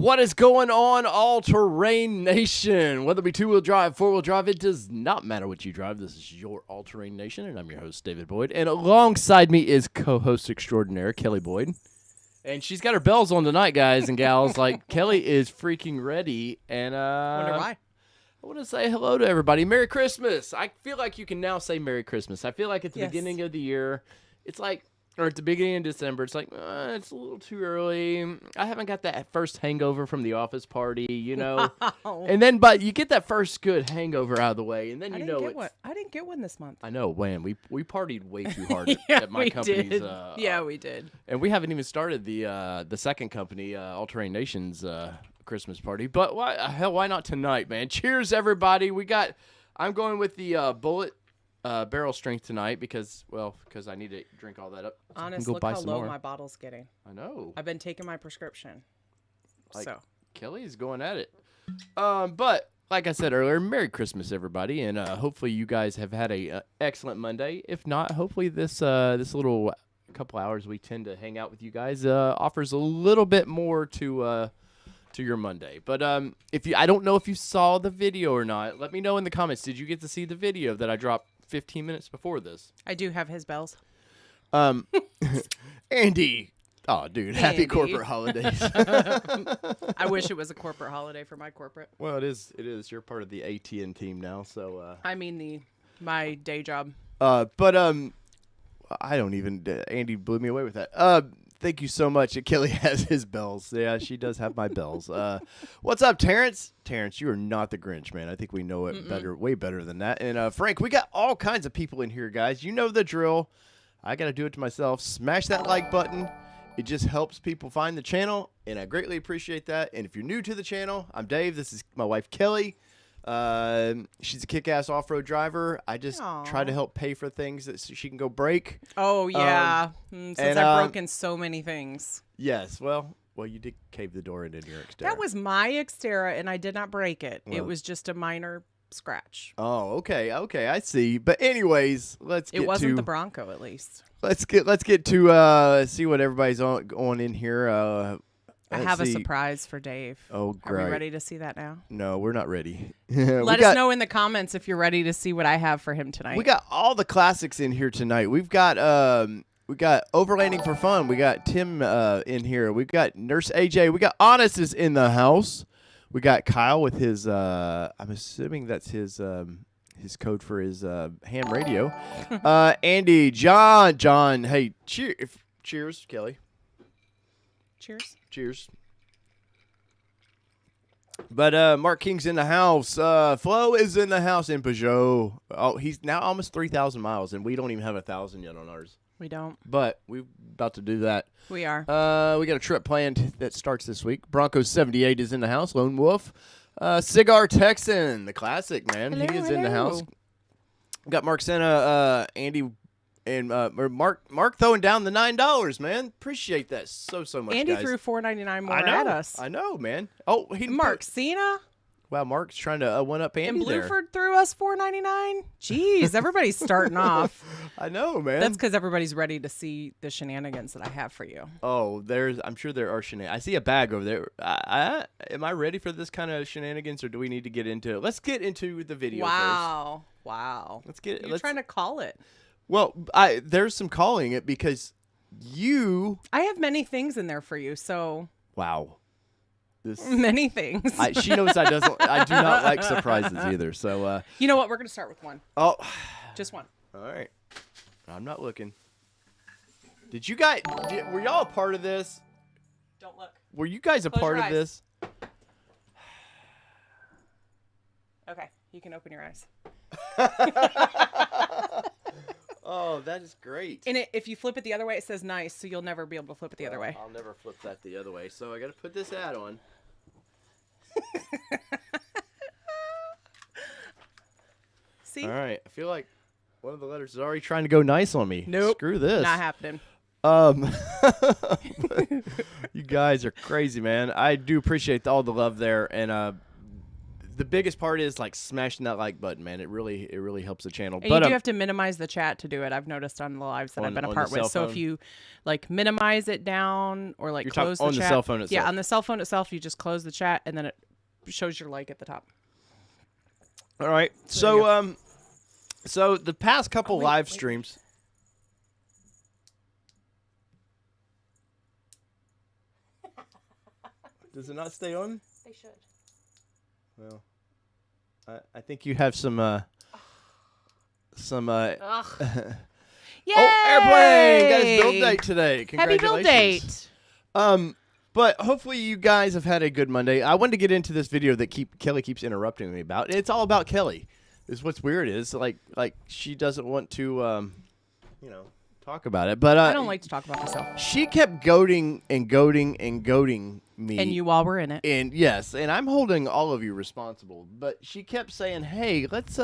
What is going on, All-Terrain Nation? Whether it be two-wheel drive, four-wheel drive, it does not matter what you drive. This is your All-Terrain Nation, and I'm your host, David Boyd. And alongside me is co-host extraordinaire, Kelly Boyd. And she's got her bells on tonight, guys and gals. Like, Kelly is freaking ready. And wonder why. I want to say hello to everybody. Merry Christmas. I feel like you can now say Merry Christmas. I feel like at the beginning of the year, it's like, or at the beginning of December, it's like, it's a little too early. I haven't got that first hangover from the office party, you know. Wow. And then, but you get that first good hangover out of the way, and then you know it's... I didn't get one this month. I know, man. We partied way too hard at my company's... Did. We did. And we haven't even started the second company, All-Terrain Nation's Christmas party. But why not tonight, man? Cheers, everybody. I'm going with the bullet barrel strength tonight because I need to drink all that up. Honestly, look how low my bottle's getting. I know. I've been taking my prescription. Kelly's going at it. But like I said earlier, Merry Christmas, everybody, and hopefully you guys have had a excellent Monday. If not, hopefully this little couple hours we tend to hang out with you guys offers a little bit more to your Monday. But I don't know if you saw the video or not. Let me know in the comments. Did you get to see the video that I dropped 15 minutes before this? I do have his bells. Andy. Oh, dude. Happy corporate holidays. I wish it was a corporate holiday for my corporate. Well, it is. You're part of the ATN team now, so. I mean my day job. But I don't even. Andy blew me away with that. Thank you so much. Kelly has his bells. Yeah, she does have my bells. What's up, Terrence? Terrence, you are not the Grinch, man. I think we know it better, way better than that. And Frank, we got all kinds of people in here, guys. You know the drill. I got to do it to myself. Smash that like button. It just helps people find the channel, and I greatly appreciate that. And if you're new to the channel, I'm Dave. This is my wife, Kelly. She's a kick-ass off-road driver. I just try to help pay for things that she can go break. Oh, yeah. Since I've broken so many things. Yes. Well, you did cave the door into your Xterra. That was my Xterra, and I did not break it. Well, it was just a minor scratch. Oh, okay. I see. But anyways, let's get to... It wasn't the Bronco, at least. Let's get to see what everybody's on in here. I have a surprise for Dave. Oh, great. Are we ready to see that now? No, we're not ready. Let us know in the comments if you're ready to see what I have for him tonight. We got all the classics in here tonight. We've got Overlanding for Fun. We got Tim in here. We've got Nurse AJ. We got Honest is in the house. We got Kyle with his I'm assuming that's his code for his ham radio. Andy, John. Hey, cheers, Kelly. Cheers. But Mark King's in the house. Flo is in the house in Peugeot. Oh, he's now almost 3,000 miles, and we don't even have 1,000 yet on ours. We don't. But we're about to do that. We are. We got a trip planned that starts this week. Bronco 78 is in the house. Lone Wolf. Cigar Texan, the classic, man. He is in the house. We got Mark Senna, Andy, and Mark throwing down the $9, man. Appreciate that so much, Andy guys. threw $4.99 more at us. I know, man. Oh, Mark Cena. Wow, Mark's trying to one up Andy there. And Bluford threw us $4.99. Jeez, everybody's starting off. I know, man. That's because everybody's ready to see the shenanigans that I have for you. Oh, I'm sure there are shenanigans. I see a bag over there. Am I ready for this kind of shenanigans, or do we need to get into it? Let's get into the video first. Wow. Let's get it. You're trying to call it. Well, there's some calling it because I have many things in there for you, so. Wow. Many things. She knows I do not like surprises either. So you know what? We're gonna start with one. Oh, just one. All right. I'm not looking. Did you guys? Were y'all a part of this? Don't look. Were you guys a part of this? Okay, you can open your eyes. Oh, that is great. And if you flip it the other way, it says nice, so you'll never be able to flip it the other way. I'll never flip that the other way, so I got to put this ad on. See? All right. I feel like one of the letters is already trying to go nice on me. Nope. Screw this. Not happening. You guys are crazy, man. I do appreciate all the love there, and the biggest part is like smashing that like button, man. It really helps the channel. And but you do have to minimize the chat to do it. I've noticed on the lives that I've been a part with. So if you like minimize it down or like close the chat. On the cell phone itself. Yeah, on the cell phone itself, you just close the chat and then it shows your like at the top. All right. So so the past couple live streams. Does it not stay on? They should. Well, I think you have some Yay! Oh, airplane! Got his build date today. Happy build date. But hopefully you guys have had a good Monday. I wanted to get into this video that Kelly keeps interrupting me about. It's all about Kelly. Is what's weird is like she doesn't want to talk about it. But I don't like to talk about myself. She kept goading and goading and goading me. And you all were in it. And yes, and I'm holding all of you responsible. But she kept saying, "Hey, let's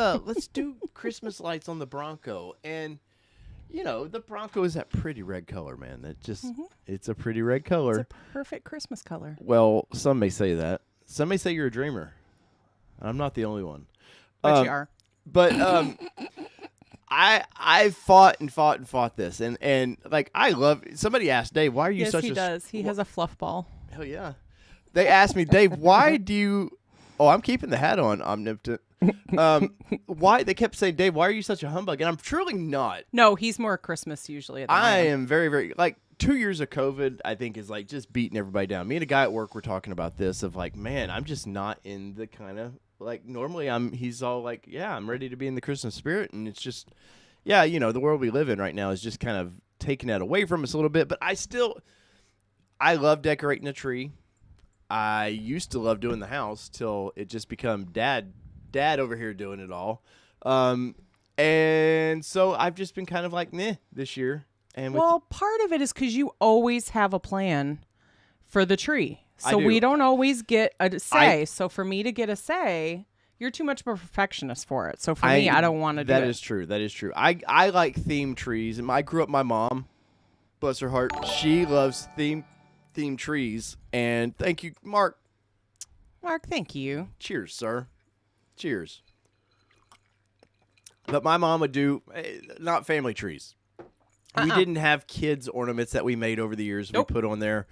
do Christmas lights on the Bronco." And the Bronco is that pretty red color, man. That just it's a pretty red color. It's a perfect Christmas color. Well, some may say that. Some may say you're a dreamer. I'm not the only one. But you are. But I fought and fought and fought this, and like I love. Somebody asked Dave, "Why are you such a?" Yes, he does. He has a fluff ball. Hell yeah. They asked me, Dave, why do you? Oh, I'm keeping the hat on, omnipotent. Why they kept saying, Dave, why are you such a humbug? And I'm truly not. No, he's more Christmas usually. I am very, very like 2 years of COVID. I think is like just beating everybody down. Me and a guy at work were talking about this of like, man, I'm just not in the kind of like normally he's all like, yeah, I'm ready to be in the Christmas spirit, and it's just, yeah, the world we live in right now is just kind of taking that away from us a little bit. But I love decorating a tree. I used to love doing the house till it just become dad over here doing it all. And so I've just been kind of like, meh, this year. And part of it is because you always have a plan for the tree. So we don't always get a say. So for me to get a say, you're too much of a perfectionist for it. So for me, I don't want to do it. That is true. That is true. I like themed trees. And I grew up, my mom, bless her heart, she loves themed trees. And thank you, Mark. Mark, thank you. Cheers, sir. Cheers. But my mom would do not family trees. We didn't have kids ornaments that we made over the years. We put on there.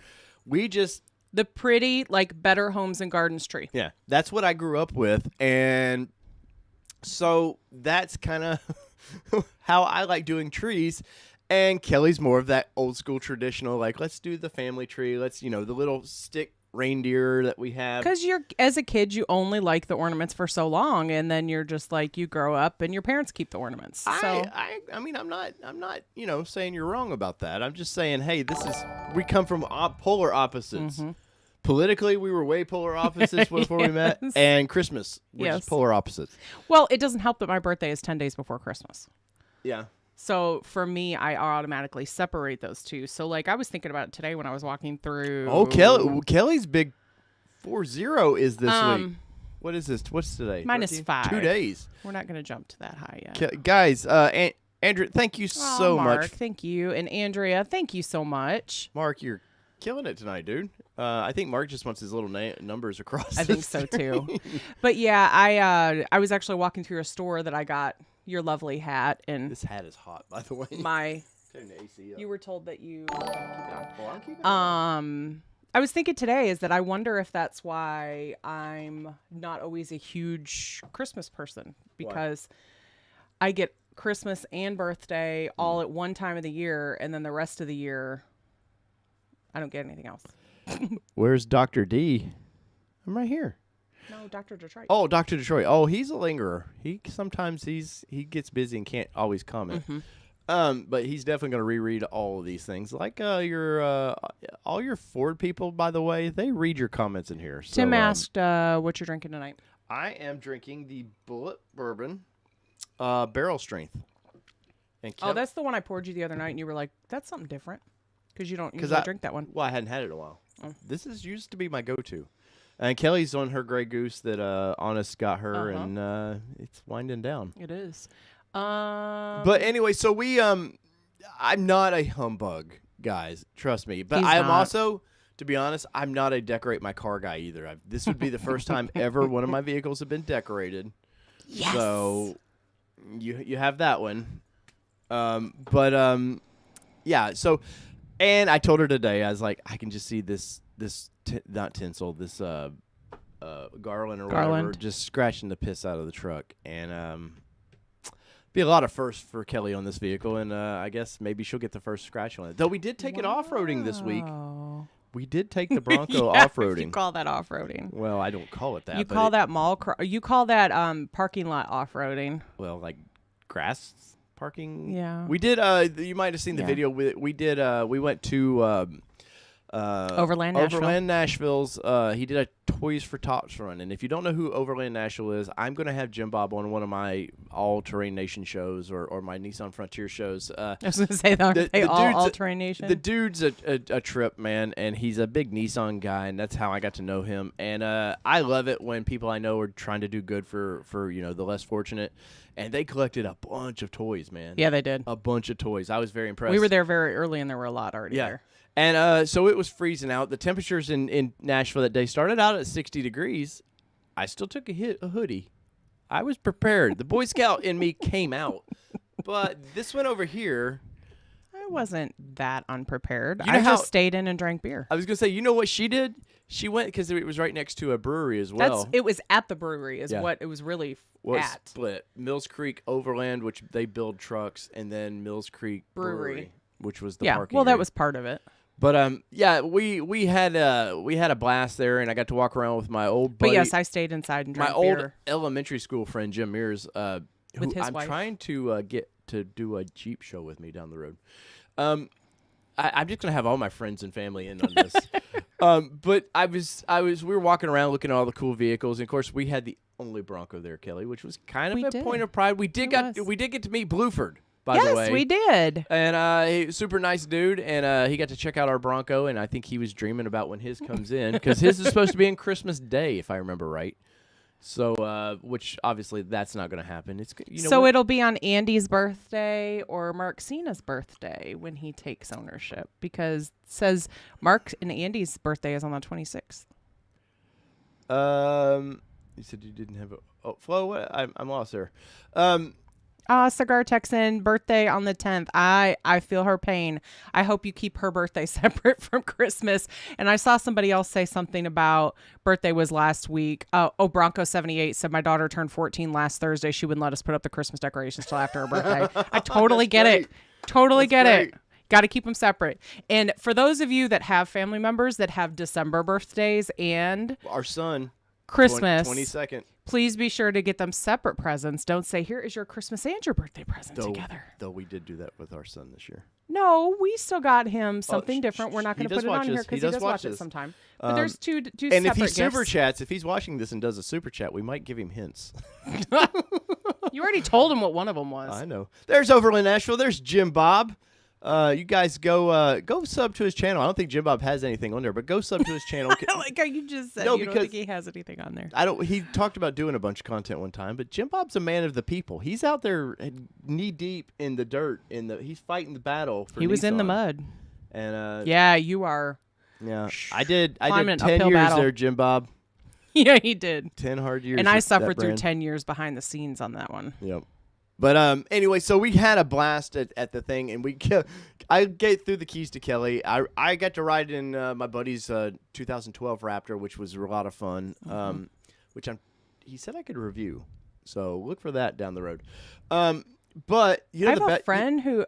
We just the pretty like Better Homes and Gardens tree. Yeah, that's what I grew up with, and so that's kind of how I like doing trees. And Kelly's more of that old school traditional, like let's do the family tree. Let's the little stick reindeer that we have. Because as a kid, you only like the ornaments for so long, and then you're just like you grow up, and your parents keep the ornaments. So I mean, I'm not saying you're wrong about that. I'm just saying, hey, we come from polar opposites. Mm-hmm. Politically, we were way polar opposites before we met, and Christmas, we're just polar opposites. Well, it doesn't help that my birthday is 10 days before Christmas. Yeah. So for me, I automatically separate those two. So like I was thinking about it today when I was walking through. Oh, Kelly's big 4-0 is this week. What is this? What's today? -5. 2 days. We're not going to jump to that high yet. Guys, Andrew, thank you so Mark, much. Thank you. And Andrea, thank you so much. Mark, you're killing it tonight, dude. I think Mark just wants his little numbers across. I think so too. But yeah, I was actually walking through a store that I got your lovely hat, and this hat is hot, by the way. Turn the AC up. You were told that you keep it on. Oh, I'm keeping it on. I was thinking today is that I wonder if that's why I'm not always a huge Christmas person, because I get Christmas and birthday all at one time of the year, and then the rest of the year I don't get anything else. Where's Dr. D? I'm right here. No, Dr. Detroit. Oh, Dr. Detroit. Oh, he's a lingerer. Sometimes he gets busy and can't always comment. Mm-hmm. But he's definitely going to reread all of these things. Like all your Ford people, by the way, they read your comments in here. So, Tim asked what you're drinking tonight. I am drinking the Bullet Bourbon Barrel Strength. And that's the one I poured you the other night, and you were like, "That's something different," because you don't usually drink that one. Well, I hadn't had it in a while. Oh. This used to be my go-to. And Kelly's on her Grey Goose that Honest got her, and it's winding down. It is. But anyway, so I'm not a humbug, guys. Trust me. But I am also to be honest, I'm not a decorate my car guy either. This would be the first time ever one of my vehicles have been decorated. Yes. So you have that one. Yeah. So, and I told her today, I was like, I can just see this not tinsel, this garland or whatever, just scratching the piss out of the truck, and be a lot of firsts for Kelly on this vehicle, and I guess maybe she'll get the first scratch on it. Though we did take it off-roading this week. We did take the Bronco off-roading. You call that off-roading? Well, I don't call it that. You call that you call that parking lot off-roading? Well, like grass parking. Yeah. We did. You might have seen the video. We did. We went to Overland Nashville's. He did a Toys for Tots run, and if you don't know who Overland Nashville is, I'm going to have Jim Bob on one of my All Terrain Nation shows or my Nissan Frontier shows. I was going to say the All Terrain Nation. The dude's a trip, man, and he's a big Nissan guy, and that's how I got to know him. And I love it when people I know are trying to do good for the less fortunate. And they collected a bunch of toys, man. Yeah, they did. A bunch of toys. I was very impressed. We were there very early, and there were a lot already there. And so it was freezing out. The temperatures in Nashville that day started out at 60 degrees. I still took a hoodie. I was prepared. The Boy Scout in me came out. But this one over here, I wasn't that unprepared. You know I just stayed in and drank beer. I was going to say, you know what she did? She went because it was right next to a brewery as well. It was at the brewery what it was really at. Split. Mills Creek Overland, which they build trucks, and then Mills Creek Brewery, which was the parking area. That was part of it. But we had a blast there, and I got to walk around with my old buddy. But yes, I stayed inside and drank my beer. old elementary school friend Jim Mears, with his I'm wife. trying to get to do a Jeep show with me down the road. I'm just gonna have all my friends and family in on this. But we were walking around looking at all the cool vehicles, and of course we had the only Bronco there, Kelly, which was kind of a point of pride. We did get to meet Bluford. By the way. Yes, we did. And he's a super nice dude, and he got to check out our Bronco, and I think he was dreaming about when his comes in, because his is supposed to be in Christmas Day, if I remember right. So, which obviously that's not going to happen. It'll be on Andy's birthday or Mark Cena's birthday when he takes ownership, because it says Mark and Andy's birthday is on the 26th. You said you didn't have Flo, what? I'm lost there. Cigar Texan, birthday on the 10th. I feel her pain. I hope you keep her birthday separate from Christmas. And I saw somebody else say something about birthday was last week. Bronco 78 said my daughter turned 14 last Thursday. She wouldn't let us put up the Christmas decorations till after her birthday. I totally get it. Totally get it. Got to keep them separate. And for those of you that have family members that have December birthdays and our son, Christmas 22nd. Please be sure to get them separate presents. Don't say, here is your Christmas and your birthday present together. Though we did do that with our son this year. No, we still got him something different. We're not going to put it on here because he does watch it sometime. But there's two and separate if he gifts. super chats, if he's watching this and does a super chat, we might give him hints. You already told him what one of them was. I know. There's Overland Nashville. There's Jim Bob. You guys go sub to his channel. I don't think Jim Bob has anything on there, but go sub to his channel. Like how you just said, you don't think he has anything on there. He talked about doing a bunch of content one time, but Jim Bob's a man of the people. He's out there knee deep in the dirt. He's fighting the battle for He was Nissan. in the mud. And yeah, you are. Yeah, I did 10 years battle. There, Jim Bob. Yeah, he did. 10 hard years. And I suffered through 10 years behind the scenes on that one. Yep. But anyway, so we had a blast at the thing, and I threw the keys to Kelly. I got to ride in my buddy's 2012 Raptor, which was a lot of fun. Which he said I could review, so look for that down the road. But I have a friend who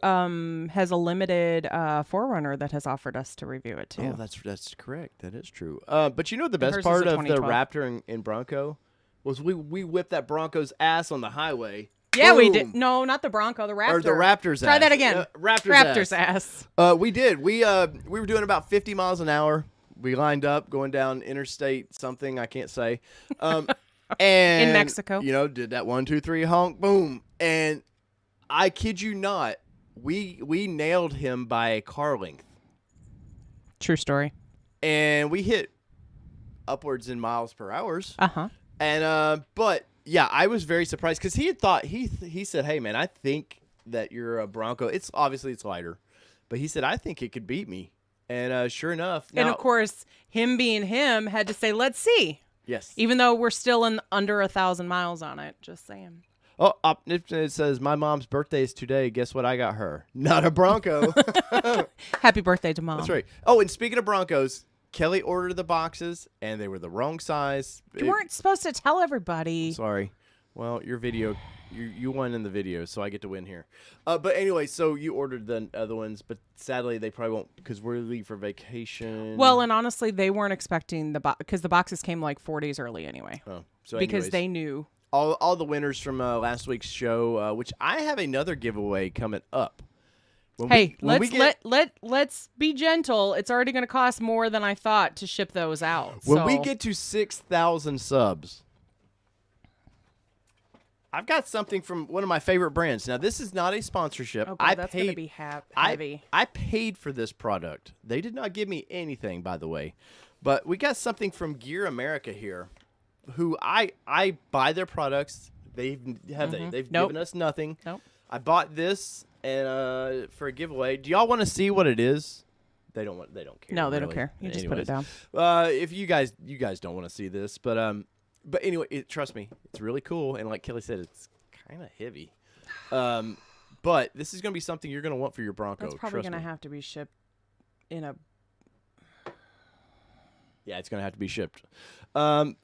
has a limited 4Runner that has offered us to review it too. Oh, that's correct. That is true. But the best part of the Raptor and Bronco was we whipped that Bronco's ass on the highway. Yeah, Boom. we did. No, not the Bronco, the Raptor. Or the Raptor's Try ass. that again. Raptor's ass. We did. We were doing about 50 miles an hour. We lined up going down interstate something I can't say. And in Mexico. Did that 1, 2, 3 honk, boom. And I kid you not, we nailed him by a car length. True story. And we hit upwards in miles per hour. Uh-huh. And but yeah, I was very surprised because he had thought he said, "Hey man, I think that you're a Bronco. It's obviously lighter, but he said I think it could beat me." And sure enough, And now, of course, him being him had to say, "Let's see." yes. Even though we're still in under 1,000 miles on it, just saying. Oh, it says my mom's birthday is today. Guess what I got her? Not a Bronco. Happy birthday to Mom. That's right. Oh, and speaking of Broncos, Kelly ordered the boxes, and they were the wrong size. You weren't supposed to tell everybody. Sorry. Well, your video, you won in the video, so I get to win here. But anyway, so you ordered the other ones, but sadly they probably won't because we're leaving for vacation. Well, and honestly, they weren't expecting the box because the boxes came like 4 days early anyway. Oh, so because anyways, they knew. all the winners from last week's show, which I have another giveaway coming up. Let's be gentle. It's already going to cost more than I thought to ship those out. When we get to 6,000 subs, I've got something from one of my favorite brands. Now, this is not a sponsorship. Oh, God, that's going to be heavy. I paid for this product. They did not give me anything, by the way. But we got something from Gear America here, who I buy their products. They've given us nothing. Nope. I bought this and for a giveaway. Do y'all want to see what it is? They don't care. No, they really. don't care. You just Anyways, put it down. If you guys don't want to see this, but anyway, trust me, it's really cool. And like Kelly said, it's kind of heavy. But this is gonna be something you're gonna want for your Bronco. That's probably going to have to be shipped in a Yeah, it's gonna have to be shipped.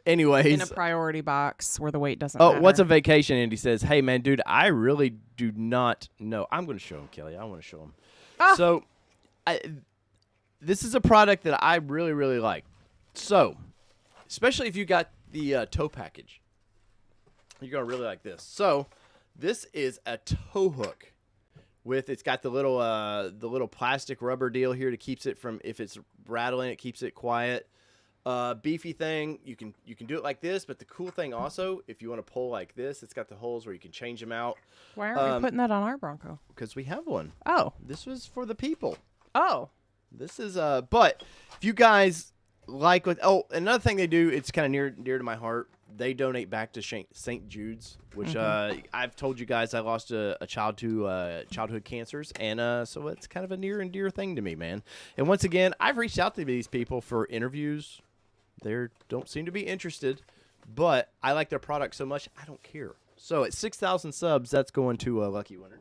Anyways, in a priority box where the weight doesn't matter. what's a vacation? Andy says, "Hey man, dude, I really do not know. I'm gonna show him, Kelly. I want to show him. So, this is a product that I really, really like. So, especially if you got the tow package, you're gonna really like this. So, this is a tow hook with it's got the little plastic rubber deal here to keeps it from if it's rattling, it keeps it quiet. Beefy thing. You can do it like this, but the cool thing also, if you want to pull like this, it's got the holes where you can change them out. Why aren't we putting that on our Bronco? Because we have one. Oh. This was for the people. Oh. This is but if you guys like what another thing they do, it's kind of near to my heart. They donate back to St. Jude's, which I've told you guys I lost a child to childhood cancers, and so it's kind of a near and dear thing to me, man. And once again, I've reached out to these people for interviews. They don't seem to be interested, but I like their product so much, I don't care. So at 6,000 subs, that's going to a lucky winner.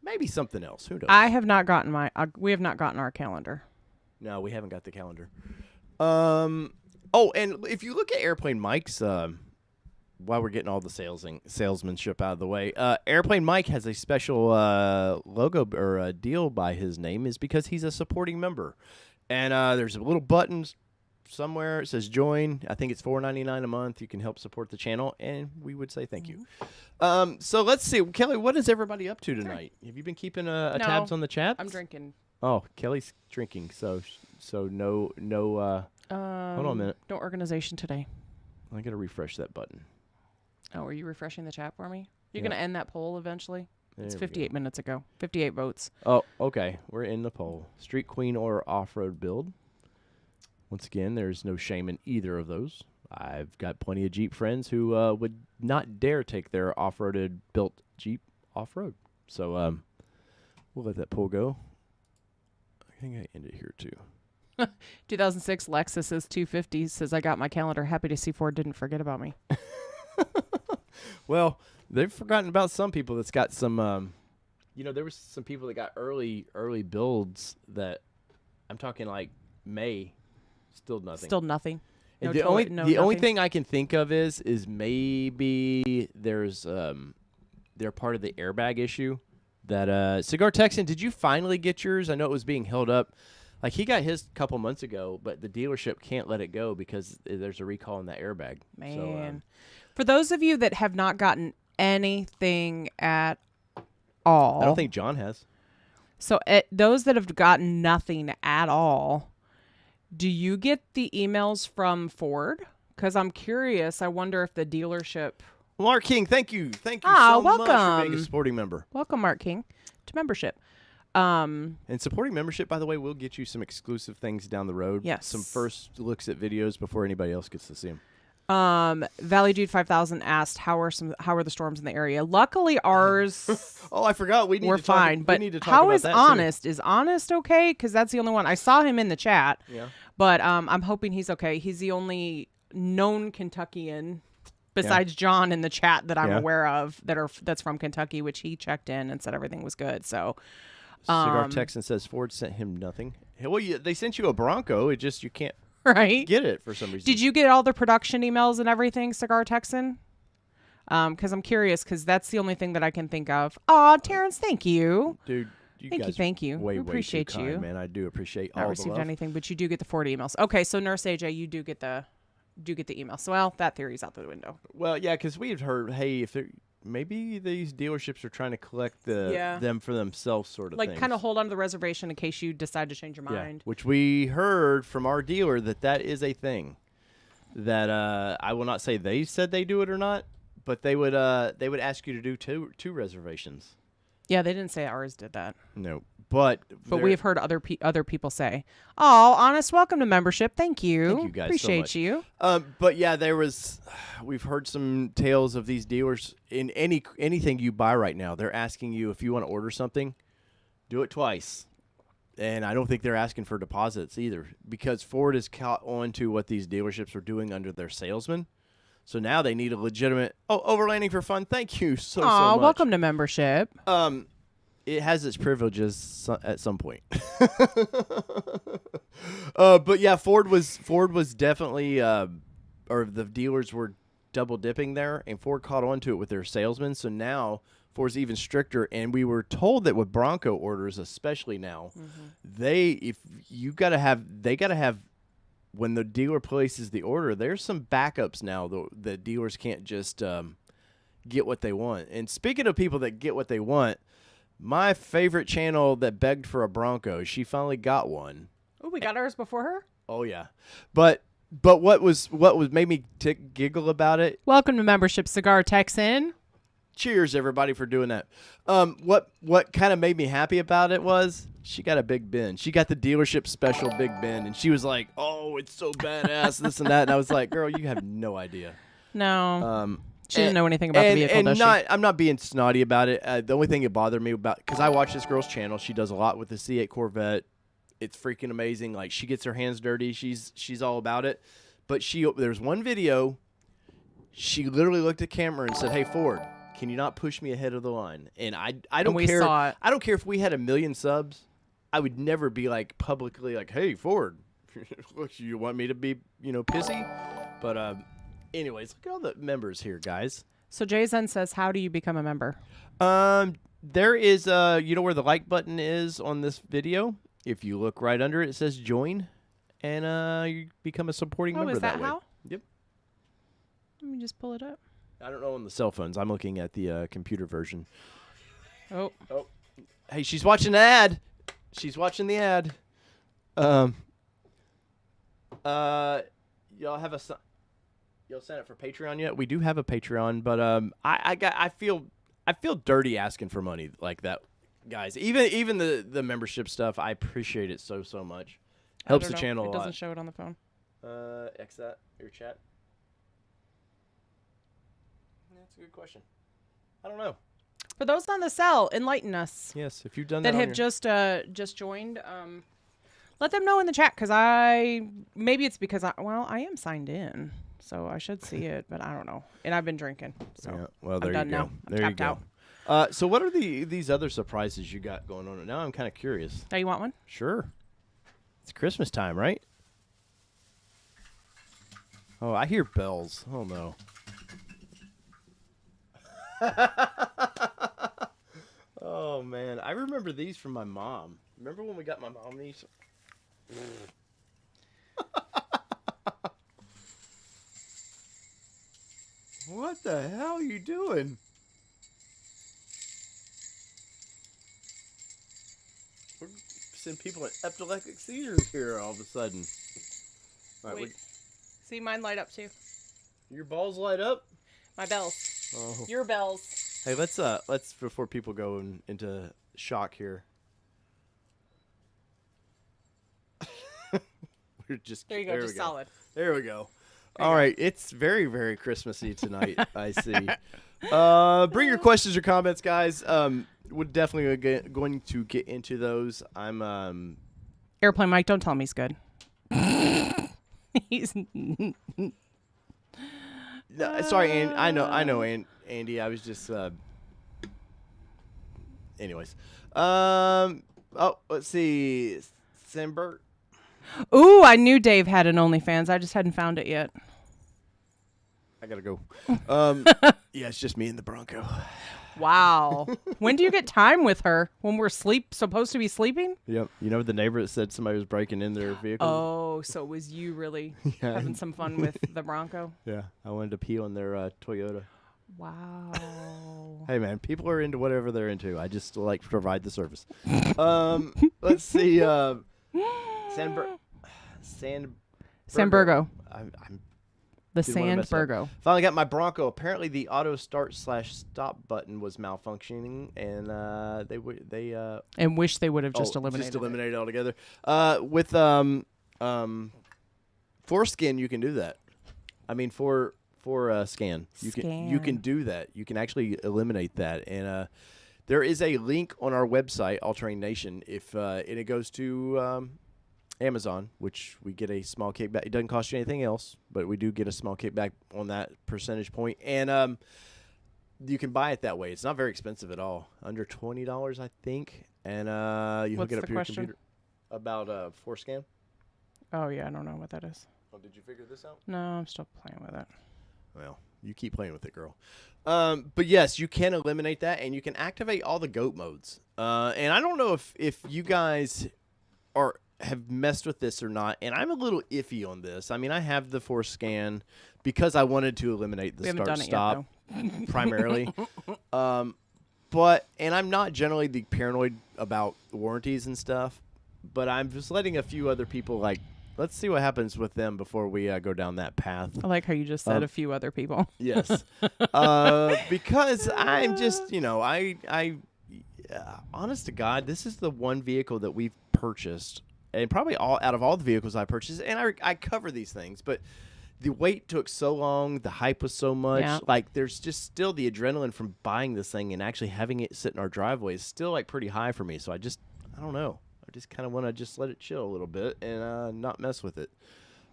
Maybe something else. Who knows? I have not gotten we have not gotten our calendar. No, we haven't got the calendar. Oh, and if you look at Airplane Mike's, while we're getting all the salesmanship out of the way, Airplane Mike has a special logo or a deal by his name is because he's a supporting member. And there's a little button somewhere. It says join. I think it's $4.99 a month. You can help support the channel, and we would say thank you. So let's see. Kelly, what is everybody up to tonight? Have you been keeping tabs on the chat? I'm drinking. Oh, Kelly's drinking, so no. Hold on a minute. No organization today. I gotta refresh that button. Oh, are you refreshing the chat for me? You're gonna end that poll eventually. It's 58 go. minutes ago. 58 votes. Oh, okay. We're in the poll. Street Queen or off-road build. Once again, there's no shame in either of those. I've got plenty of Jeep friends who would not dare take their off-roaded built Jeep off-road. So we'll let that poll go. I think I ended here too. 2006 Lexus is 250 says I got my calendar. Happy to see Ford didn't forget about me. Well, they've forgotten about some people that's got some there was some people that got early builds that I'm talking like May, still nothing. Still nothing. No, the only thing I can think of is maybe there's they're part of the airbag issue that Cigar Texan, did you finally get yours? I know it was being held up. Like, he got his a couple months ago, but the dealership can't let it go because there's a recall on that airbag. Man. For those of you that have not gotten anything at all. I don't think John has. So those that have gotten nothing at all, do you get the emails from Ford? Because I'm curious. I wonder if the dealership. Mark King, thank you. Thank you so welcome. much for being a supporting member. Welcome, Mark King, to membership. And supporting membership, by the way, will get you some exclusive things down the road. Yes. Some first looks at videos before anybody else gets to see them. Valley Dude 5000 asked how are the storms in the area. Luckily, ours Oh, I forgot. we're fine. But we need to talk how about is that, too. Honest? Is Honest okay? Because that's the only one I saw him in the chat. Yeah. But I'm hoping he's okay. He's the only known Kentuckian besides John in the chat that I'm aware of that's from Kentucky, which he checked in and said everything was good. So Cigar Texan says Ford sent him nothing. Well, they sent you a Bronco. It just you can't right get it for some reason. Did you get all the production emails and everything, Cigar Texan? Because I'm curious, because that's the only thing that I can think of. Aw, Terrence, thank you. Dude, Thank you. Way, We appreciate way too you. kind, man. I do appreciate all Not the received love. anything, but you do get the 40 emails. Okay, so Nurse AJ, you do get the email. So, well, that theory's out the window. Well, yeah, because we've heard, hey, if maybe these dealerships are trying to collect them for themselves, sort of like things. kind of hold on to the reservation in case you decide to change your mind. Which we heard from our dealer that is a thing. That I will not say they said they do it or not, but they would ask you to do two reservations. Yeah, they didn't say ours did that. No, but we have heard other people say, "Oh, Honest, welcome to membership. Thank you. Thank you guys Appreciate so you." But yeah, we've heard some tales of these dealers in anything you buy right now. They're asking you if you want to order something, do it twice. And I don't think they're asking for deposits either, because Ford has caught on to what these dealerships are doing under their salesmen. So now they need a legitimate overlanding for fun. Thank you so much. Welcome to membership. It has its privileges at some point. But yeah, Ford was definitely or the dealers were double dipping there, and Ford caught on to it with their salesmen. So now Ford's even stricter, and we were told that with Bronco orders, especially now, they gotta have when the dealer places the order, there's some backups now. The dealers can't just get what they want. And speaking of people that get what they want, my favorite channel that begged for a Bronco, she finally got one. Oh, we got ours before her? Oh yeah, but what made me giggle about it? Welcome to membership, Cigar Texan. Cheers, everybody, for doing that. What kind of made me happy about it was she got a big bin. She got the dealership special big bin, and she was like, "Oh, it's so badass, this and that." And I was like, "Girl, you have no idea." No. She didn't know anything about the vehicle, does she? I'm not being snotty about it. The only thing that bothered me because I watch this girl's channel. She does a lot with the C8 Corvette. It's freaking amazing. Like, she gets her hands dirty. She's all about it. But there's one video. She literally looked at camera and said, "Hey, Ford, can you not push me ahead of the line?" And I don't care. Saw it. I don't care if we had 1 million subs. I would never be like publicly like, "Hey, Ford, you want me to be pissy?" But anyways, look at all the members here, guys. So Jason says, "How do you become a member?" There is where the like button is on this video. If you look right under it, it says join, and you become a supporting member is that way. how? Yep. Let me just pull it up. I don't know on the cell phones. I'm looking at the computer version. Oh. Hey, she's watching the ad. She's watching the ad. Y'all have y'all sign up for Patreon yet? We do have a Patreon, but I feel dirty asking for money like that, guys. Even the membership stuff, I appreciate it so much. Helps the channel a lot. It doesn't show it on the phone. X that your chat. That's a good question. I don't know. For those on the cell, enlighten us. Yes, if you've done that. That have just joined. Let them know in the chat, because maybe it's because I am signed in, so I should see it, but I don't know. And I've been drinking, so yeah, well, there I'm done you go. now. I'm there tapped you go. out. So what are these other surprises you got going on? Now I'm kind of curious. Oh, you want one? Sure. It's Christmas time, right? Oh, I hear bells. Oh no. Oh man, I remember these from my mom. Remember when we got my mom these? What the hell are you doing? We're sending people in epileptic seizures here all of a sudden. All right, Wait. See, mine light up too. Your balls light up? My bells. Oh. Your bells. Hey, let's before people go into shock here. We're just There you go, just solid. There we go. All right. It's very, very Christmassy tonight, I see. Bring your questions or comments, guys. We're definitely going to get into those. I'm Airplane Mike, don't tell him he's good. He's no, sorry, I know, Andy. I was just anyways. Let's see. Simbert. Ooh, I knew Dave had an OnlyFans. I just hadn't found it yet. I gotta go. Yeah, it's just me and the Bronco. Wow. When do you get time with her? When we're supposed to be sleeping? Yep. You know the neighbor that said somebody was breaking in their vehicle? Oh, so it was you really having some fun with the Bronco? Yeah. I wanted to pee on their Toyota. Wow. Hey, man, people are into whatever they're into. I just like to provide the service. Let's see. Sandburgo. I'm The didn't wanna mess it up. Sandburgo. Finally got my Bronco. Apparently, the auto start/stop button was malfunctioning, and And wish they would have just eliminated it altogether. With foreskin, you can do that. I mean, for scan, you can do that. You can actually eliminate that, and there is a link on our website, All Terrain Nation. If and it goes to Amazon, which we get a small kickback. It doesn't cost you anything else, but we do get a small kickback on that percentage point. And you can buy it that way. It's not very expensive at all. Under $20, I think. And you hook it up to your computer. About forescan. Oh, yeah. I don't know what that is. Oh, did you figure this out? No, I'm still playing with it. Well, you keep playing with it, girl. But yes, you can eliminate that, and you can activate all the goat modes. And I don't know if you guys have messed with this or not, and I'm a little iffy on this. I mean, I have the forescan because I wanted to eliminate the start-stop primarily. But I'm not generally the paranoid about warranties and stuff, but I'm just letting a few other people, let's see what happens with them before we go down that path. I like how you just said a few other people. Yes. Because I'm just, honest to God, this is the one vehicle that we've purchased, and probably out of all the vehicles I purchased, and I cover these things, but the wait took so long, the hype was so much. Yeah. There's just still the adrenaline from buying this thing and actually having it sit in our driveway is still pretty high for me. So I don't know. I just kind of want to just let it chill a little bit and not mess with it.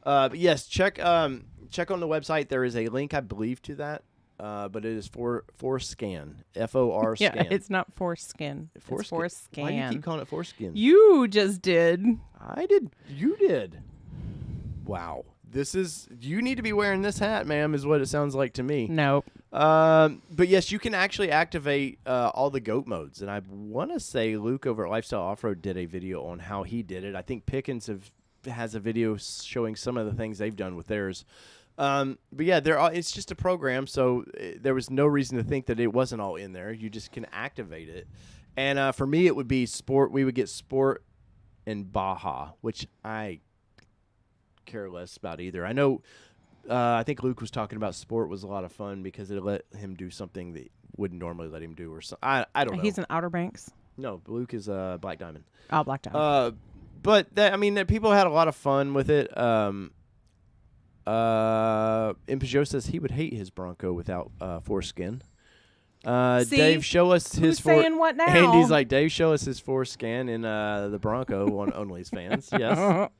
But yes, check on the website. There is a link, I believe, to that. But it is forescan. FOR scan. Yeah, it's not foreskin. It's forescan. Why do you keep calling it foreskin? You just did. I did. You did. Wow. You need to be wearing this hat, ma'am, is what it sounds like to me. Nope. But yes, you can actually activate all the GOAT modes. And I want to say Luke over at Lifestyle Off-Road did a video on how he did it. I think Pickens has a video showing some of the things they've done with theirs. But yeah, it's just a program, so there was no reason to think that it wasn't all in there. You just can activate it. And for me, it would be Sport. We would get Sport and Baja, which I care less about either. I know I think Luke was talking about Sport was a lot of fun because it let him do something that wouldn't normally let him do, or something. I don't know. He's in Outer Banks. No, Luke is Black Diamond. Oh, Black Diamond. But people had a lot of fun with it. Peugeot says he would hate his Bronco without foreskin. See? Dave, show us his saying what now? Andy's like, Dave, show us his foreskin in the Bronco on OnlyFans. Yes.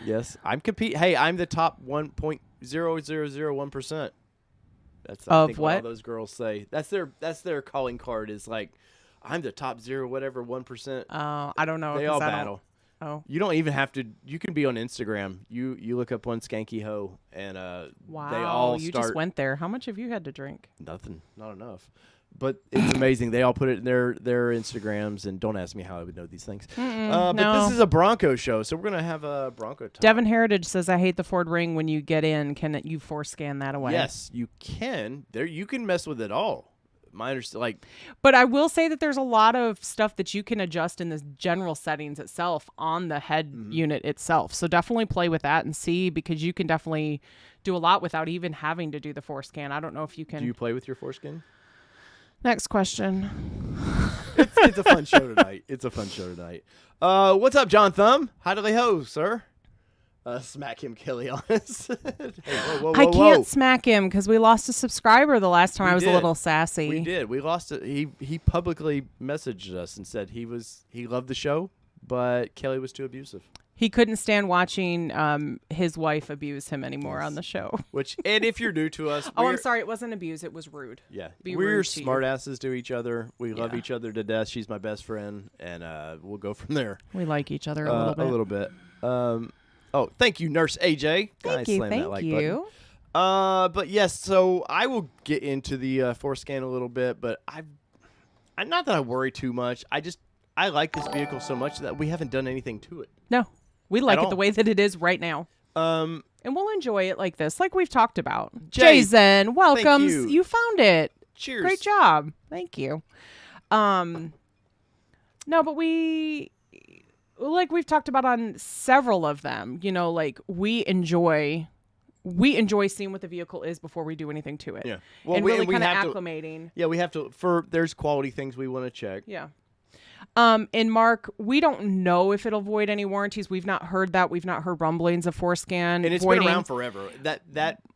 Yes, I'm competing. Hey, I'm the top 1.0001%. That's I think what all those girls say. That's their calling card is I'm the top 1%. I don't know. They all battle. Oh, you don't even have to. You can be on Instagram. You look up one skanky hoe and wow, they all you just went there. How much have you had to drink? Nothing, not enough. But it's amazing. They all put it in their Instagrams, and don't ask me how I would know these things. But no. This is a Bronco show, so we're gonna have a Bronco talk. Devin Heritage says, "I hate the Ford Ring. When you get in, can you forescan that away?" Yes, you can. There, you can mess with it all. But I will say that there's a lot of stuff that you can adjust in the general settings itself on the head unit itself. So definitely play with that and see, because you can definitely do a lot without even having to do the forescan. I don't know if you can. Do you play with your foreskin? Next question. It's a fun show tonight. What's up, John Thumb? How do they ho, sir? Smack him, Kelly, on us. Hey, whoa, I can't smack him because we lost a subscriber the last time I was a little sassy. We did. We lost it. He publicly messaged us and said he loved the show, but Kelly was too abusive. He couldn't stand watching his wife abuse him anymore on the show. And if you're new to us, I'm sorry, it wasn't abuse, it was rude. Yeah, Be we're rude to smartasses to each other. We love each other to death. She's my best friend, and we'll go from there. We like each other a little bit. A little bit. Thank you, Nurse AJ. Thank you. But yes, so I will get into the forescan a little bit, but I'm not that I worry too much. I like this vehicle so much that we haven't done anything to it. No. We like it the way that it is right now. And we'll enjoy it like this, like we've talked about. Jason, welcome. You found it. Cheers. Great job. Thank you. No, but like we've talked about on several of them, like we enjoy seeing what the vehicle is before we do anything to it. Yeah. Well, and really kind of acclimating. We have to, there's quality things we want to check. Yeah. And Mark, we don't know if it'll void any warranties. We've not heard that. We've not heard rumblings of forescan. And it's voiding. been around forever.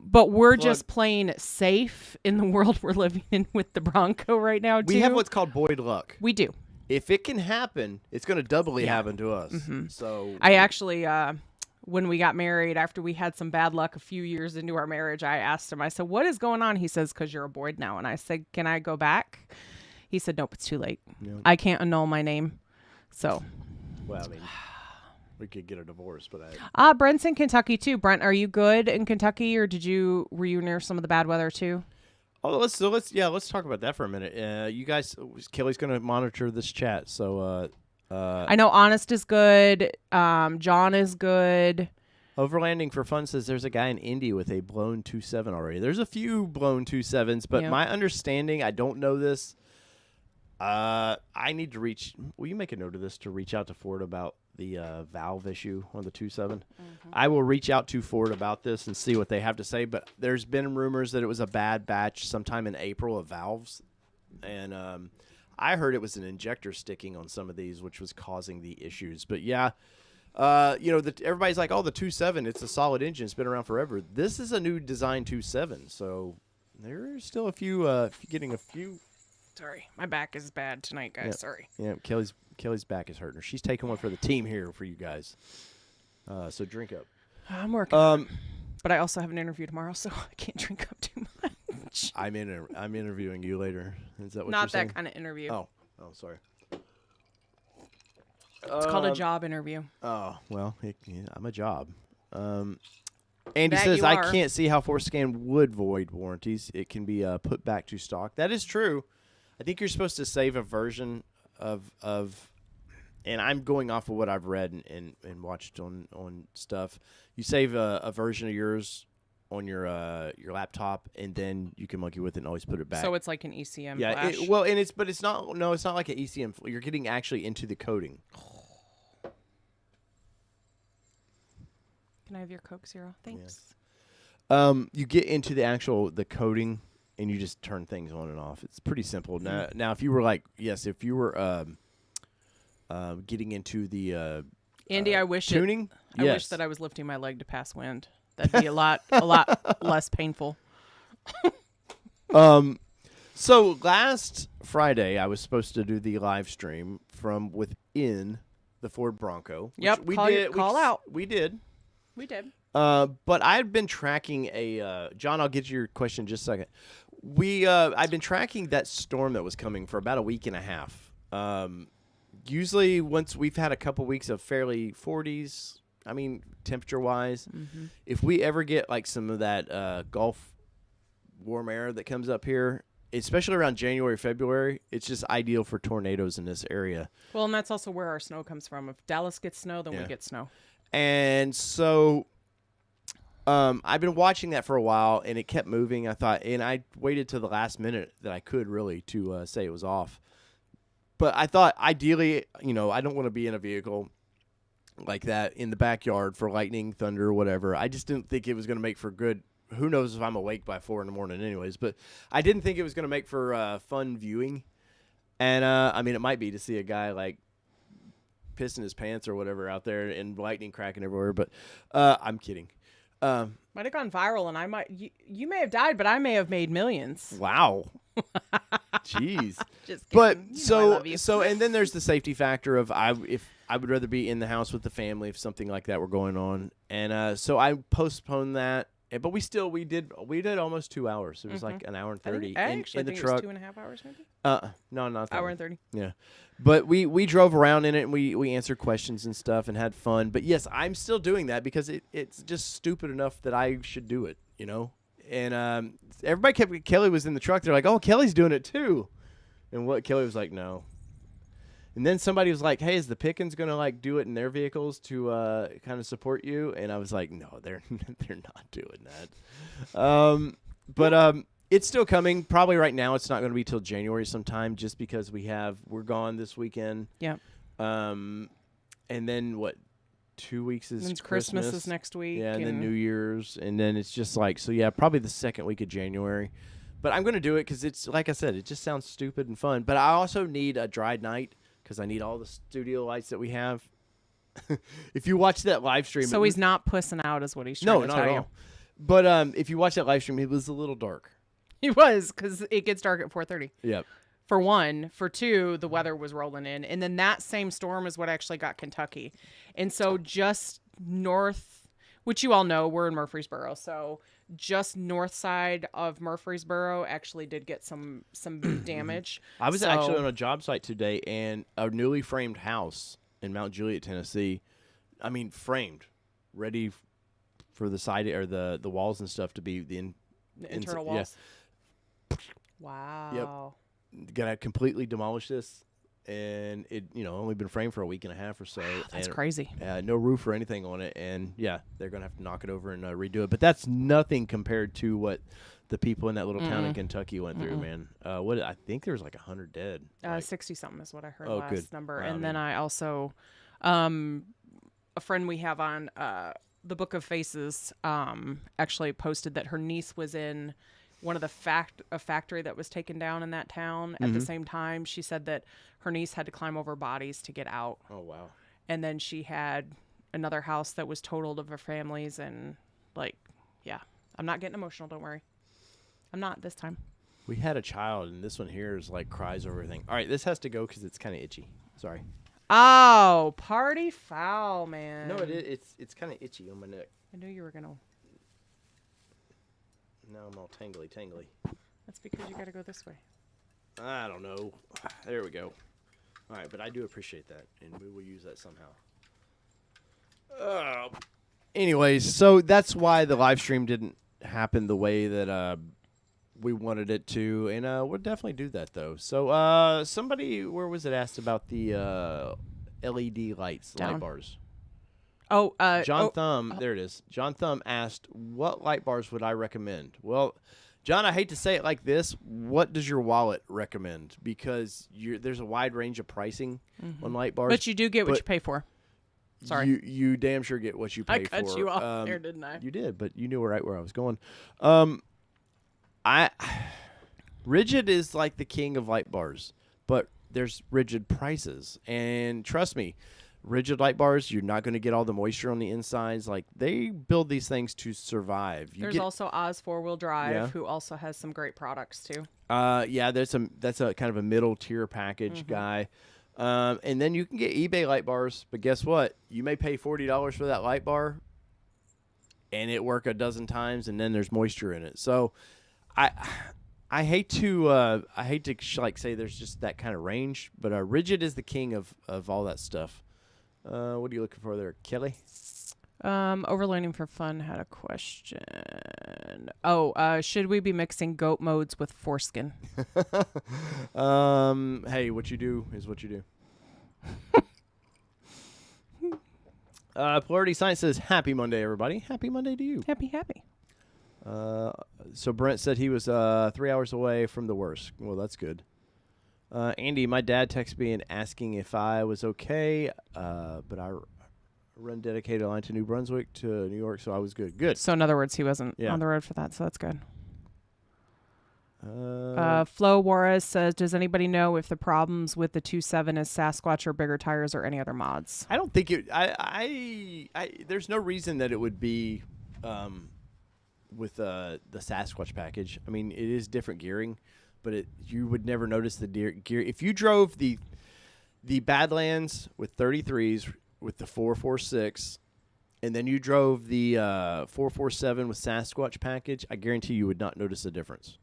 But we're just playing safe in the world we're living in with the Bronco right now, too. We have what's called Boyd luck. We do. If it can happen, it's going to doubly happen to us. Mm-hmm. So I actually, when we got married, after we had some bad luck a few years into our marriage, I asked him, I said, what is going on? He says, because you're a Boyd now. And I said, can I go back? He said, nope, it's too late. Yep. I can't annul my name. So. Well, I mean, we could get a divorce, but Brent's in Kentucky too. Brent, are you good in Kentucky, or were you near some of the bad weather too? Oh, let's talk about that for a minute. You guys, Kelly's going to monitor this chat, so I know Honest is good. John is good. Overlanding for Fun says there's a guy in Indy with a blown 2.7 already. There's a few blown 2.7s, but my understanding, I don't know this. I need to will you make a note of this to reach out to Ford about the valve issue on the 2.7? Mm-hmm. I will reach out to Ford about this and see what they have to say, but there's been rumors that it was a bad batch sometime in April of valves, and I heard it was an injector sticking on some of these, which was causing the issues. But yeah, everybody's like, oh, the 2.7, it's a solid engine. It's been around forever. This is a new design 2.7, so there's still a few, getting a few. Sorry, my back is bad tonight, guys. Yeah. Sorry. Yeah, Kelly's back is hurting her. She's taking one for the team here for you guys. So drink up. I'm working. But I also have an interview tomorrow, so I can't drink up too much. I'm interviewing you later. Is that what Not you're saying? that kind of interview. Oh, sorry. It's called a job interview. Oh, well, I'm a job. Andy says, I can't see how forescan would void warranties. It can be put back to stock. That is true. I think you're supposed to save a version of and I'm going off of what I've read and watched on stuff. You save a version of yours on your laptop, and then you can monkey with it and always put it back. So it's like an ECM flash? Flash? It's not like an ECM. You're getting actually into the coding. Can I have your Coke Zero? Thanks. Yes. You get into the coding, and you just turn things on and off. It's pretty simple. Now, if you were getting into the Andy, I wish tuning. I wish that I was lifting my leg to pass wind. That'd be a lot less painful. So last Friday, I was supposed to do the live stream from within the Ford Bronco. Yep, we did. Call out. We did. We did. But I've been tracking John, I'll get to your question in just a second. I've been tracking that storm that was coming for about a week and a half. Usually once we've had a couple weeks of fairly 40s, temperature-wise, if we ever get like some of that Gulf warm air that comes up here, especially around January, February, it's just ideal for tornadoes in this area. Well, and that's also where our snow comes from. If Dallas gets snow, then we get snow. And so I've been watching that for a while, and it kept moving. I waited till the last minute that I could really to say it was off. But I thought ideally, I don't want to be in a vehicle like that in the backyard for lightning, thunder, whatever. I just didn't think it was going to make for good. Who knows if I'm awake by 4 a.m. anyways, but I didn't think it was going to make for fun viewing. And, it might be to see a guy like pissing his pants or whatever out there and lightning cracking everywhere. But I'm kidding. Might have gone viral, and I might you may have died, but I may have made millions. Wow. Jeez. Just kidding. But You know I love you. and then there's the safety factor of if I would rather be in the house with the family if something like that were going on, and so I postponed that. But we did almost 2 hours. It was like an hour and 30 I in actually the think truck. it was 2.5 hours, maybe. No, not that Hour one. and 30. Yeah, but we drove around in it and we answered questions and stuff and had fun. But yes, I'm still doing that because it's just stupid enough that I should do it, you know. And Kelly was in the truck. They're like, "Oh, Kelly's doing it too," and what Kelly was like, "No." And then somebody was like, "Hey, is the Pickens gonna like do it in their vehicles to kind of support you?" And I was like, "No, they're not doing that." But it's still coming. Probably right now, it's not going to be till January sometime, just because we're gone this weekend. Yeah. And then what? 2 weeks is And Christmas is next week. Yeah, and then New Year's, and then it's just like so. Yeah, probably the second week of January. But I'm going to do it because it's like I said, it just sounds stupid and fun. But I also need a dry night. Because I need all the studio lights that we have. If you watch that live stream, So he's not pussing out, is what he's trying to not tell at you. all. But if you watch that live stream, it was a little dark. He was, because it gets dark at 4:30. Yep. For one. For two, the weather was rolling in. And then that same storm is what actually got Kentucky. And so just north, which you all know, we're in Murfreesboro. So just north side of Murfreesboro actually did get some damage. I was actually on a job site today, and a newly framed house in Mount Juliet, Tennessee. I mean, framed, ready for the side or the walls and stuff to be the internal walls. Yeah. Wow. Yep. Gonna completely demolish this, and it only been framed for a week and a half or so. Wow, that's and, crazy. No roof or anything on it, and yeah, they're gonna have to knock it over and redo it. But that's nothing compared to what the people in that little town in Kentucky went through, man. I think there was like 100 dead. 60 something is what I heard. Good Number. Wow, and man. then I also, a friend we have on the Book of Faces actually posted that her niece was in one of a factory that was taken down in that town at the same time. She said that her niece had to climb over bodies to get out. Oh wow. And then she had another house that was totaled of her families, and I'm not getting emotional, don't worry. I'm not this time. We had a child, and this one here is like cries over everything. All right, this has to go because it's kind of itchy. Sorry. Oh, party foul, man. No, it's kind of itchy on my neck. I knew you were gonna. Now I'm all tangly. That's because you got to go this way. I don't know. There we go. All right, but I do appreciate that, and we will use that somehow. Anyways, so that's why the live stream didn't happen the way that we wanted it to, and we'll definitely do that though. So somebody, where was it, asked about the LED lights, light bars. Oh, John Thumb, there it is. John Thumb asked, what light bars would I recommend? Well, John, I hate to say it like this. What does your wallet recommend? Because there's a wide range of pricing on light bars. but you do get what you pay for. Sorry. You damn sure get what you pay for. I cut you off there, didn't I? You did, but you knew right where I was going. Rigid is like the king of light bars, but there's rigid prices. And trust me, rigid light bars, you're not going to get all the moisture on the insides. Like, they build these things to survive. There's also Oz 4-wheel drive, who also has some great products too. Yeah, that's a kind of a middle tier package guy. And then you can get eBay light bars, but guess what? You may pay $40 for that light bar, and it work a dozen times, and then there's moisture in it. So, I hate to like say there's just that kind of range, but rigid is the king of all that stuff. What are you looking for there, Kelly? Overlanding for Fun had a question. Oh, should we be mixing goat modes with foreskin? Hey, what you do is what you do. Polarity Science says, happy Monday, everybody. Happy Monday to you. Happy. So Brent said he was 3 hours away from the worst. Well, that's good. Andy, my dad texted me and asking if I was okay, but I run dedicated line to New Brunswick to New York, so I was good. Good. So in other words, he wasn't on the road for that, so that's good. Flo Juarez says, does anybody know if the problems with the 2.7 is Sasquatch or bigger tires or any other mods? I don't think it. There's no reason that it would be with the Sasquatch package. I mean, it is different gearing, but you would never notice the gear if you drove the Badlands with 33s with the 446, and then you drove the 447 with Sasquatch package. I guarantee you would not notice a difference.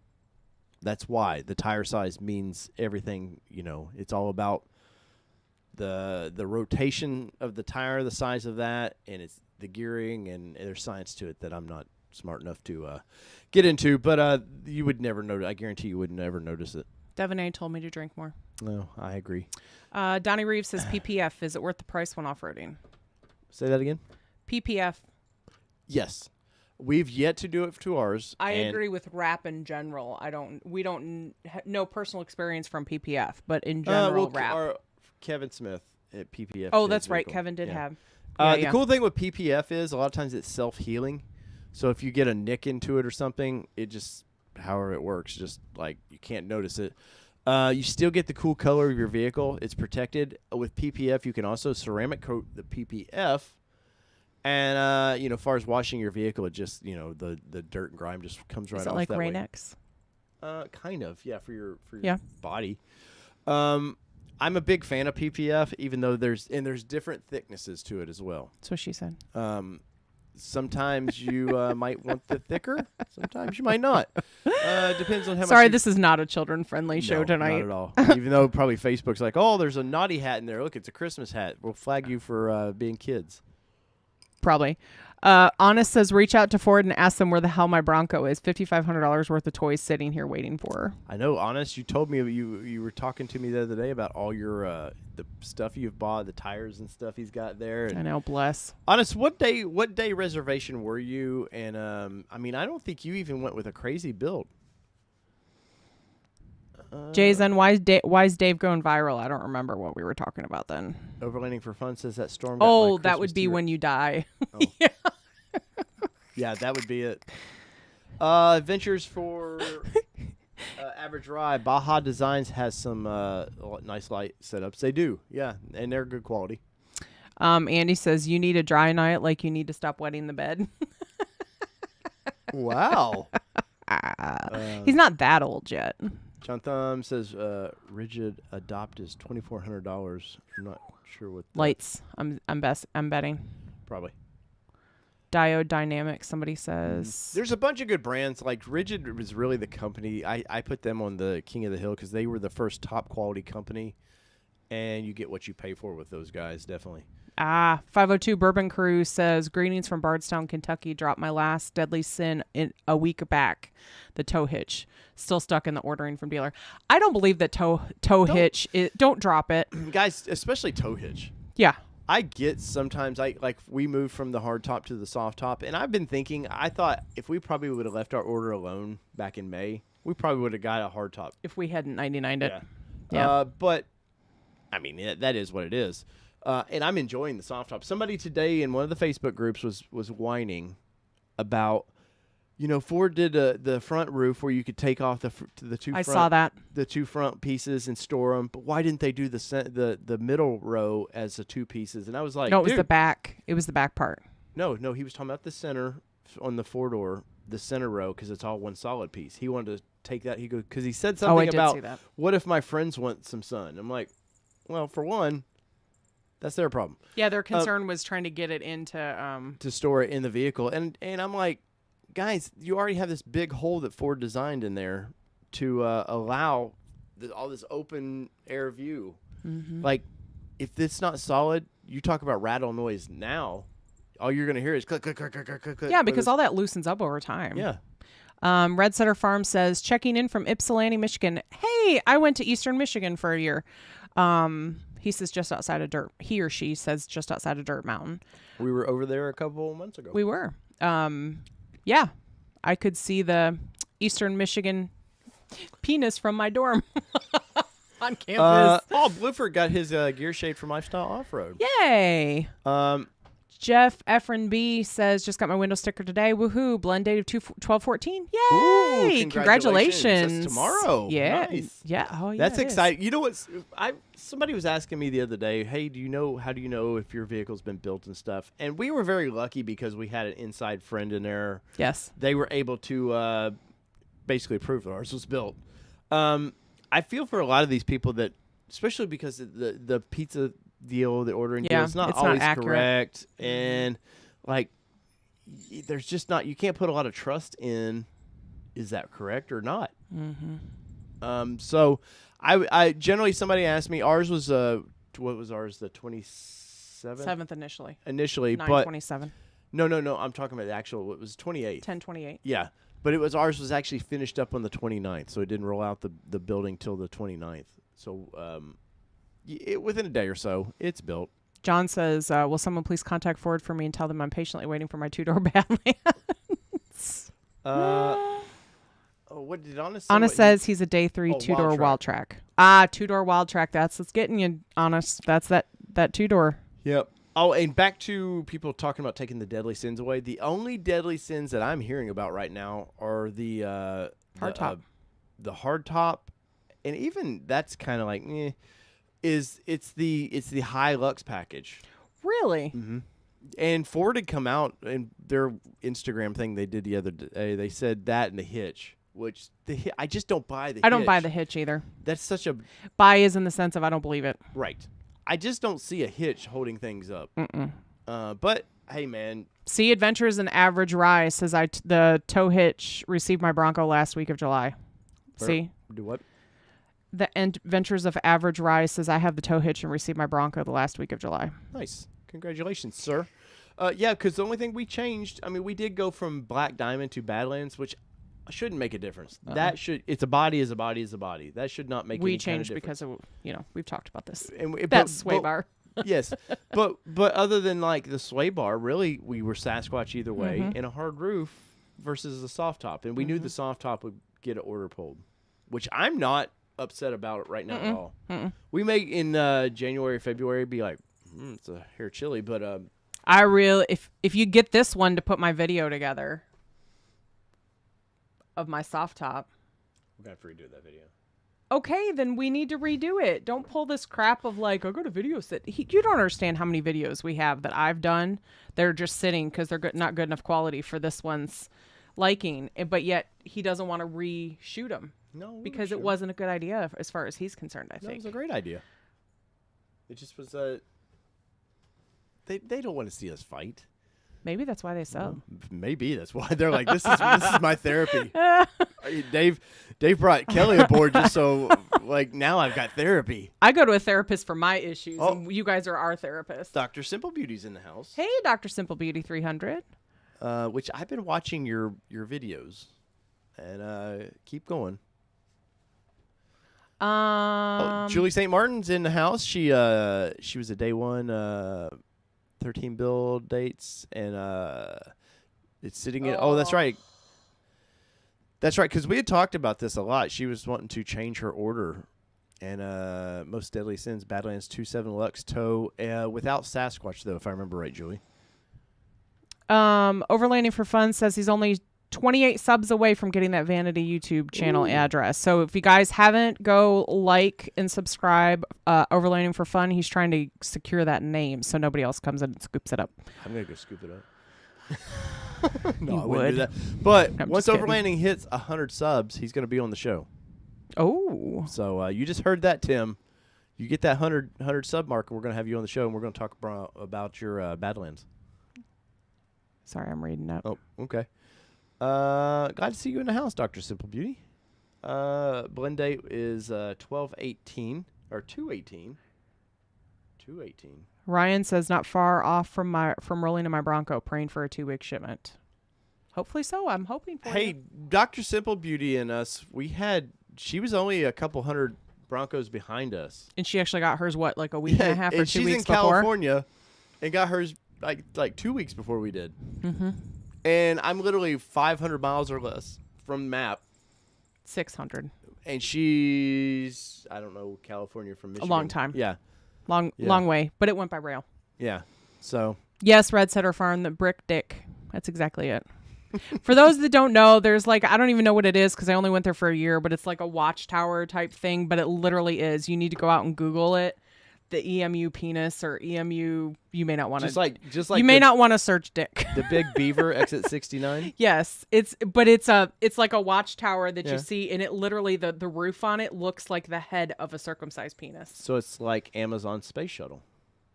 That's why the tire size means everything. You know, it's all about the rotation of the tire, the size of that, and it's the gearing, and there's science to it that I'm not smart enough to get into. But you would never notice. I guarantee you would never notice it. Devin A. told me to drink more. No, I agree. Donnie Reeves says PPF. Is it worth the price when off-roading? Say that again. PPF. Yes. We've yet to do it to ours. I agree with wrap in general. We don't no personal experience from PPF, but in general, wrap. Kevin Smith at PPF. Oh, that's right. Kevin did have. The cool thing with PPF is a lot of times it's self-healing. So if you get a nick into it or something, it just, however it works, just like you can't notice it. You still get the cool color of your vehicle. It's protected. With PPF, you can also ceramic coat the PPF. And, as far as washing your vehicle, it just, the dirt and grime just comes right off that way. Is it like Rain-X? Kind of, yeah, for your body. I'm a big fan of PPF, even though there's different thicknesses to it as well. That's what she said. Sometimes you might want the thicker. Sometimes you might not. Depends on how much. Sorry, this is not a children-friendly show tonight. Not at all. Even though probably Facebook's like, oh, there's a naughty hat in there. Look, it's a Christmas hat. We'll flag you for being kids. Probably. Honest says, reach out to Ford and ask them where the hell my Bronco is. $5,500 worth of toys sitting here waiting for her. I know, Honest. You told me you were talking to me the other day about all your the stuff you've bought, the tires and stuff he's got there. And I know, bless. Honest, what day reservation were you? And I don't think you even went with a crazy build. Jason, why is Dave going viral? I don't remember what we were talking about then. Overlanding for Fun says that storm. Oh, that would be when you die. Oh. Yeah. Yeah, that would be it. Adventures for Average Ride. Baja Designs has some nice light setups. They do, yeah, and they're good quality. Andy says, you need a dry night like you need to stop wetting the bed. Wow. He's not that old yet. John Thumb says Rigid Adopt is $2,400. I'm not sure what. Lights. I'm betting. Probably. Diode Dynamics, somebody says. There's a bunch of good brands. Like Rigid was really the company. I put them on the King of the Hill because they were the first top quality company, and you get what you pay for with those guys, definitely. 502 Bourbon Crew says, greetings from Bardstown, Kentucky. Dropped my last deadly sin a week back. The tow hitch. Still stuck in the ordering from dealer. I don't believe that tow hitch. Don't drop it. Guys, especially tow hitch. Yeah. I get sometimes, we moved from the hard top to the soft top, and I've been thinking, I thought if we probably would have left our order alone back in May, we probably would have got a hard top. If we hadn't 99'd it. Yeah. But, that is what it is. And I'm enjoying the soft top. Somebody today in one of the Facebook groups was whining about, Ford did the front roof where you could take off the two. I saw that. The two front pieces and store them. But why didn't they do the middle row as the two pieces? And I was like, no, it was the back. It was the back part. No, he was talking about the center on the four-door, the center row, because it's all one solid piece. He wanted to take that. Because he said something about, what if my friends want some sun? I'm like, well, for one, that's their problem. Yeah, their concern was trying to get it into to store it in the vehicle, and I'm like, guys, you already have this big hole that Ford designed in there to allow all this open air view. Mm-hmm. Like, if it's not solid, you talk about rattle noise now. All you're gonna hear is click, click, click, click, click, click. Yeah, because all that loosens up over time. Yeah. Red Setter Farm says, checking in from Ypsilanti, Michigan. Hey, I went to Eastern Michigan for a year. He says just outside of Dirt. He or she says just outside of Dirt Mountain. We were over there a couple of months ago. We were. Yeah, I could see the Eastern Michigan penis from my dorm on campus. Bluford got his gear shaped for Lifestyle Off-Road. Yay. Jeff Efren B says, just got my window sticker today. Woohoo. Blend date of 12/14. Yay. Ooh, Congratulations. That's tomorrow. Yeah. Nice. Yeah. Oh, yeah. That's it is. exciting. You know what? Somebody was asking me the other day, hey, how do you know if your vehicle's been built and stuff? And we were very lucky because we had an inside friend in there. Yes. They were able to basically prove that ours was built. I feel for a lot of these people that, especially because the pizza deal, the ordering deal, is not always correct, and like there's just not, you can't put a lot of trust in, is that correct or not? So I generally, somebody asked me, ours was what was ours, the 27th initially, 9/27. 9/27. No, I'm talking about the actual, it was 28th. 10/28. Yeah, but ours was actually finished up on the 29th, so it didn't roll out the building till the 29th. So within a day or so, it's built. John says, will someone please contact Ford for me and tell them I'm patiently waiting for my 2-door Badlands? What did Anna say? Anna says he's a day 3 2-door wild track. 2-door wild track. That's what's getting you, honest. That's that 2-door. Yep. Oh, and back to people talking about taking the deadly sins away. The only deadly sins that I'm hearing about right now are the hardtop. The hardtop, and even that's kind of like, it's the high lux package. Really? Mm-hmm. And Ford had come out in their Instagram thing they did the other day. They said that and the hitch, which I just don't buy the hitch. I don't buy the hitch either. That's such a... Buy is in the sense of I don't believe it. Right. I just don't see a hitch holding things up. But, hey, man. See, Adventures in Average Rise says the tow hitch received my Bronco last week of July. See? Do what? The Adventures of Average Rise says I have the tow hitch and received my Bronco the last week of July. Nice. Congratulations, sir. Yeah, because the only thing we changed, I mean, we did go from Black Diamond to Badlands, which shouldn't make a difference. That should, it's a body is a body is a body. That should not make any kind of difference. We changed because of, we've talked about this. And that sway bar. Yes. But other than like the sway bar, really, we were Sasquatch either way, and a hard roof versus a soft top. And we knew the soft top would get an order pulled, which I'm not upset about it right now at all. We may in January, February be like, it's a hair chilly, but I really, if you get this one to put my video together of my soft top, we're gonna have to redo that video. Okay, then we need to redo it. Don't pull this crap of like, I got a video set. You don't understand how many videos we have that I've done. They're just sitting because they're not good enough quality for this one's liking, but yet he doesn't want to reshoot them. No, because it wasn't a good idea as far as he's concerned. I think it was a great idea. It just was They don't want to see us fight. Maybe that's why they sub. Maybe that's why they're like, this is my therapy. Dave brought Kelly aboard just so like now I've got therapy. I go to a therapist for my issues, and you guys are our therapist. Dr. Simple Beauty's in the house. Hey, Dr. Simple Beauty 300. Which I've been watching your videos, and keep going. Julie St. Martin's in the house. She was a day 1. 13 build dates, and it's sitting in. Oh, that's right. That's right, because we had talked about this a lot. She was wanting to change her order, and Most Deadly Sins, Badlands 27 Lux tow, without Sasquatch, though, if I remember right, Julie. Overlanding for Fun says he's only 28 subs away from getting that Vanity YouTube channel address. So if you guys haven't, go like and subscribe. Overlanding for Fun, he's trying to secure that name so nobody else comes in and scoops it up. I'm going to go scoop it up. No, I wouldn't do that. But once Overlanding hits 100 subs, he's going to be on the show. Oh. So you just heard that, Tim. You get that 100 sub mark, and we're going to have you on the show, and we're going to talk about your Badlands. Sorry, I'm reading up. Oh, okay. Glad to see you in the house, Dr. Simple Beauty. Blend date is 12/18 or 2/18. 2/18. Ryan says not far off from rolling in my Bronco, praying for a 2-week shipment. Hopefully so. I'm hoping for Hey, Dr. Simple Beauty and us, she was only a couple hundred Broncos behind us. And she actually got hers, what, like a week and a half or 2 weeks before? She's in California and got hers like 2 weeks before we did. Mm-hmm. And I'm literally 500 miles or less from map. 600. And she's, I don't know, California from Michigan. A long time. Yeah. Long way, but it went by rail. Yeah. So. Yes, Red Setter Farm, the brick dick. That's exactly it. For those that don't know, there's like, I don't even know what it is because I only went there for a year, but it's like a watchtower type thing, but it literally is. You need to go out and Google it. The EMU penis or EMU, you may not want to. Just like you may not want to search dick. The Big Beaver exit 69. Yes, it's like a watchtower that you see, and it literally the roof on it looks like the head of a circumcised penis. So it's like Amazon space shuttle.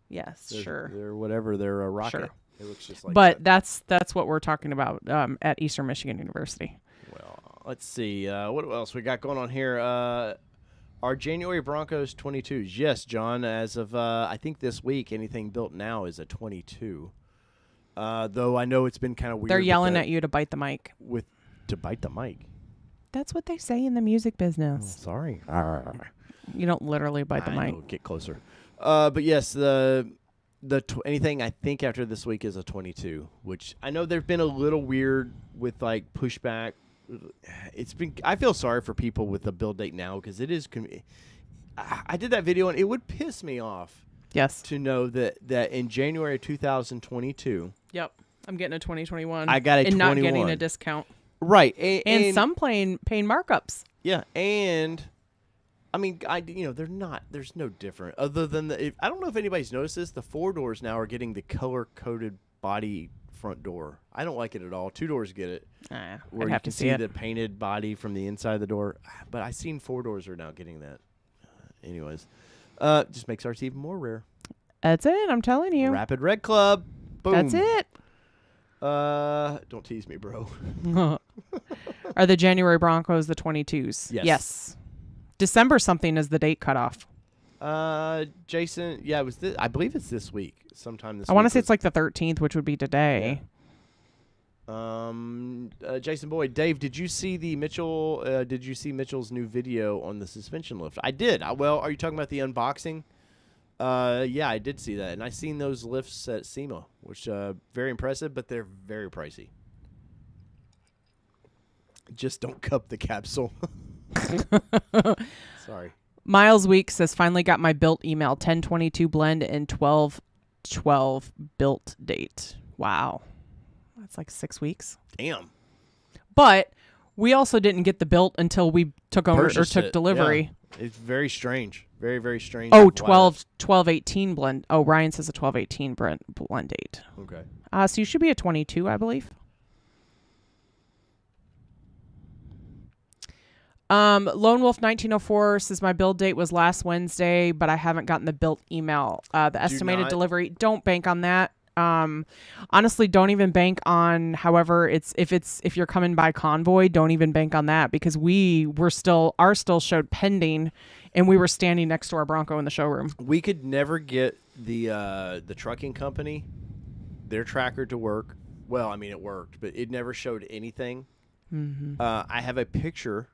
Yes, They're a rocket. Sure. It looks just like. But that's what we're talking about at Eastern Michigan University. Well, let's see what else we got going on here. Our January Broncos 22s. Yes, John. As of I think this week, anything built now is a 22. Though I know it's been kind of weird. They're yelling at you to bite the mic. To bite the mic. That's what they say in the music business. Oh, sorry. You don't literally bite the mic. Know, get closer. But yes, anything I think after this week is a 22, which I know they've been a little weird with like pushback. I feel sorry for people with the build date now because it is. I did that video and it would piss me off. Yes. To know that in January 2022. Yep. I'm getting a 2021. I got a 21. And not getting a discount. Right. And some paying markups. Yeah. And I mean, there's no different other than I don't know if anybody's noticed this. The 4 doors now are getting the color coded body front door. I don't like it at all. 2 doors get it. Where you can see the painted body from the inside of the door. But I've seen 4 doors are now getting that. Anyways, just makes ours even more rare. That's it. I'm telling you. Rapid Red Club. Boom. That's it. Don't tease me, bro. Are the January Broncos the 22s? Yes. December something is the date cutoff. Jason, it was I believe it's this week. Sometime this week. I want to say it's like the 13th, which would be today. Yeah. Jason Boyd, Dave, did you see Mitchell's new video on the suspension lift? I did. Well, are you talking about the unboxing? Yeah, I did see that, and I seen those lifts at SEMA, which very impressive, but they're very pricey. Just don't cup the capsule. Sorry. Miles Week says, finally got my built email, 10/22 blend and 12/12 built date. Wow. That's like 6 weeks. Damn. But we also didn't get the built until we took delivery. Yeah. It's very strange. Very, very strange. Oh, 12/18 blend. Oh, Ryan says a 12/18 blend date. Okay. So you should be a 22, I believe. Lone Wolf 1904 says my build date was last Wednesday, but I haven't gotten the built email. The estimated delivery. Don't bank on that. Honestly, don't even bank on. However, if you're coming by convoy, don't even bank on that because our still showed pending, and we were standing next to our Bronco in the showroom. We could never get the trucking company, their tracker to work. Well, I mean it worked, but it never showed anything. Mm-hmm. I have a picture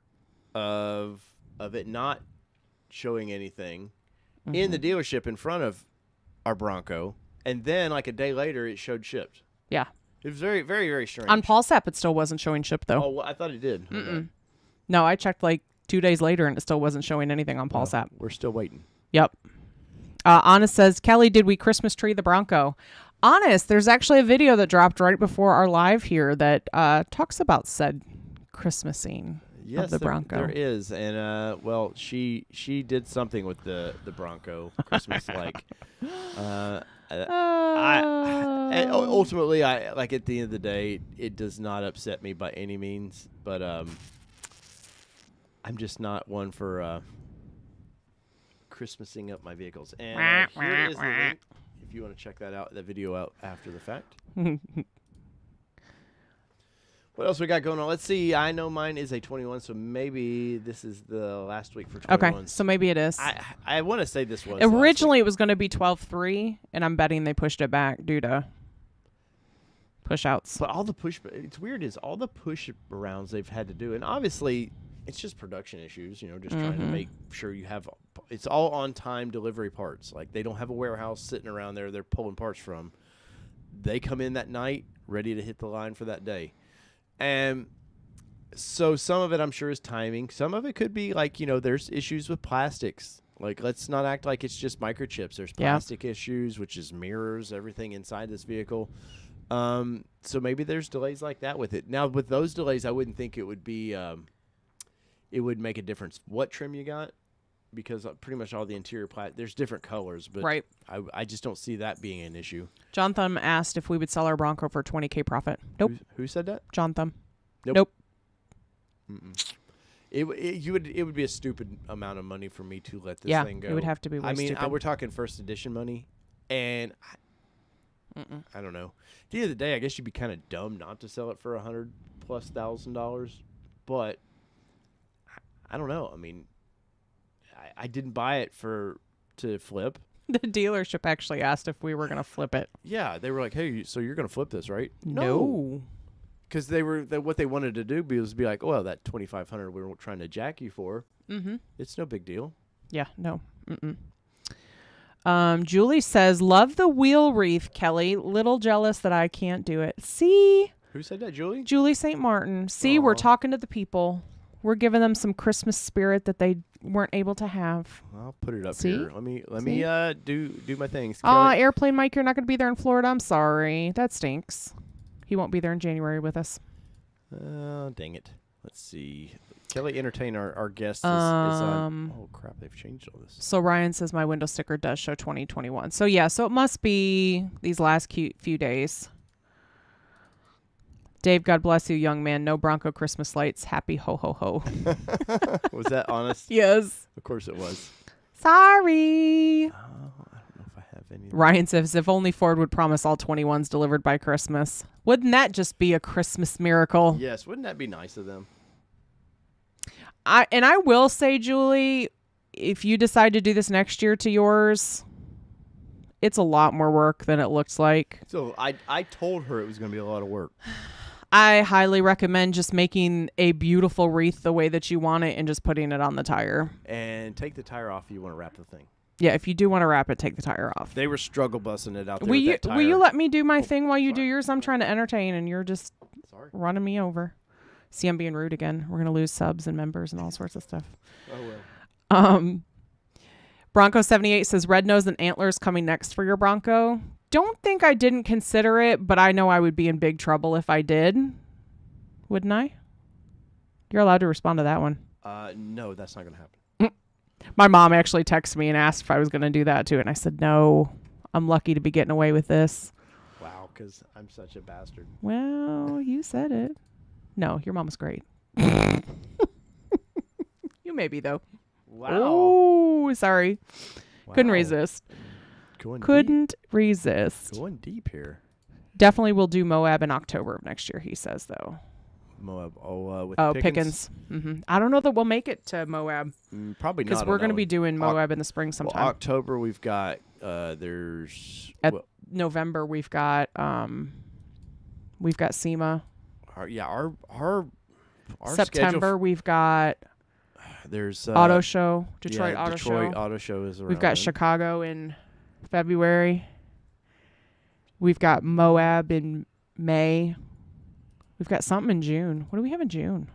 of it not showing anything in the dealership in front of our Bronco, and then like a day later it showed shipped. Yeah, it was very, very, very strange. On PulseApp it still wasn't showing shipped though. Oh, well, I thought it did. Okay. No, I checked like 2 days later and it still wasn't showing anything on PulseApp. We're still waiting. Yep. Honest says, Kelly, did we Christmas tree the Bronco? Honest, there's actually a video that dropped right before our live here that talks about said Christmasing. Yes, of the Bronco. There is, and well, she did something with the Bronco Christmas like. Ultimately, I like at the end of the day, it does not upset me by any means, but I'm just not one for Christmasing up my vehicles. And here is the link if you want to check that video out after the fact. What else we got going on? Let's see. I know mine is a 21, so maybe this is the last week for 21. Okay, so maybe it is. I want to say this was originally it was going to be 12/3, and I'm betting they pushed it back due to push outs. But it's weird is all the push arounds they've had to do, and obviously it's just production issues. Just trying to make sure you have it's all on time delivery parts. Like they don't have a warehouse sitting around there they're pulling parts from. They come in that night ready to hit the line for that day. And so some of it I'm sure is timing. Some of it could be like, there's issues with plastics Like, let's not act like it's just microchips. There's plastic issues, which is mirrors, everything inside this vehicle. So maybe there's delays like that with it. Now, with those delays, I wouldn't think it would be it would make a difference what trim you got, because pretty much all the interior there's different colors, but right. I just don't see that being an issue. John Thumb asked if we would sell our Bronco for $20,000 profit. Nope. Who said that? John Thumb. Nope. It would be a stupid amount of money for me to let this thing go. It would have to be way stupid. We're talking first edition money, and I don't know. At the end of the day, I guess you'd be kind of dumb not to sell it for $100,000+, but I don't know. I mean, I didn't buy it to flip. The dealership actually asked if we were going to flip it. Yeah, they were like, "Hey, so you're going to flip this, right?" No. Because what they wanted to do was be like, "Oh, well, that $2,500 we were trying to jack you for, it's no big deal." Yeah, no. Julie says, "Love the wheel wreath, Kelly. Little jealous that I can't do it." See? Who said that, Julie? Julie St. Martin. See, we're talking to the people. We're giving them some Christmas spirit that they weren't able to have. I'll put it up here. Let me do my things. Airplane Mike, you're not going to be there in Florida. I'm sorry. That stinks. He won't be there in January with us. Dang it. Let's see. Kelly entertain our guests is on. Oh crap! They've changed all this. So Ryan says my window sticker does show 2021. So yeah, so it must be these last few days. Dave, God bless you, young man. No Bronco Christmas lights. Happy ho ho ho. Was that honest? Yes. Of course it was. Sorry. I don't know if I have any. Ryan says, if only Ford would promise all 21s delivered by Christmas. Wouldn't that just be a Christmas miracle? Yes. Wouldn't that be nice of them? I will say, Julie, if you decide to do this next year to yours, it's a lot more work than it looks like. So I told her it was going to be a lot of work. I highly recommend just making a beautiful wreath the way that you want it and just putting it on the tire. And take the tire off if you want to wrap the thing. Yeah, if you do want to wrap it, take the tire off. They were struggle busting it out there Will you let me do my thing while you do sorry. yours? I'm trying to entertain, and you're just running me over. See, I'm being rude again. We're going to lose subs and members and all sorts of stuff. Oh, well. Bronco 78 says, red nose and antlers coming next for your Bronco. Don't think I didn't consider it, but I know I would be in big trouble if I did. Wouldn't I? You're allowed to respond to that one. No, that's not going to happen. My mom actually texted me and asked if I was going to do that too. And I said, no, I'm lucky to be getting away with this. Wow, because I'm such a bastard. Well, you said it. No, your mom was great. You may be, though. Wow. Oh, sorry. Wow. Couldn't resist. Couldn't resist. Going deep here. Definitely will do Moab in October of next year, he says, though. Moab. with Pickens. Mm-hmm. I don't know that we'll make it to Moab. Probably not. Because we're going to be doing Moab in the spring sometime. Well, October, we've got, there's... November, we've got SEMA. Our September, schedule, we've got... There's Auto Show, Detroit Auto Detroit Show. Auto Show is around. We've got Chicago in February. We've got Moab in May. We've got something in June. What do we have in June?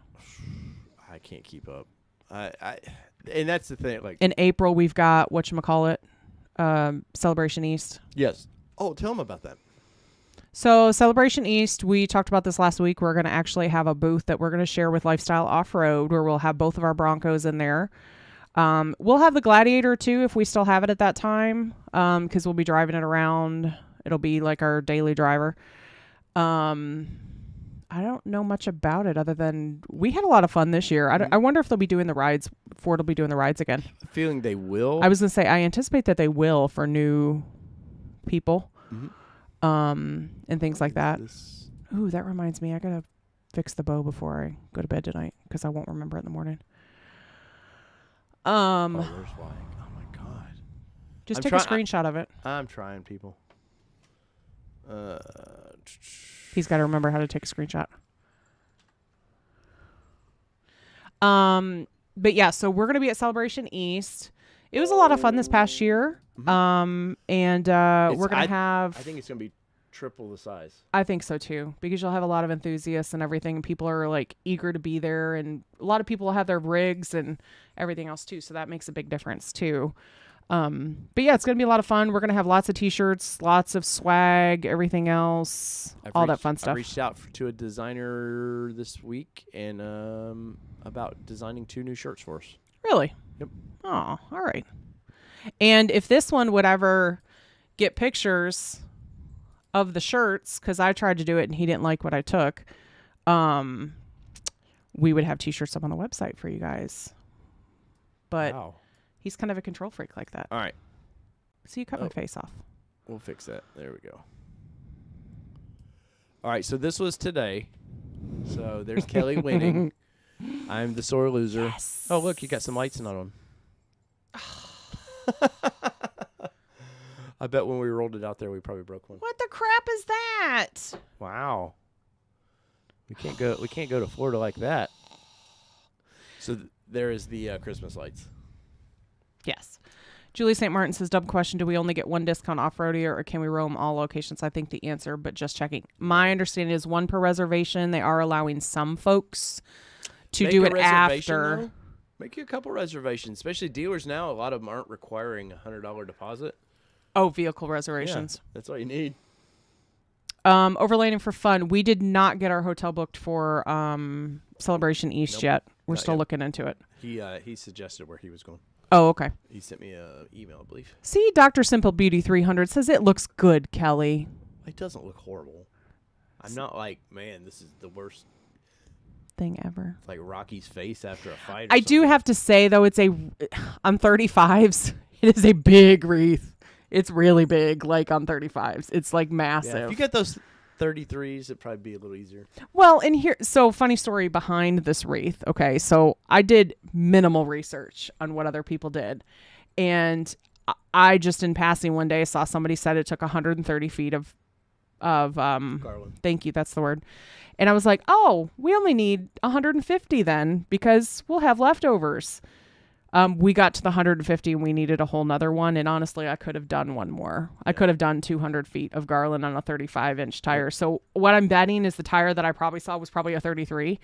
I can't keep up. And that's the thing. Like in April, we've got whatchamacallit, Celebration East. Yes. Oh, tell them about that. So Celebration East, we talked about this last week. We're going to actually have a booth that we're going to share with Lifestyle Off-Road where we'll have both of our Broncos in there. We'll have the Gladiator too if we still have it at that time because we'll be driving it around. It'll be like our daily driver. I don't know much about it other than we had a lot of fun this year. I wonder if they'll be doing the rides. Ford will be doing the rides again. I have a feeling they will. I was going to say I anticipate that they will for new people. Mm-hmm. And things like that. Ooh, that reminds me. I got to fix the bow before I go to bed tonight because I won't remember it in the morning. There's flying. Oh, my God. Just take a screenshot of it. I'm trying, people. He's got to remember how to take a screenshot. But yeah, so we're going to be at Celebration East. It was a lot of fun this past year. Mm-hmm. And we're going to have... I think it's going to be triple the size. I think so too, because you'll have a lot of enthusiasts and everything, and people are like eager to be there, and a lot of people will have their rigs and everything else too, so that makes a big difference too. But yeah, it's gonna be a lot of fun. We're gonna have lots of t-shirts, lots of swag, everything else, all that fun stuff. I reached out to a designer this week and about designing 2 new shirts for us. Really? Yep. Oh, all right. And if this one would ever get pictures of the shirts, because I tried to do it and he didn't like what I took, we would have t-shirts up on the website for you guys. But wow. He's kind of a control freak like that. All right. So you cut my face off. We'll fix that. There we go. All right, so this was today. So there's Kelly winning. I'm the sore loser. Yes. Oh, look, you got some lights not on. I bet when we rolled it out there, we probably broke one. What the crap is that? Wow. We can't go to Florida like that. So there is the Christmas lights. Yes. Julie St. Martin says, dumb question, do we only get one discount off-roadie or can we roam all locations? I think the answer, but just checking. My understanding is 1 per reservation. They are allowing some folks to do it after. Though. Make you a couple reservations, especially dealers now. A lot of them aren't requiring a $100 deposit. Oh, vehicle reservations. Yeah, that's all you need. Overlanding for fun. We did not get our hotel booked for Celebration East yet. We're still looking into it. He suggested where he was going. Oh, okay. He sent me an email, I believe. See, Dr. Simple Beauty 300 says it looks good, Kelly. It doesn't look horrible. I'm not like, man, this is the worst thing ever. It's like Rocky's face after a fight. I do have to say, though, on 35s, it is a big wreath. It's really big, like on 35s. It's like massive. Yeah, if you get those 33s, it'd probably be a little easier. Well, and so funny story behind this wreath. Okay, so I did minimal research on what other people did. And I just in passing one day saw somebody said it took 130 feet of Garland. Thank you, that's the word. And I was like, oh, we only need 150 then because we'll have leftovers. We got to the 150 and we needed a whole nother one. And honestly, I could have done one more. I could have done 200 feet of Garland on a 35-inch tire. So what I'm betting is the tire that I probably saw was probably a 33.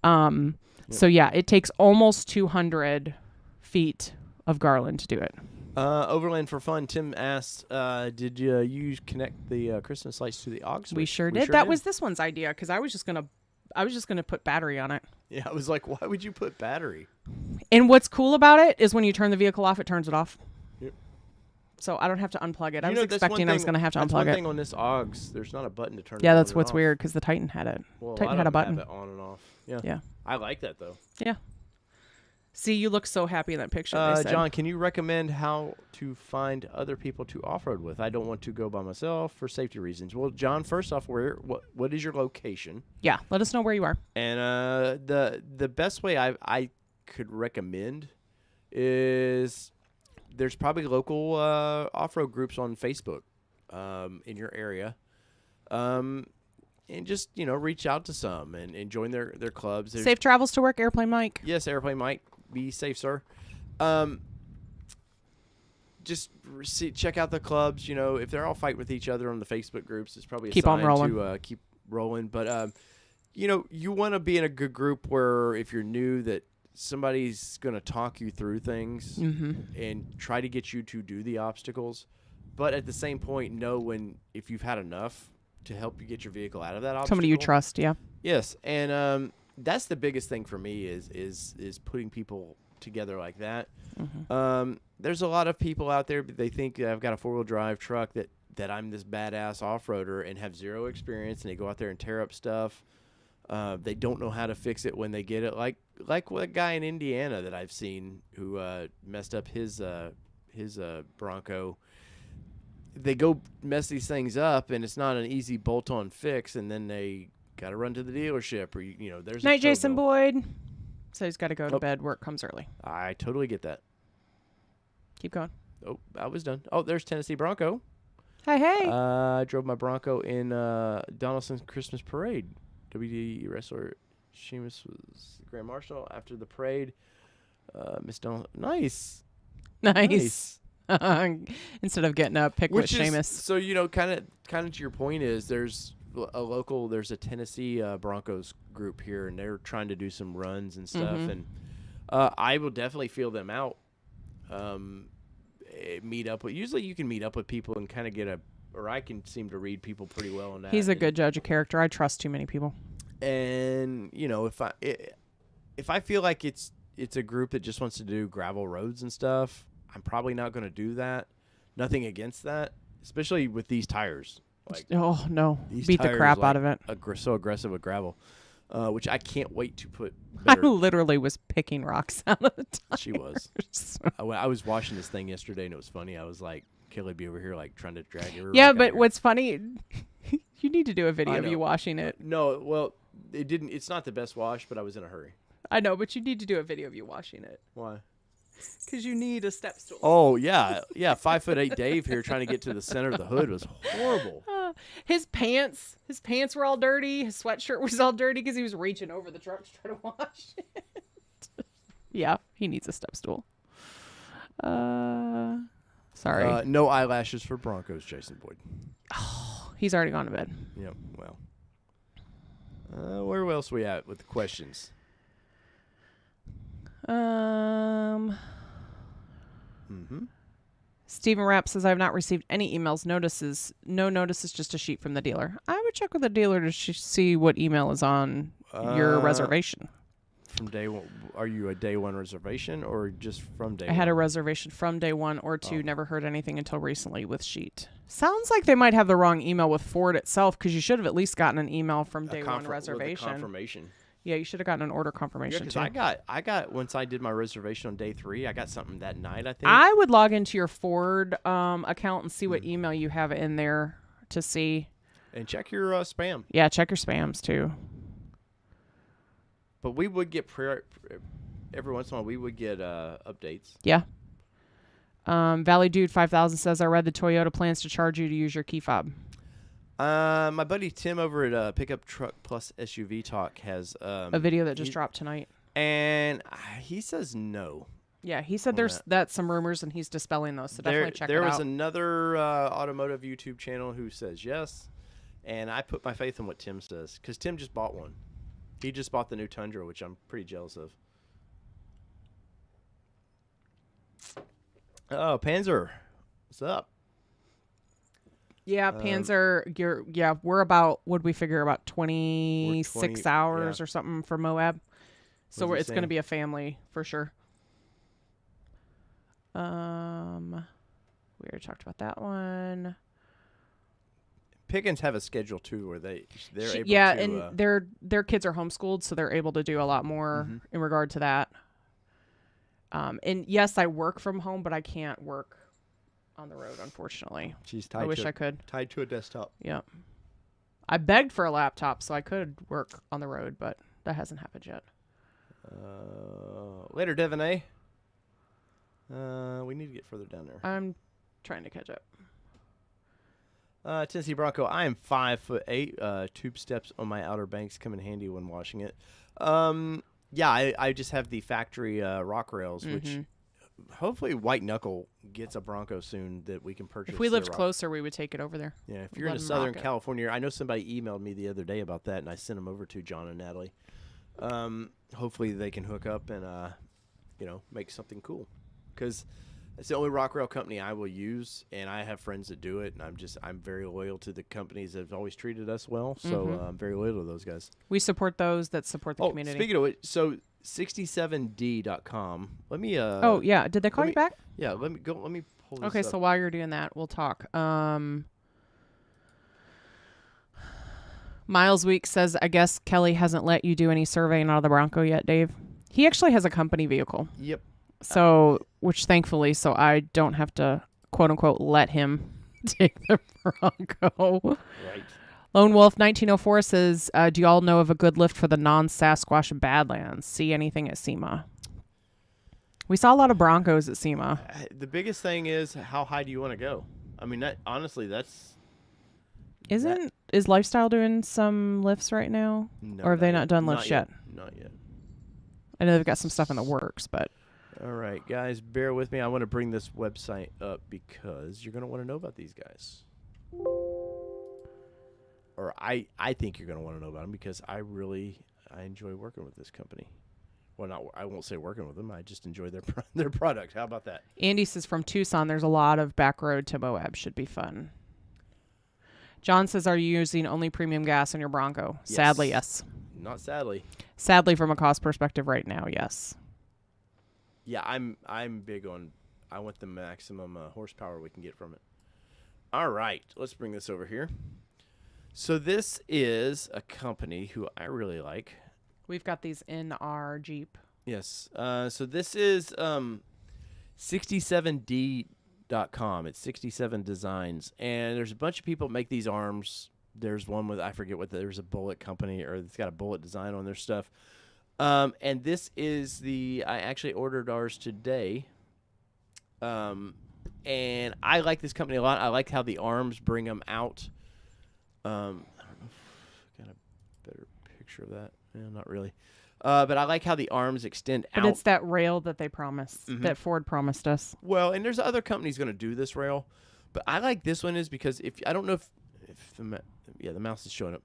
So yeah, it takes almost 200 feet of Garland to do it. Overland for fun. Tim asked, did you connect the Christmas lights to the aux? We sure did. That was this one's idea because I was just gonna put battery on it. Yeah, I was like, why would you put battery? And what's cool about it is when you turn the vehicle off, it turns it off. Yep. So I don't have to unplug it. I was expecting I was going to have to unplug it. That's one thing on this aux. There's not a button to turn it on. Yeah, that's what's weird because the Titan had it. Well, Titan had a button. Have it on and off. Yeah. Yeah. I like that though. Yeah. See, you look so happy in that picture. John, can you recommend how to find other people to off-road with? I don't want to go by myself for safety reasons. Well, John, first off, what is your location? Yeah, let us know where you are. And the best way I could recommend is there's probably local off-road groups on Facebook in your area. And just, reach out to some and join their clubs. Safe travels to work, Airplane Mike. Yes, Airplane Mike. Be safe, sir. Just check out the clubs. If they're all fighting with each other on the Facebook groups, it's probably a sign to keep rolling. But, you want to be in a good group where if you're new that somebody's going to talk you through things and try to get you to do the obstacles. But at the same point, know if you've had enough to help you get your vehicle out of that obstacle. Somebody you trust, yeah. Yes, and that's the biggest thing for me is putting people together like that. There's a lot of people out there, they think I've got a 4-wheel drive truck that I'm this badass off-roader and have zero experience, and they go out there and tear up stuff. They don't know how to fix it when they get it. Like what guy in Indiana that I've seen who messed up his Bronco. They go mess these things up, and it's not an easy bolt-on fix, and then they got to run to the dealership, or there's night. Jason Boyd. So he's got to go to bed. Work comes early. I totally get that. Keep going. Oh, I was done. Oh, there's Tennessee Bronco. Hey. I drove my Bronco in Donaldson's Christmas Parade. WD wrestler Sheamus was the Grand Marshal after the parade. Miss Donaldson. Nice. instead of getting a pick with Seamus. So kind of to your point is there's a Tennessee Broncos group here, and they're trying to do some runs and stuff, and I will definitely feel them out. Usually you can meet up with people and kind of or I can seem to read people pretty well on that. He's a good judge of character. I trust too many people. And if I feel like it's a group that just wants to do gravel roads and stuff, I'm probably not going to do that. Nothing against that, especially with these tires. Like, oh no, beat the crap out of it. So aggressive with gravel, which I can't wait to put. I literally was picking rocks out of the tires. She was. I was washing this thing yesterday, and it was funny. I was like, Kelly be over here like trying to drag her. Yeah, but what's funny, you need to do a video of you washing it. No, well, it didn't. It's not the best wash, but I was in a hurry. I know, but you need to do a video of you washing it. Why? Because you need a step stool. Oh yeah. 5'8" Dave here trying to get to the center of the hood was horrible. His pants were all dirty. His sweatshirt was all dirty because he was reaching over the truck to try to wash it. Yeah, he needs a step stool. Sorry. No eyelashes for Broncos, Jason Boyd. Oh, he's already gone to bed. Yep. Well. Where else are we at with the questions? Stephen Rapp says, I have not received any emails, notices. No notices, just a sheet from the dealer. I would check with the dealer to see what email is on your reservation. From day one, are you a day one reservation or just from day one? I had a reservation from day one or two. Never heard anything until recently with sheet. Sounds like they might have the wrong email with Ford itself, because you should have at least gotten an email from day one reservation. Confirmation. Yeah, you should have gotten an order confirmation too. I got once I did my reservation on day 3, I got something that night, I think. I would log into your Ford account and see what email you have in there to see. And check your spam. Yeah, check your spams too. But we would get every once in a while we would get updates. Yeah. Valley Dude 5000 says, I read the Toyota plans to charge you to use your key fob. My buddy Tim over at Pickup Truck Plus SUV Talk has a video that just dropped tonight, and he says no. Yeah, he said that's some rumors, and he's dispelling those. So definitely check it out. There was another automotive YouTube channel who says yes, and I put my faith in what Tim says, because Tim just bought one. He just bought the new Tundra, which I'm pretty jealous of. Oh, Panzer, what's up? Yeah, Panzer, we're about, what'd we figure, about 26 hours or something for Moab. So it's going to be a family for sure. We already talked about that one. Pickens have a schedule too where they're able to. Yeah, and their kids are homeschooled, so they're able to do a lot more in regard to that. And yes, I work from home, but I can't work on the road, unfortunately. I wish I could. Tied to a desktop. Yeah. I begged for a laptop so I could work on the road, but that hasn't happened yet. Later, Devon A. We need to get further down there. I'm trying to catch up. Tennessee Bronco, I am 5'8". Tube steps on my outer banks come in handy when washing it. Yeah, I just have the factory rock rails, which hopefully White Knuckle gets a Bronco soon that we can purchase. If we lived closer, we would take it over there. Yeah, if you're in Southern California, I know somebody emailed me the other day about that, and I sent them over to John and Natalie. Hopefully they can hook up and make something cool, because it's the only rock rail company I will use, and I have friends that do it, and I'm very loyal to the companies that have always treated us well, so I'm very loyal to those guys. We support those that support the community. Speaking of it, so 67d.com. Let me oh yeah, did they call you back? Yeah, let me pull this Okay, up. so while you're doing that, we'll talk. Miles Week says, I guess Kelly hasn't let you do any surveying out of the Bronco yet, Dave. He actually has a company vehicle. Yep. So, which thankfully, so I don't have to, quote unquote, let him take the Bronco. Right. Lone Wolf 1904 says, do y'all know of a good lift for the non-Sasquatch Badlands? See anything at SEMA? We saw a lot of Broncos at SEMA. The biggest thing is, how high do you want to go? I mean, honestly, that's... Is Lifestyle doing some lifts right now? No, or have they not done lifts yet? Not yet. I know they've got some stuff in the works, but... All right, guys, bear with me. I want to bring this website up because you're going to want to know about these guys. Or I think you're going to want to know about them because I enjoy working with this company. Well, I won't say working with them. I just enjoy their product. How about that? Andy says from Tucson, there's a lot of back road to Moab. Should be fun. John says, are you using only premium gas in your Bronco? Yes. Sadly, yes. Not sadly. Sadly, from a cost perspective right now, yes. Yeah, I'm big on. I want the maximum horsepower we can get from it. All right, let's bring this over here. So this is a company who I really like. We've got these in our Jeep. Yes. So this is 67D.com. It's 67 Designs, and there's a bunch of people that make these arms. There's one with I forget what there's a bullet company or it's got a bullet design on their stuff. And this is I actually ordered ours today. And I like this company a lot. I like how the arms bring them out. I don't know if I got a better picture of that. Yeah, not really. But I like how the arms extend out. But it's that rail that they promised, that Ford promised us. Well, and there's other companies going to do this rail. But I like this one is because I don't know if the mouse is showing up.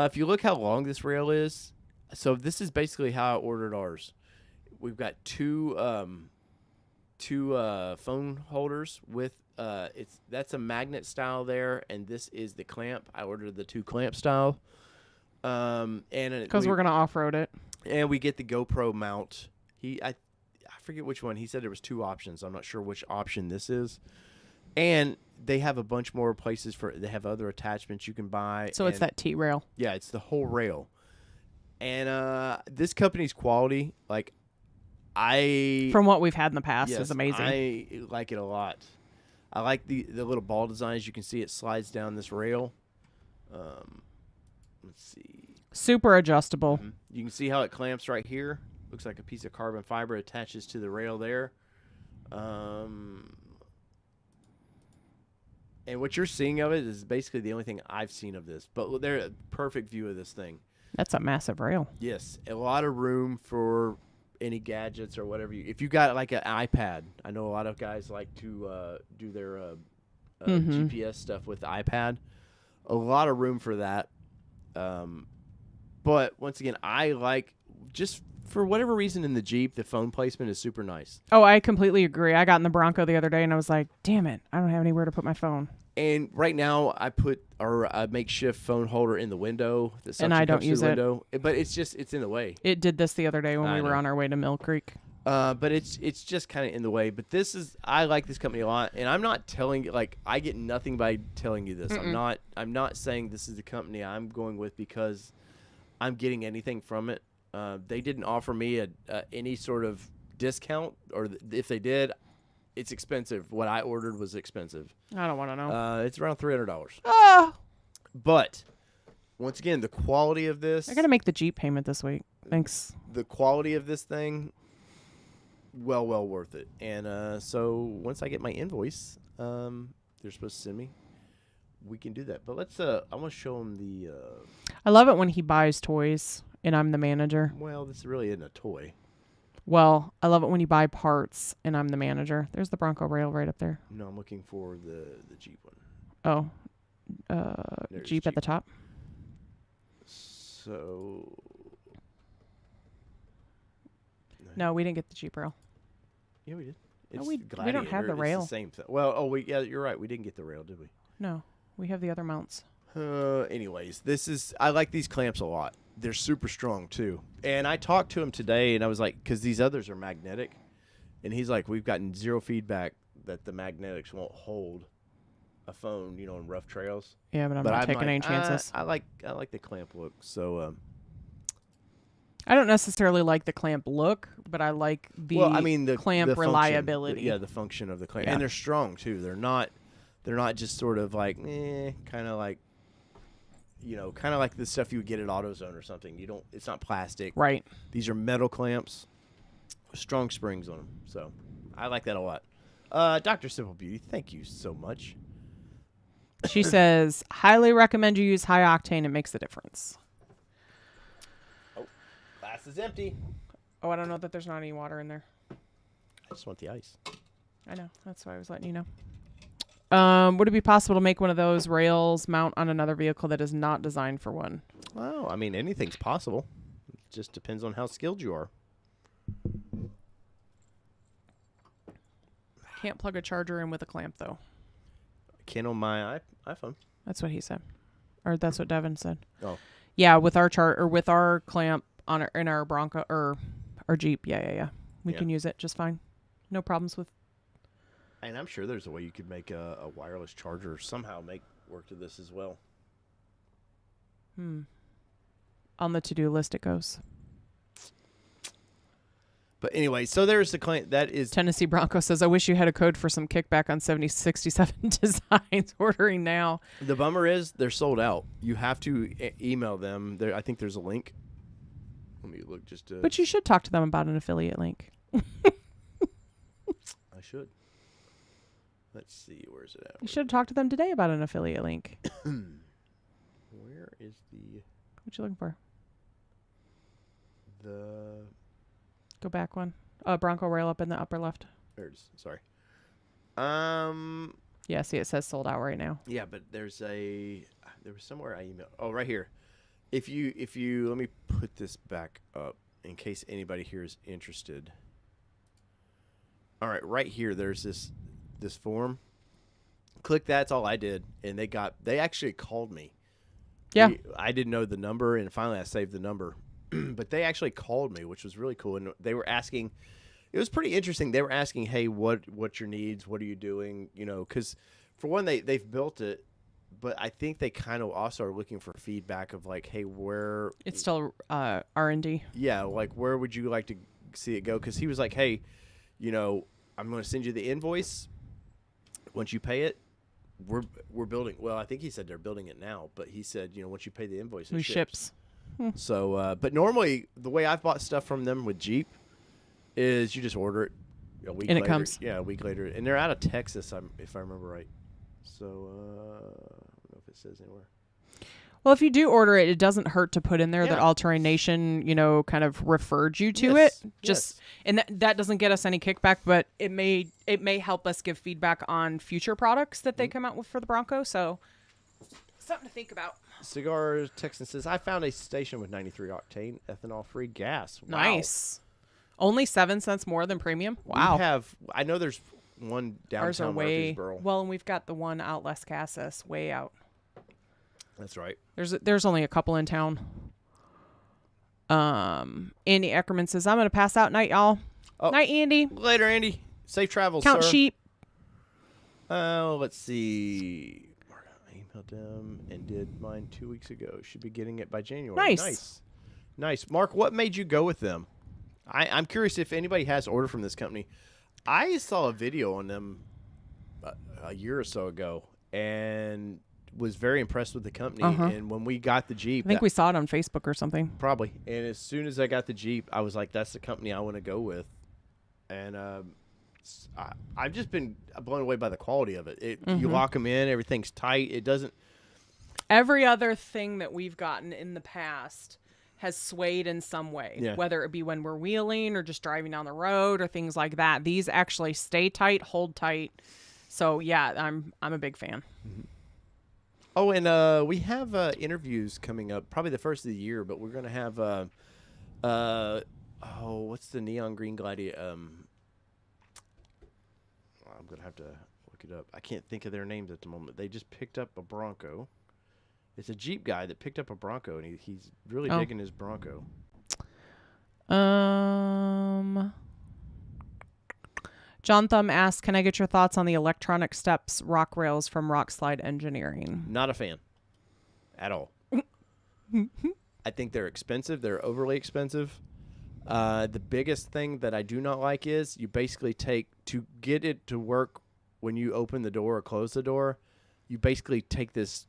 If you look how long this rail is, so this is basically how I ordered ours. We've got two phone holders with that's a magnet style there, and this is the clamp. I ordered the 2 clamp style. And because we're gonna off road it, and we get the GoPro mount. I forget which one. He said there was 2 options. I'm not sure which option this is. And they have a bunch more places they have other attachments you can buy. So it's that T-rail. Yeah, it's the whole rail. And this company's quality, like from what we've had in the past, yes, is amazing. I like it a lot. I like the little ball designs. You can see it slides down this rail. Let's see. Super adjustable. Mm-hmm. You can see how it clamps right here. Looks like a piece of carbon fiber attaches to the rail there. And what you're seeing of it is basically the only thing I've seen of this. But they're a perfect view of this thing. That's a massive rail. Yes, a lot of room for any gadgets or whatever. If you got like an iPad, I know a lot of guys like to do their GPS stuff with the iPad. A lot of room for that. But once again, I like just for whatever reason in the Jeep, the phone placement is super nice. Oh, I completely agree. I got in the Bronco the other day and I was like, damn it, I don't have anywhere to put my phone. And right now, I put a makeshift phone holder in the window. And I don't use it. But it's in the way. It did this the other day when we were on our way to Mill Creek. But it's just kind of in the way. But I like this company a lot, and I'm not telling you I get nothing by telling you this. I'm not saying this is the company I'm going with because I'm getting anything from it. They didn't offer me any sort of discount, or if they did, it's expensive. What I ordered was expensive. I don't want to know. It's around $300. Ah! But once again, the quality of this. I got to make the Jeep payment this week. Thanks. The quality of this thing, well worth it. And so once I get my invoice, they're supposed to send me. We can do that. But I want to show them the. I love it when he buys toys and I'm the manager. Well, this really isn't a toy. Well, I love it when you buy parts and I'm the manager. There's the Bronco rail right up there. No, I'm looking for the Jeep one. Oh, Jeep at the top. So. No, we didn't get the Jeep rail. Yeah, we did. No, we don't have the rail. It's the same thing. Well, yeah, you're right. We didn't get the rail, did we? No, we have the other mounts. Anyways, I like these clamps a lot. They're super strong too. And I talked to him today, and I was like, because these others are magnetic, and he's like, we've gotten 0 feedback that the magnetics won't hold a phone, in rough trails. Yeah, but I'm not taking any chances. I like the clamp look. So. I don't necessarily like the clamp look, but I like the clamp reliability. The function of the clamp, yeah. And they're strong too. They're not just sort of like kind of like. Kind of like the stuff you would get at AutoZone or something. It's not plastic. Right. These are metal clamps with strong springs on them. So I like that a lot. Dr. Simple Beauty, thank you so much. She says, highly recommend you use high octane. It makes a difference. Oh, glass is empty. Oh, I don't know that there's not any water in there. I just want the ice. I know. That's why I was letting you know. Would it be possible to make one of those rails mount on another vehicle that is not designed for one? Well, I mean, anything's possible. It just depends on how skilled you are. Can't plug a charger in with a clamp, though. Can on my iPhone. That's what he said. Or that's what Devin said. Oh. Yeah, with our clamp in our Bronco or our Jeep. Yeah. We can use it just fine. No problems with. And I'm sure there's a way you could make a wireless charger somehow make work to this as well. On the to-do list it goes. But anyway, so there's the claim. That is Tennessee Bronco says, I wish you had a code for some kickback on 7067 designs. Ordering now. the bummer is they're sold out. You have to email them. I think there's a link. Let me look just. But you should talk to them about an affiliate link. I should. Let's see. Where's it at? You should have talked to them today about an affiliate link. Where is What you looking for? the? Go back one. Bronco rail up in the upper left. There it is. Sorry. Yeah, see, it says sold out right now. Yeah, but there was somewhere I emailed. Oh, right here. If you let me put this back up in case anybody here is interested. All right, right here. There's this form. Click that's all I did, and they actually called me. Yeah. I didn't know the number, and finally I saved the number. But they actually called me, which was really cool, and they were asking. It was pretty interesting. They were asking, "Hey, what's your needs? What are you doing?" You know, because for one, they've built it, but I think they kind of also are looking for feedback of like, "Hey, where?" It's still R&D. Yeah, like where would you like to see it go? Because he was like, "Hey, you know, I'm going to send you the invoice. Once you pay it, we're building." Well, I think he said they're building it now, but he said, you know, once you pay the invoice, it ships. So, but normally the way I've bought stuff from them with Jeep is you just order it a week and later. It comes. Yeah, a week later. And they're out of Texas, if I remember right. So, I don't know if it says anywhere. Well, if you do order it, it doesn't hurt to put in there Yeah. that All Terrain Nation, kind of referred you to it. Yes. And that doesn't get us any kickback, but it may help us give feedback on future products that they come out with for the Bronco. So something to think about. Cigar Texan says, I found a station with 93 octane ethanol-free gas. Wow. Nice. Only 7 cents more than premium. Wow. I know there's one Ours are downtown way Murfreesboro. well, and we've got the one out Las Casas, way out. That's right. There's only a couple in town. Andy Eckerman says, I'm gonna pass out. Night, y'all. Oh, Night, Andy. Later, Andy. Safe travels, Count sir. sheep. Let's see. I emailed them and did mine 2 weeks ago. Should be getting it by January. Nice. Mark, what made you go with them? I'm curious if anybody has ordered from this company. I saw a video on them a year or so ago and was very impressed with the company. And when we got the Jeep, I think we saw it on Facebook or something. probably. And as soon as I got the Jeep, I was like, that's the company I want to go with. And I've just been blown away by the quality of it. You lock them in, everything's tight. It doesn't. Every other thing that we've gotten in the past has swayed in some way, whether it be when we're wheeling or just driving down the road or things like that. These actually stay tight, hold tight. So yeah, I'm a big fan. Oh, and we have interviews coming up, probably the first of the year, but we're going to have, what's the neon green Gladiator? I'm going to have to look it up. I can't think of their names at the moment. They just picked up a Bronco. It's a Jeep guy that picked up a Bronco, and he's really digging his Bronco. John Thumb asks, can I get your thoughts on the electronic steps rock rails from Rockslide Engineering? Not a fan at all. I think they're expensive. They're overly expensive. The biggest thing that I do not like is you basically to get it to work when you open the door or close the door, you basically take this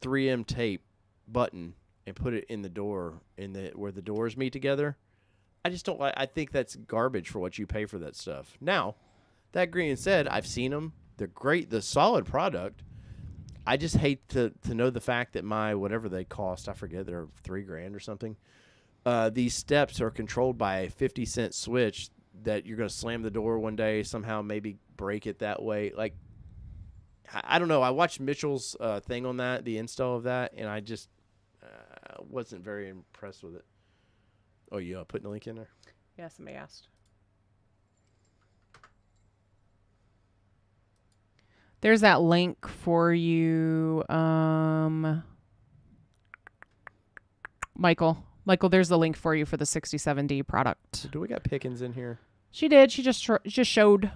3M tape button and put it in the door where the doors meet together. I just don't like. I think that's garbage for what you pay for that stuff. Now, that being said, I've seen them. They're great. The solid product. I just hate to know the fact that my whatever they cost, I forget, they're $3,000 or something. These steps are controlled by a 50-cent switch that you're going to slam the door one day, somehow maybe break it that way. Like, I don't know. I watched Mitchell's thing on that, the install of that, and I just wasn't very impressed with it. Oh, you putting the link in there? Yeah, somebody asked. There's that link for you, Michael. Michael, there's the link for you for the 67D product. So do we got Pickens in here? She did. She just showed.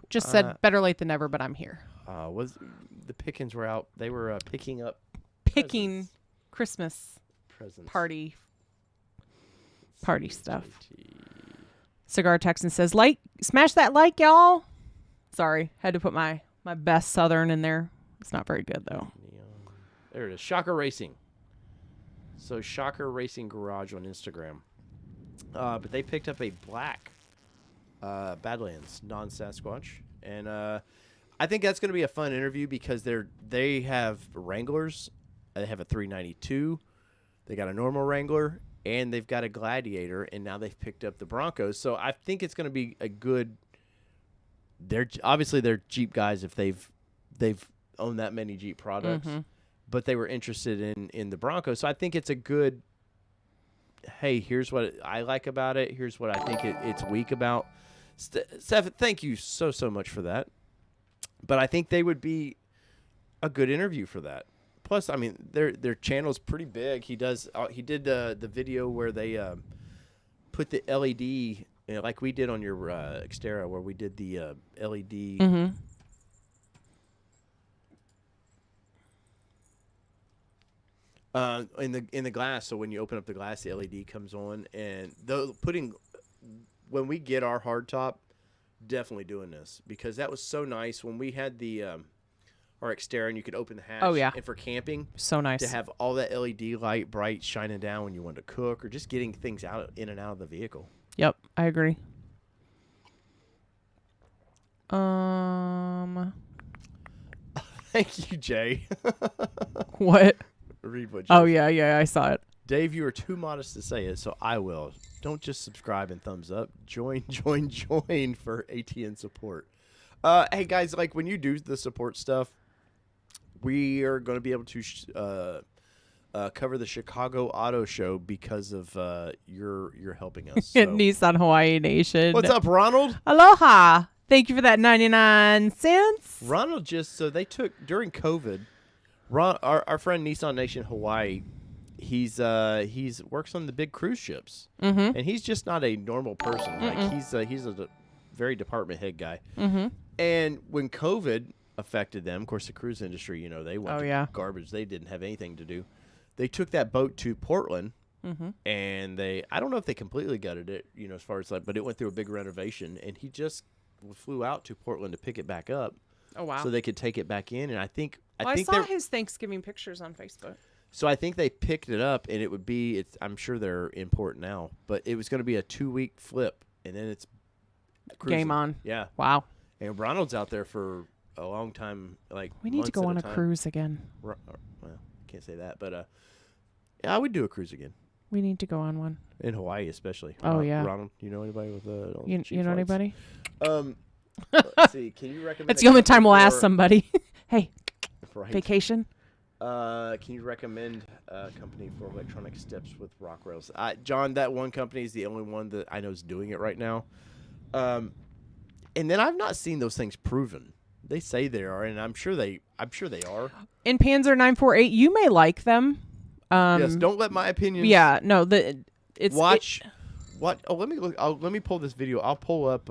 Just said better late than never, but I'm here. Was the Pickens were out? They were picking presents. Christmas presents. party stuff. Cigar Texan says, smash that like, y'all. Sorry, had to put my best Southern in there. It's not very good though. There it is. Shocker Racing. So Shocker Racing Garage on Instagram. But they picked up a black Badlands non-Sasquatch, and I think that's going to be a fun interview because they have Wranglers. They have a 392. They got a normal Wrangler, and they've got a Gladiator, and now they've picked up the Broncos. So I think it's going to be a good. They're Jeep guys if they've owned that many Jeep products, but they were interested in the Broncos. So I think it's a good. Hey, here's what I like about it. Here's what I think it's weak about. Steph, thank you so much for that. But I think they would be a good interview for that. Plus, I mean, their channel's pretty big. He did the video where they put the LED, like we did on your Xterra, where we did the LED. In the glass. So when you open up the glass, the LED comes on, and when we get our hardtop, definitely doing this because that was so nice when we had the our Xterra and you could open the hatch. Oh yeah, and for camping, so nice to have all that LED light bright shining down when you wanted to cook or just getting things in and out of the vehicle. Yep, I agree. Thank you, Jay. What? Read what. Oh yeah, I saw it. Dave, you are too modest to say it, so I will. Don't just subscribe and thumbs up. Join for ATN support. Hey, guys, like when you do the support stuff, we are going to be able to cover the Chicago Auto Show because of you're helping us. So. Nissan Hawaii Nation. What's up, Ronald? Aloha. Thank you for that 99 cents. Ronald they took, during COVID, our friend Nissan Nation Hawaii, he's works on the big cruise ships, and he's just not a normal person. Like he's a very department head guy. And when COVID affected them, of course, the cruise industry, they went garbage. They didn't have anything to do. They took that boat to Portland, and I don't know if they completely gutted it, as far as but it went through a big renovation, and he just flew out to Portland to pick it back up. Oh wow! So they could take it back in, and I think I saw his Thanksgiving pictures on Facebook. So I think they picked it up, and it would be. I'm sure they're in port now, but it was going to be a 2-week flip, and then it's cruising. Game on. Yeah. Wow. And Ronald's out there for a long time. Like we need to go on a cruise again. Well, can't say that, but yeah, I would do a cruise again. We need to go on one in Hawaii, especially. Oh yeah. Ronald, you know anybody with you know anybody? Let's see. Can you recommend? It's the only time we'll ask somebody. Hey, vacation. Can you recommend a company for electronic steps with rock rails? John, that one company is the only one that I know is doing it right now. And then I've not seen those things proven. They say they are, and I'm sure they are. In Panzer 948, you may like them. Yes, don't let my opinions. Yeah, no, it's watch. What? Oh, let me look. Let me pull this video. I'll pull up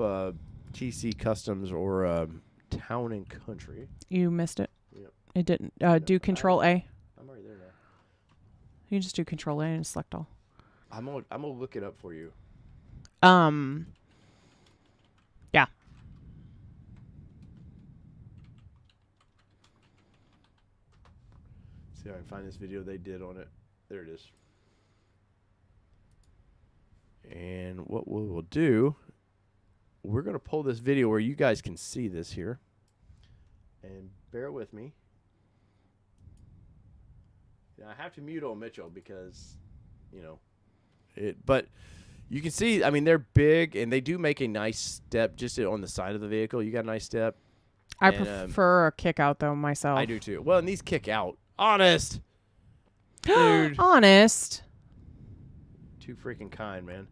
TC Customs or Town and Country. You missed it. Yep. It didn't. Do Control A. I'm already there now. You can just do Control A and select all. I'm gonna look it up for you. Yeah. See if I can find this video they did on it. There it is. And what we will do, we're going to pull this video where you guys can see this here. And bear with me. I have to mute old Mitchell because, but You can see, I mean, they're big, and they do make a nice step just on the side of the vehicle. You got a nice step. I prefer a kick out, though, myself. I do, too. Well, and these kick out. Honest. Dude. Honest. Too freaking kind, man.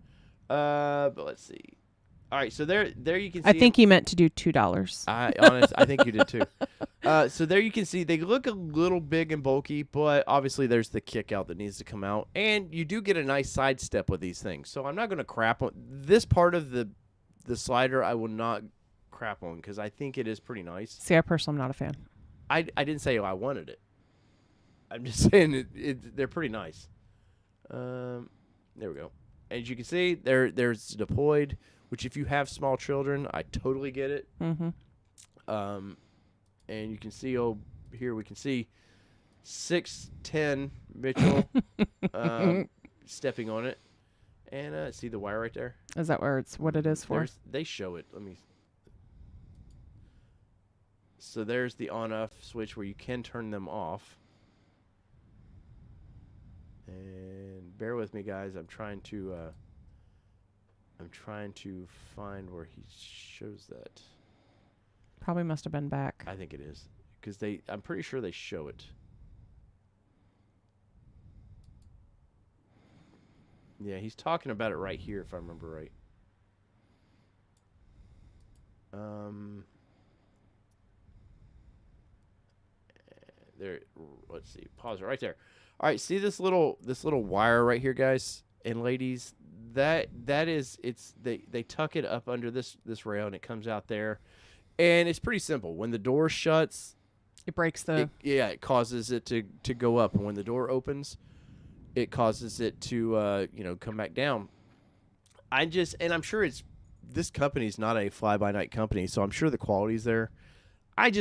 But let's see. All right, so there you can see. I think he meant to do $2. I think you did too. So there you can see they look a little big and bulky, but obviously there's the kick out that needs to come out, and you do get a nice side step with these things. So I'm not going to crap on this part of the slider. I will not crap on because I think it is pretty nice. See, I personally am not a fan. I didn't say I wanted it. I'm just saying they're pretty nice. There we go. As you can see, there's deployed. Which, if you have small children, I totally get it. Mm-hmm. And you can see here we can see 6'10" Mitchell stepping on it, and see the wire right there. Is that what it is for? They show it. So there's the on-off switch where you can turn them off. And bear with me, guys. I'm trying to find where he shows that. Probably must have been back. I think it is because I'm pretty sure they show it. Yeah, he's talking about it right here, if I remember right. There. Let's see. Pause it right there. All right. See this little wire right here, guys and ladies. That is they tuck it up under this rail and it comes out there, and it's pretty simple. When the door shuts, it breaks it causes it to go up, and when the door opens, it causes it to come back down. I'm sure this company's not a fly by night company, so I'm sure the quality's there. I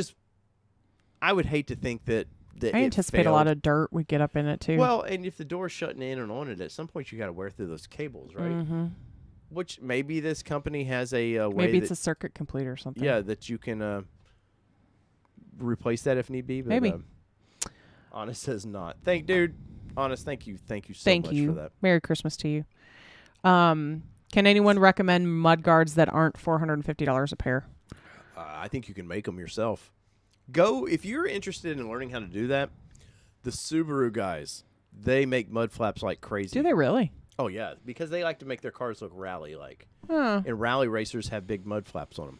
would hate to think that I anticipate a lot of dirt would get up in it too. Well, and if the door's shutting in and on it, at some point you got to wear through those cables, right? Mm-hmm. Which maybe this company has a way. Maybe it's a circuit complete or something. Yeah, that you can replace that if need be. But, maybe. Honest says not. Honest, thank you so much for that. Merry Christmas to you. Can anyone recommend mud guards that aren't $450 a pair? I think you can make them yourself. If you're interested in learning how to do that, the Subaru guys, they make mud flaps like crazy. Do they really? Oh, yeah, because they like to make their cars look rally-like. Huh. And rally racers have big mud flaps on them.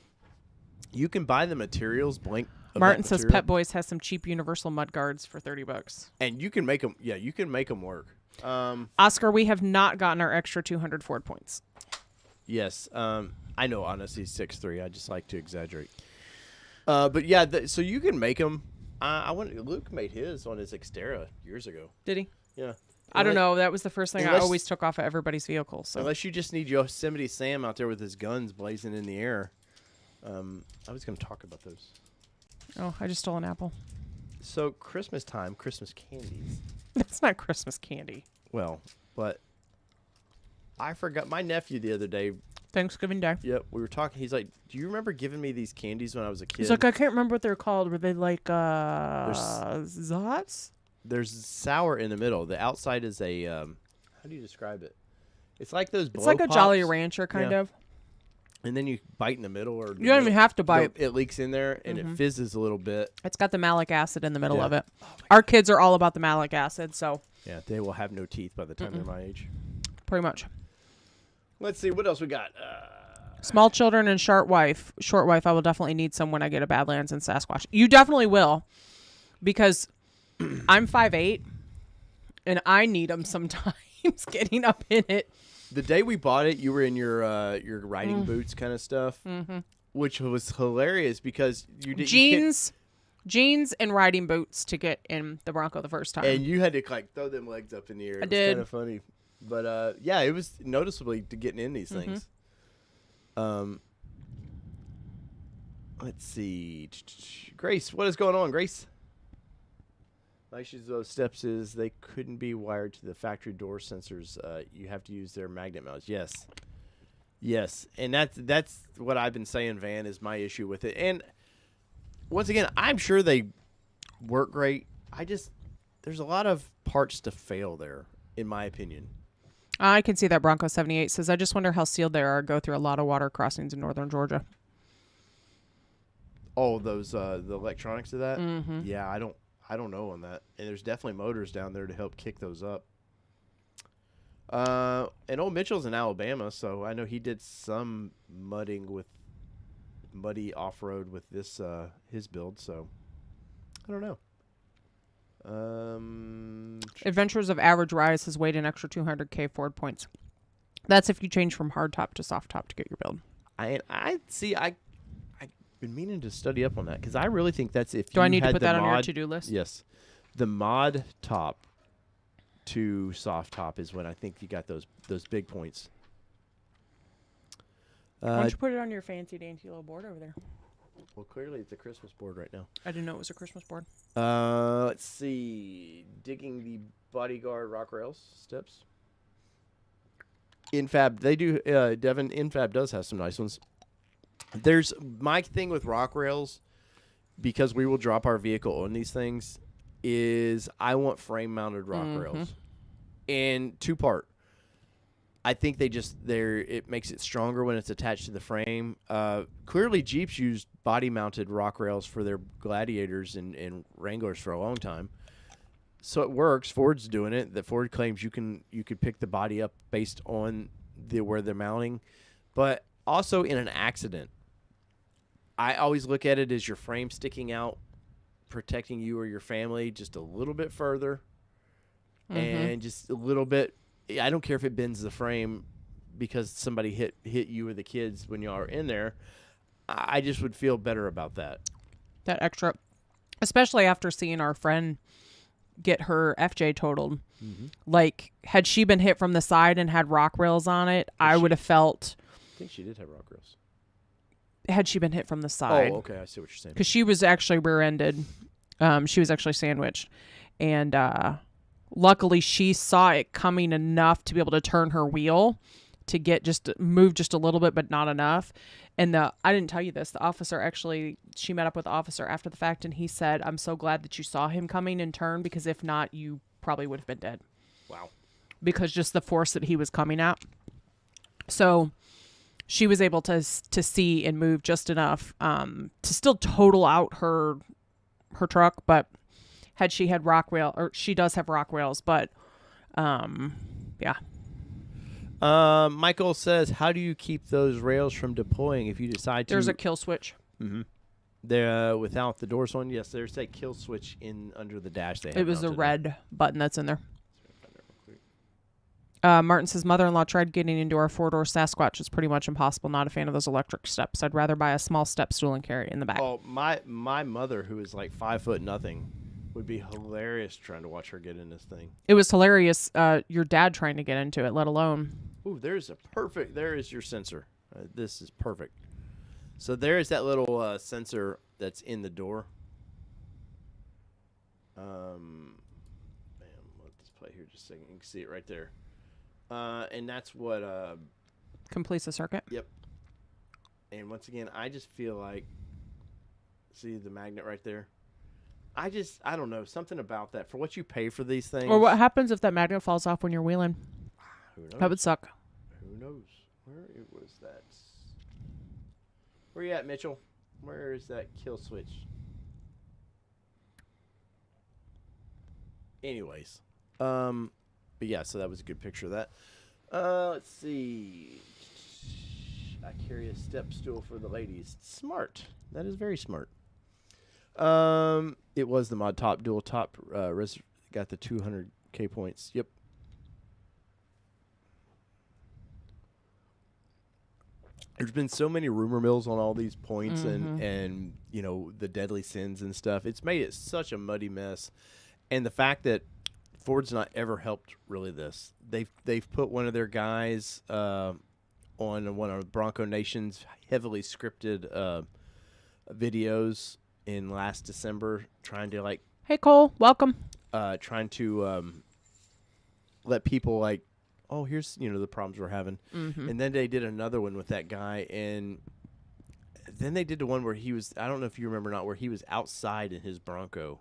You can buy the materials blank. Martin says Pet Boys has some cheap universal mud guards for $30. And you can make them, you can make them work. Oscar, we have not gotten our extra 200 Ford points. Yes. I know, honestly, he's 6'3". I just like to exaggerate. But yeah, so you can make them. Luke made his on his Xterra years ago. Did he? Yeah. I don't know. That was the first thing I always took off of everybody's vehicle. So unless you just need Yosemite Sam out there with his guns blazing in the air. I was going to talk about those. Oh, I just stole an apple. So Christmas time, Christmas candies. That's not Christmas candy. Well, but I forgot my nephew the other day. Thanksgiving Day. Yep, we were talking. He's like, "Do you remember giving me these candies when I was a kid?" He's like, "I can't remember what they're called. Were they like Zots?" There's sour in the middle. The outside is a how do you describe it? It's like those. It's like a Jolly Rancher kind of. And then you bite in the middle, or you don't even have to bite. It leaks in there and it fizzes a little bit. It's got the malic acid in the middle of it. Our kids are all about the malic acid, so yeah, they will have no teeth by the time they're my age. Pretty much. Let's see what else we got. Small children and short wife. Short wife, I will definitely need some when I get a Badlands and Sasquatch. You definitely will, because I'm 5'8", and I need them sometimes getting up in it. The day we bought it, you were in your riding boots kind of stuff, which was hilarious because you did jeans and riding boots to get in the Bronco the first time, and you had to like throw them legs up in the air. It was kind of funny, but yeah, it was noticeably to getting in these things. Let's see, Grace, what is going on, Grace? My issues with those steps is they couldn't be wired to the factory door sensors. You have to use their magnet mounts. Yes, and that's what I've been saying. Van is my issue with it. And once again, I'm sure they work great. There's a lot of parts to fail there, in my opinion. I can see that. Bronco 78 says, I just wonder how sealed they are. Go through a lot of water crossings in northern Georgia. Oh, those the electronics of that. Mm-hmm. Yeah, I don't know on that. And there's definitely motors down there to help kick those up. And old Mitchell's in Alabama, so I know he did some muddy off road with this his build. So I don't know. Adventures of Average Rise has weighed an extra 200K Ford points. That's if you change from hard top to soft top to get your build. I see. I've been meaning to study up on that because I really think that's if. Do you I need to had put the that on your mod- to-do list? Yes, the mod top to soft top is when I think you got those big points. Why don't you put it on your fancy dancy little board over there? Well, clearly it's a Christmas board right now. I didn't know it was a Christmas board. Let's see. Digging the bodyguard rock rails steps. Infab, they do. Devin, Infab does have some nice ones. There's my thing with rock rails, because we will drop our vehicle on these things, is I want frame mounted rock rails. And two part. I think it makes it stronger when it's attached to the frame. Clearly, Jeeps used body-mounted rock rails for their Gladiators and Wranglers for a long time, so it works. Ford's doing it. The Ford claims you could pick the body up based on where they're mounting, but also in an accident, I always look at it as your frame sticking out, protecting you or your family just a little bit further, and just a little bit. I don't care if it bends the frame because somebody hit you or the kids when you are in there. I just would feel better about that. That extra, especially after seeing our friend get her FJ totaled. Like, had she been hit from the side and had rock rails on it, I would have felt. I think she did have rock rails. Had she been hit from the side. Oh, okay. I see what you're saying. Because she was actually rear-ended. She was actually sandwiched. And luckily, she saw it coming enough to be able to turn her wheel to move just a little bit, but not enough. And I didn't tell you this. The officer she met up with the officer after the fact, and he said, I'm so glad that you saw him coming and turn, because if not, you probably would have been dead. Wow. Because just the force that he was coming at. So she was able to see and move just enough to still total out her truck, but had she had rock rail, or she does have rock rails, but yeah. Michael says, how do you keep those rails from deploying if you decide to? There's a kill switch. They're without the doors on. Yes, there's a kill switch under the dash. It was a red button that's in there. Martin says, mother-in-law tried getting into our four-door Sasquatch. It's pretty much impossible. Not a fan of those electric steps. I'd rather buy a small step stool and carry it in the back. Oh, my mother, who is like 5'0", would be hilarious trying to watch her get in this thing. It was hilarious. Your dad trying to get into it, let alone. Ooh, there is your sensor. This is perfect. So there is that little sensor that's in the door. Let this play here just a second. You can see it right there. And that's what Completes the circuit. Yep. And once again, I just feel like, see the magnet right there? I don't know, something about that. For what you pay for these things. Or what happens if that magnet falls off when you're wheeling? Who knows? That would suck. Who knows? Where was that? Where you at, Mitchell? Where is that kill switch? Anyways. But yeah, so that was a good picture of that. Let's see. I carry a step stool for the ladies. Smart. That is very smart. It was the mod top, dual top, got the 200K points. Yep. There's been so many rumor mills on all these points and you know, the deadly sins and stuff. It's made it such a muddy mess. And the fact that Ford's not ever helped really this. They've put one of their guys on one of Bronco Nation's heavily scripted videos in last December, trying to like, hey Cole, welcome. Trying to let people like, oh, here's the problems we're having, and then they did another one with that guy, and then they did the one where he was, I don't know if you remember or not, where he was outside in his Bronco.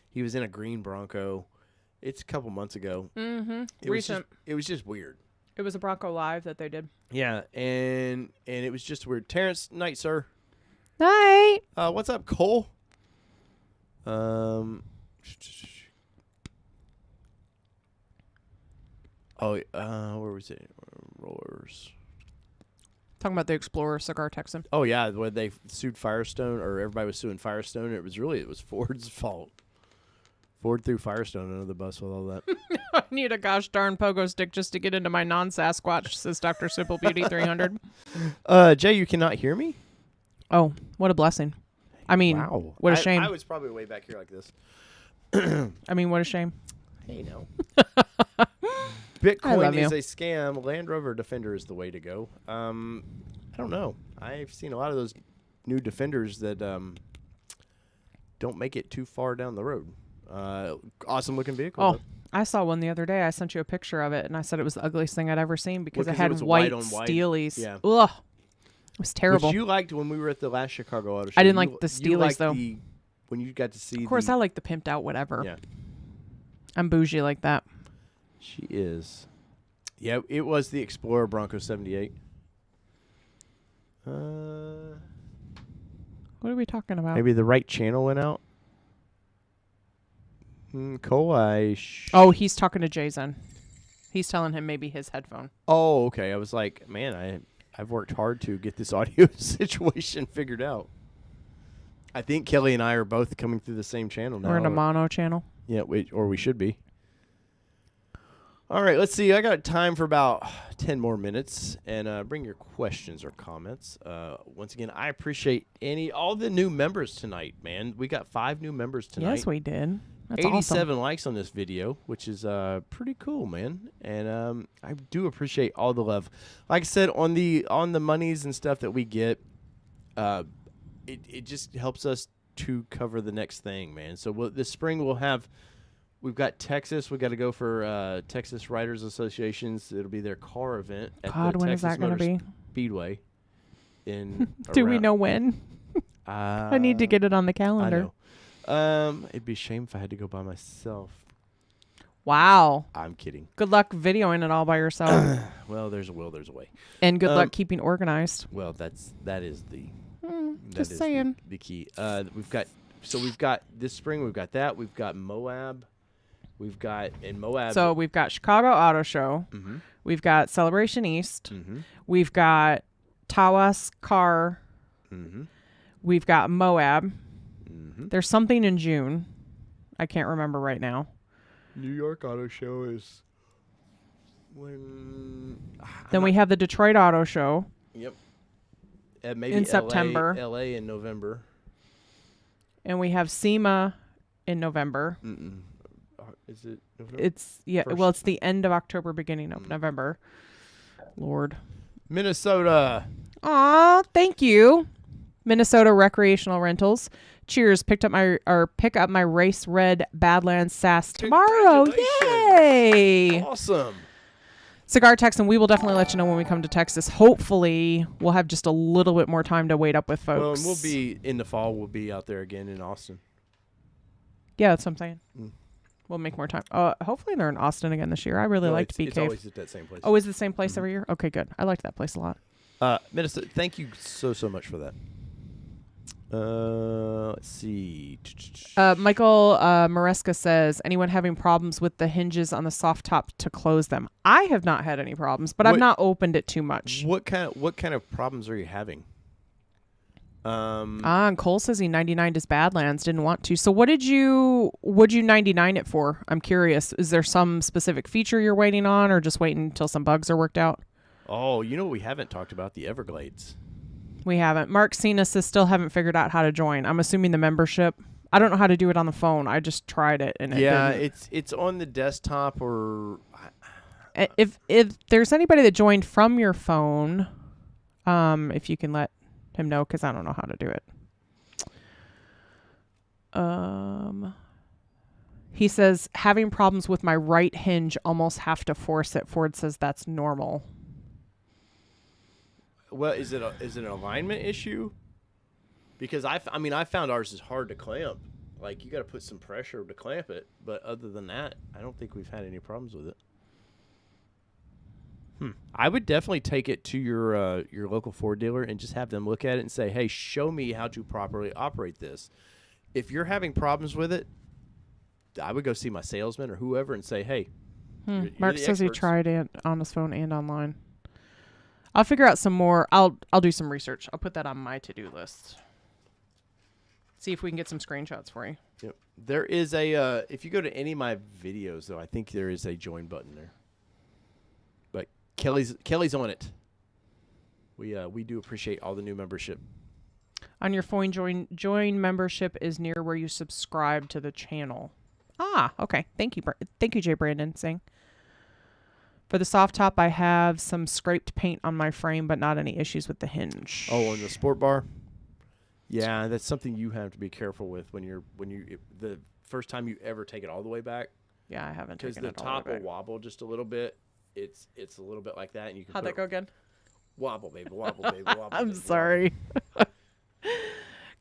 He was in a green Bronco. It's a couple months ago. Recent. It was just weird. It was a Bronco Live that they did. Yeah, and it was just weird. Terrence, night, sir. Night. What's up, Cole? Where was it? Rollers. Talking about the Explorer cigar Texan. Oh yeah, when they sued Firestone, or everybody was suing Firestone, it was Ford's fault. Ford threw Firestone under the bus with all that. I need a gosh darn pogo stick just to get into my non-Sasquatch, says Dr. Simple Beauty 300. Jay, you cannot hear me? Oh, what a blessing. I mean, wow. What a shame. I was probably way back here like this. I mean, what a shame. Hey, no. I Bitcoin love is you. a scam. Land Rover Defender is the way to go. I don't know. I've seen a lot of those new Defenders that don't make it too far down the road. Awesome looking vehicle. Oh, though. I saw one the other day. I sent you a picture of it, and I said it was the ugliest thing I'd ever seen because Well, it 'cause had it was white white on white. steelies. Yeah. Ugh. It was terrible. Which you liked when we were at the last Chicago Auto Show. I didn't like You- the you Steelies, liked though. When you got to see Of course, I like the pimped out whatever. Yeah. I'm bougie like that. She is. Yeah, it was the Explorer Bronco 78. What are we talking about? Maybe the right channel went out. Cole, Oh, he's talking to Jason. He's telling him maybe his headphone. Oh, okay. I was like, man, I've worked hard to get this audio situation figured out. I think Kelly and I are both coming through the same channel now. We're in a mono channel. Yeah, we should be. All right, let's see. I got time for about 10 more minutes, and bring your questions or comments. Once again, I appreciate all the new members tonight, man. We got 5 new members tonight. Yes, we did. That's 87 awesome. likes on this video, which is pretty cool, man. And I do appreciate all the love. Like I said, on the monies and stuff that we get, it just helps us to cover the next thing, man. So this spring we've got Texas. We got to go for Texas Writers Associations. It'll be their car event at God, the when Texas is that going to be? Speedway. Do we know when? I need to get it on the calendar. I know. It'd be a shame if I had to go by myself. Wow. I'm kidding. Good luck videoing it all by yourself. Well, there's a will, there's a way. And good luck keeping organized. Well, that is the Just saying. the key. We've got this spring. We've got that. We've got Moab. We've got in Moab. So we've got Chicago Auto Show. Mm-hmm. We've got Celebration East. Mm-hmm. We've got Tawas Car. Mm-hmm. We've got Moab. Mm-hmm. There's something in June. I can't remember right now. New York Auto Show is when. Then we have the Detroit Auto Show. Yep. Maybe in September. LA in November. And we have SEMA in November. Mm-mm. Is it November? It's First. Well, it's the end of October, beginning of November. Lord. Minnesota. Aw, thank you. Minnesota Recreational Rentals. Cheers. Pick up my race red Badlands Sass tomorrow. Yay. Awesome. Cigar Texan, we will definitely let you know when we come to Texas. Hopefully, we'll have just a little bit more time to wait up with folks. Well, and we'll be in the fall. We'll be out there again in Austin. Yeah, that's what I'm saying. Mm. We'll make more time. Hopefully, they're in Austin again this year. I really liked Bee It's Cave. always at that same place. Oh, is it the same place every year? Okay, good. I liked that place a lot. Minnesota, thank you so much for that. Let's see. Michael Maresca says, anyone having problems with the hinges on the soft top to close them? I have not had any problems, but I've not opened it too much. What kind of problems are you having? And Cole says he 99'd his Badlands, didn't want to. So what'd you 99 it for? I'm curious. Is there some specific feature you're waiting on, or just waiting until some bugs are worked out? Oh, you know what we haven't talked about? The Everglades. We haven't. Mark Cena says still haven't figured out how to join. I'm assuming the membership. I don't know how to do it on the phone. I just tried it and it didn't. it's on the desktop or. If there's anybody that joined from your phone, if you can let him know, because I don't know how to do it. He says having problems with my right hinge, almost have to force it. Ford says that's normal. Well, is it an alignment issue? Because I found ours is hard to clamp. Like, you got to put some pressure to clamp it. But other than that, I don't think we've had any problems with it. I would definitely take it to your local Ford dealer and just have them look at it and say, hey, show me how to properly operate this. If you're having problems with it, I would go see my salesman or whoever and say, hey, you're Mark the says he experts. tried it on his phone and online. I'll figure out some more. I'll do some research. I'll put that on my to-do list. See if we can get some screenshots for you. Yep. There is a if you go to any of my videos though, I think there is a join button there. But Kelly's on it. We do appreciate all the new membership. On your phone, join membership is near where you subscribe to the channel. Ah, okay. Thank you, Jay Brandon. Saying for the soft top, I have some scraped paint on my frame, but not any issues with the hinge. Oh, on the sport bar. Yeah, that's something you have to be careful with when the first time you ever take it all the way back. Yeah, I haven't taken because it the all top the way will back. wobble just a little bit. It's a little bit like that, and you can How'd that go again? Wobble, baby, wobble, baby, wobble. I'm baby, sorry.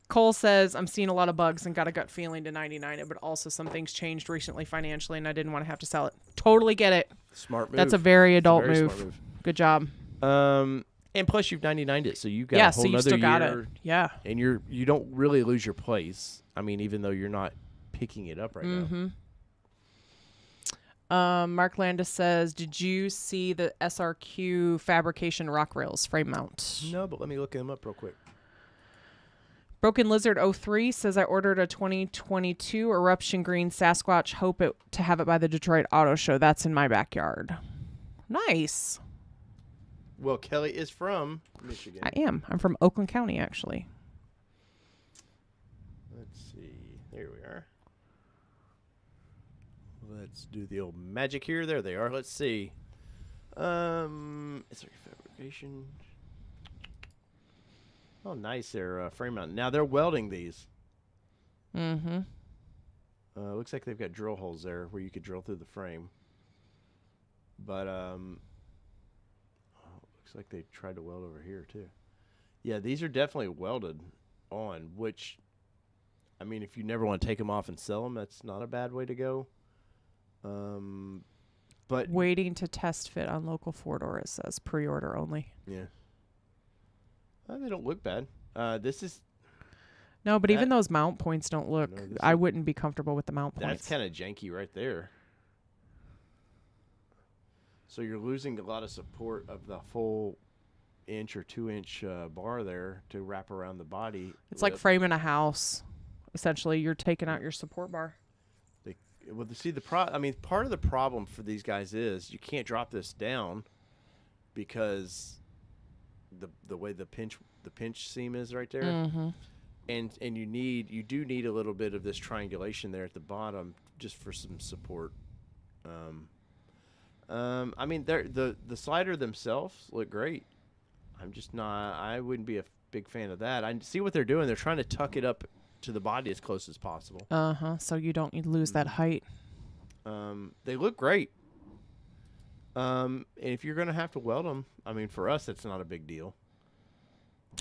Cole says, I'm seeing a lot of bugs and got a gut feeling to 99 it, but also some things changed recently financially and I didn't want to have to sell it. Totally get it. Smart move. That's a very adult Very move. smart move. Good job. And plus you've 99'd it, so you've got a whole so you nother still got year. it. Yeah. And you don't really lose your place. I mean, even though you're not picking it up right now. Mark Landis says, did you see the SRQ fabrication rock rails frame mount? No, but let me look them up real quick. Broken Lizard 03 says I ordered a 2022 Eruption Green Sasquatch. Hope to have it by the Detroit Auto Show. That's in my backyard. Nice. Well, Kelly is from Michigan. I am. I'm from Oakland County, actually. Let's see. There we are. Let's do the old magic here. There they are. Let's see. It's fabrication. Oh, nice. They're frame mount. Now they're welding these. Mm-hmm. Looks like they've got drill holes there where you could drill through the frame. But looks like they tried to weld over here too. Yeah, these are definitely welded on, which, I mean, if you never want to take them off and sell them, that's not a bad way to go. But Waiting to test fit on local four-door, it says. Pre-order only. yeah. They don't look bad. This is... No, but even those mount points don't look... No, I wouldn't be comfortable with the mount points. That's kind of janky right there. So you're losing a lot of support of the full inch or 2 inch bar there to wrap around the body. It's like framing a house. Essentially, you're taking out your support bar. Well, see, I mean, part of the problem for these guys is you can't drop this down because the way the pinch seam is right there, and you do need a little bit of this triangulation there at the bottom just for some support. I mean, the slider themselves look great. I'm just not. I wouldn't be a big fan of that. I see what they're doing. They're trying to tuck it up to the body as close as possible. So you don't lose that height. They look great. And if you're going to have to weld them, I mean, for us, it's not a big deal.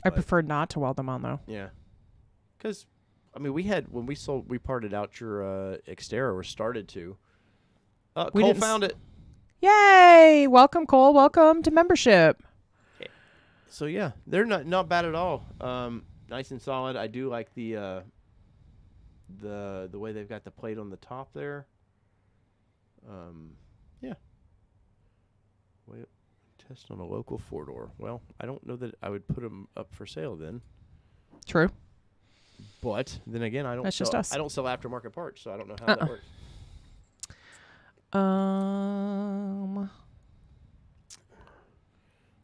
I prefer not to weld them on, though. Yeah. Because, I mean, when we parted out your Xterra, or started to. Cole found it. Yay! Welcome, Cole. Welcome to membership. So, yeah, they're not bad at all. Nice and solid. I do like the way they've got the plate on the top there. Yeah. Wait, test on a local four-door. Well, I don't know that I would put them up for sale then. True. But then again, I don't That's sell, just us. I don't sell aftermarket parts, so I don't know how that works.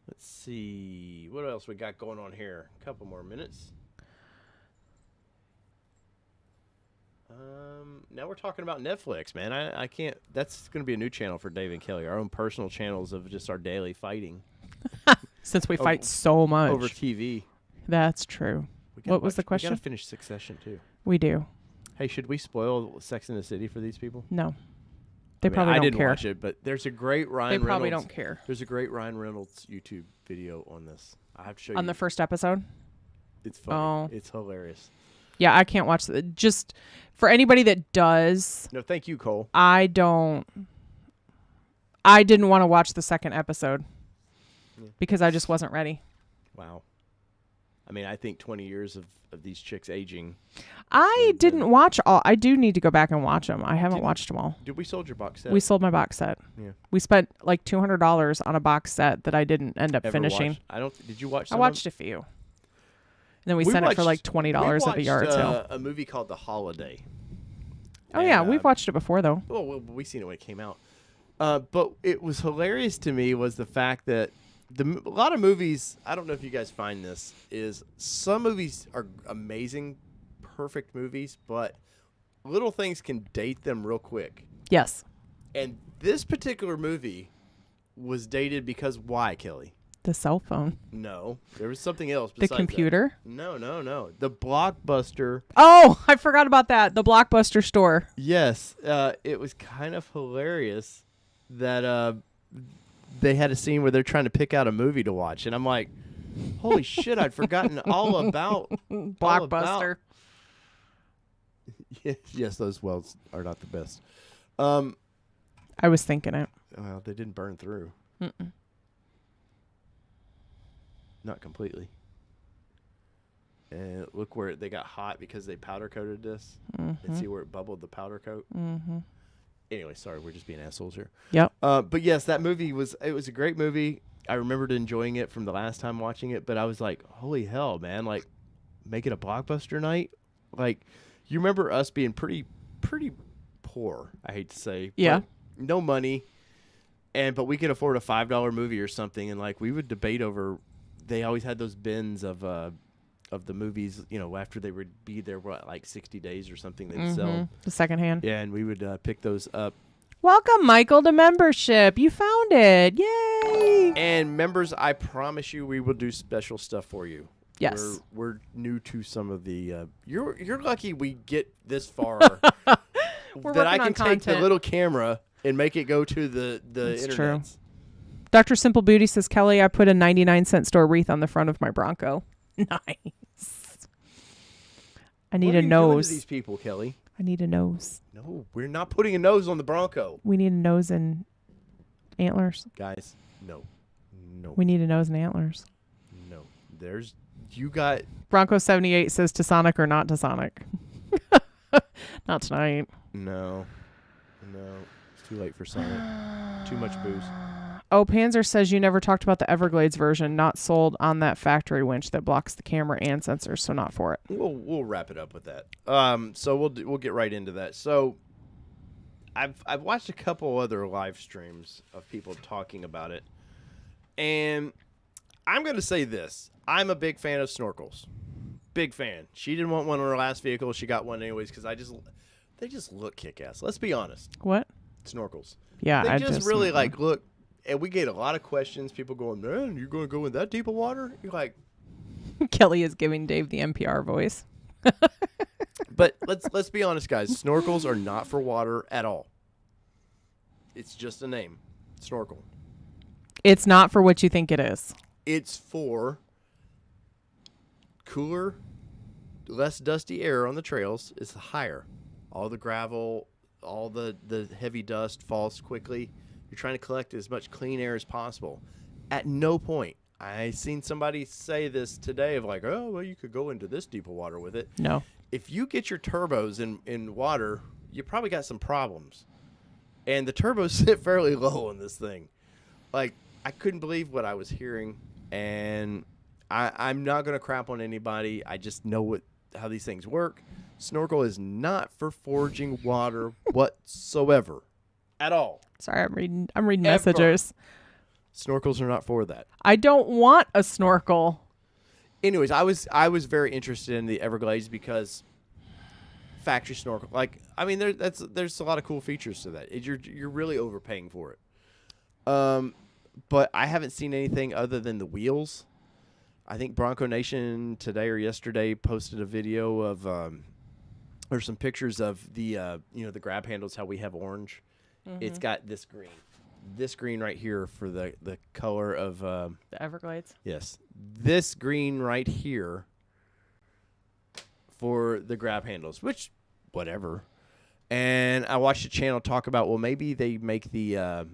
Let's see. What else we got going on here? A couple more minutes. Now we're talking about Netflix, man. I can't. That's going to be a new channel for Dave and Kelly. Our own personal channels of just our daily fighting. Since we fight so much. Over TV. That's true. What was the question? We got to finish Succession, too. We do. Hey, should we spoil Sex and the City for these people? No. They probably don't I didn't care. watch it, but there's a great Ryan Reynolds. They probably don't care. There's a great Ryan Reynolds YouTube video on this. I have to show you. On the first episode? It's funny. Oh. It's hilarious. Yeah, I can't watch it. Just for anybody that does. No, thank you, Cole. I didn't want to watch the second episode. because I just wasn't ready. Wow. I mean, I think 20 years of these chicks aging. I didn't watch all. I do need to go back and watch them. I haven't watched them all. Did we sold your box set? We sold my box set. Yeah. We spent like $200 on a box set that I didn't end up finishing. Did you watch? I watched a few. And then we sent it for like $20 at the yard sale. A movie called The Holiday. Oh yeah, we've watched it before though. Well, we seen it when it came out. But it was hilarious to me was the fact that a lot of movies, I don't know if you guys find this, is some movies are amazing, perfect movies, but little things can date them real quick. Yes. And this particular movie was dated because why, Kelly? The cell phone. No, there was something else The besides computer? that. No. The Blockbuster. Oh, I forgot about that. The Blockbuster store. Yes. It was kind of hilarious that they had a scene where they're trying to pick out a movie to watch. And I'm like, holy shit, I'd forgotten all about Blockbuster. Yes, those wells are not the best. I was thinking it. Well, they didn't burn through. Mm-mm. Not completely. And look where they got hot because they powder coated this. Mm-hmm. And see where it bubbled the powder coat. Mm-hmm. Anyway, sorry, we're just being assholes here. Yep. But yes, that movie was a great movie. I remembered enjoying it from the last time watching it, but I was like, holy hell, man, like make it a Blockbuster night? Like you remember us being pretty poor, I hate to say. Yeah. No money. But we could afford a $5 movie or something, and like we would debate over. They always had those bins of the movies, after they would be there, like 60 days or something, they'd sell them. The secondhand. Yeah, and we would pick those up. Welcome, Michael, to membership. You found it. Yay! And members, I promise you, we will do special stuff for you. Yes. We're new to some of the. You're lucky we get this far. that I can take the little camera and make it go to the internet. True. Dr. Simple Booty says, Kelly, I put a 99-cent store wreath on the front of my Bronco. Nice. I need a nose. What are you doing to these people, Kelly? I need a nose. No, we're not putting a nose on the Bronco. We need a nose and antlers. Guys, no. We need a nose and antlers. No. You got... Bronco 78 says to Sonic or not to Sonic. Not tonight. No. It's too late for Sonic. Too much booze. Oh, Panzer says you never talked about the Everglades version, not sold on that factory winch that blocks the camera and sensors, so not for it. We'll wrap it up with that. So we'll get right into that. So I've watched a couple other live streams of people talking about it, and I'm going to say this: I'm a big fan of snorkels. Big fan. She didn't want one on her last vehicle. She got one anyways because they just look kick-ass. Let's be honest. What? Snorkels. Yeah, they just really like look. And we get a lot of questions. People going, man, you're going to go in that deep of water? You're like... Kelly is giving Dave the NPR voice. But let's be honest, guys. Snorkels are not for water at all. It's just a name. Snorkel. It's not for what you think it is. It's for cooler, less dusty air on the trails. It's higher. All the gravel, all the heavy dust falls quickly. You're trying to collect as much clean air as possible. At no point, I seen somebody say this today of like, oh, well, you could go into this deep of water with it. No. If you get your turbos in water, you probably got some problems. And the turbos sit fairly low on this thing. Like, I couldn't believe what I was hearing. And I'm not going to crap on anybody. I just know how these things work. Snorkel is not for foraging water whatsoever. At all. Sorry, I'm reading messages. Snorkels are not for that. I don't want a snorkel. Anyways, I was very interested in the Everglades because factory snorkel. Like, I mean, there's a lot of cool features to that. You're really overpaying for it. But I haven't seen anything other than the wheels. I think Bronco Nation today or yesterday posted a video of or some pictures of the the grab handles. How we have orange. Mm-hmm. It's got this green right here for the color of the Everglades. Yes, this green right here for the grab handles, which whatever. And I watched a channel talk about maybe they make the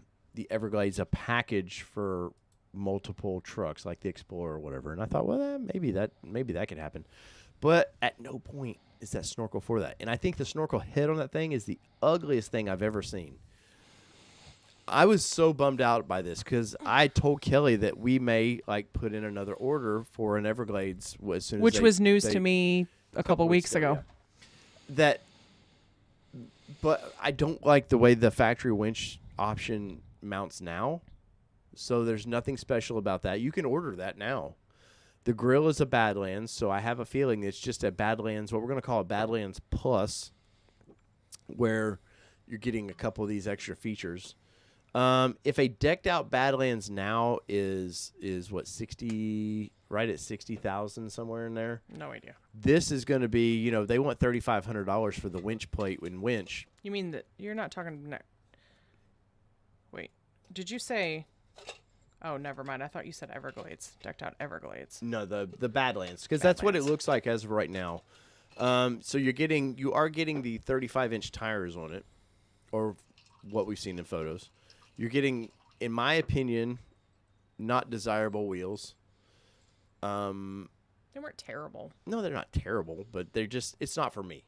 Everglades a package for multiple trucks like the Explorer or whatever. And I thought, well, maybe that could happen. But at no point is that snorkel for that. And I think the snorkel head on that thing is the ugliest thing I've ever seen. I was so bummed out by this because I told Kelly that we may like put in another order for an Everglades as soon as which was news to me a couple weeks ago. Yeah. But I don't like the way the factory winch option mounts now. So there's nothing special about that. You can order that now. The grill is a Badlands, so I have a feeling it's just a Badlands, what we're going to call a Badlands Plus, where you're getting a couple of these extra features. If a decked out Badlands now is what, 60, right at 60,000 somewhere in there. No idea. This is going to be, they want $3,500 for the winch plate and winch. You mean that you're not talking? Wait, did you say? Oh, never mind. I thought you said Everglades, decked out Everglades. No, the Badlands, because that's what it looks like as of right now. So you are getting the 35-inch tires on it, or what we've seen in photos. You're getting, in my opinion, not desirable wheels. They weren't terrible. No, they're not terrible, but it's not for me.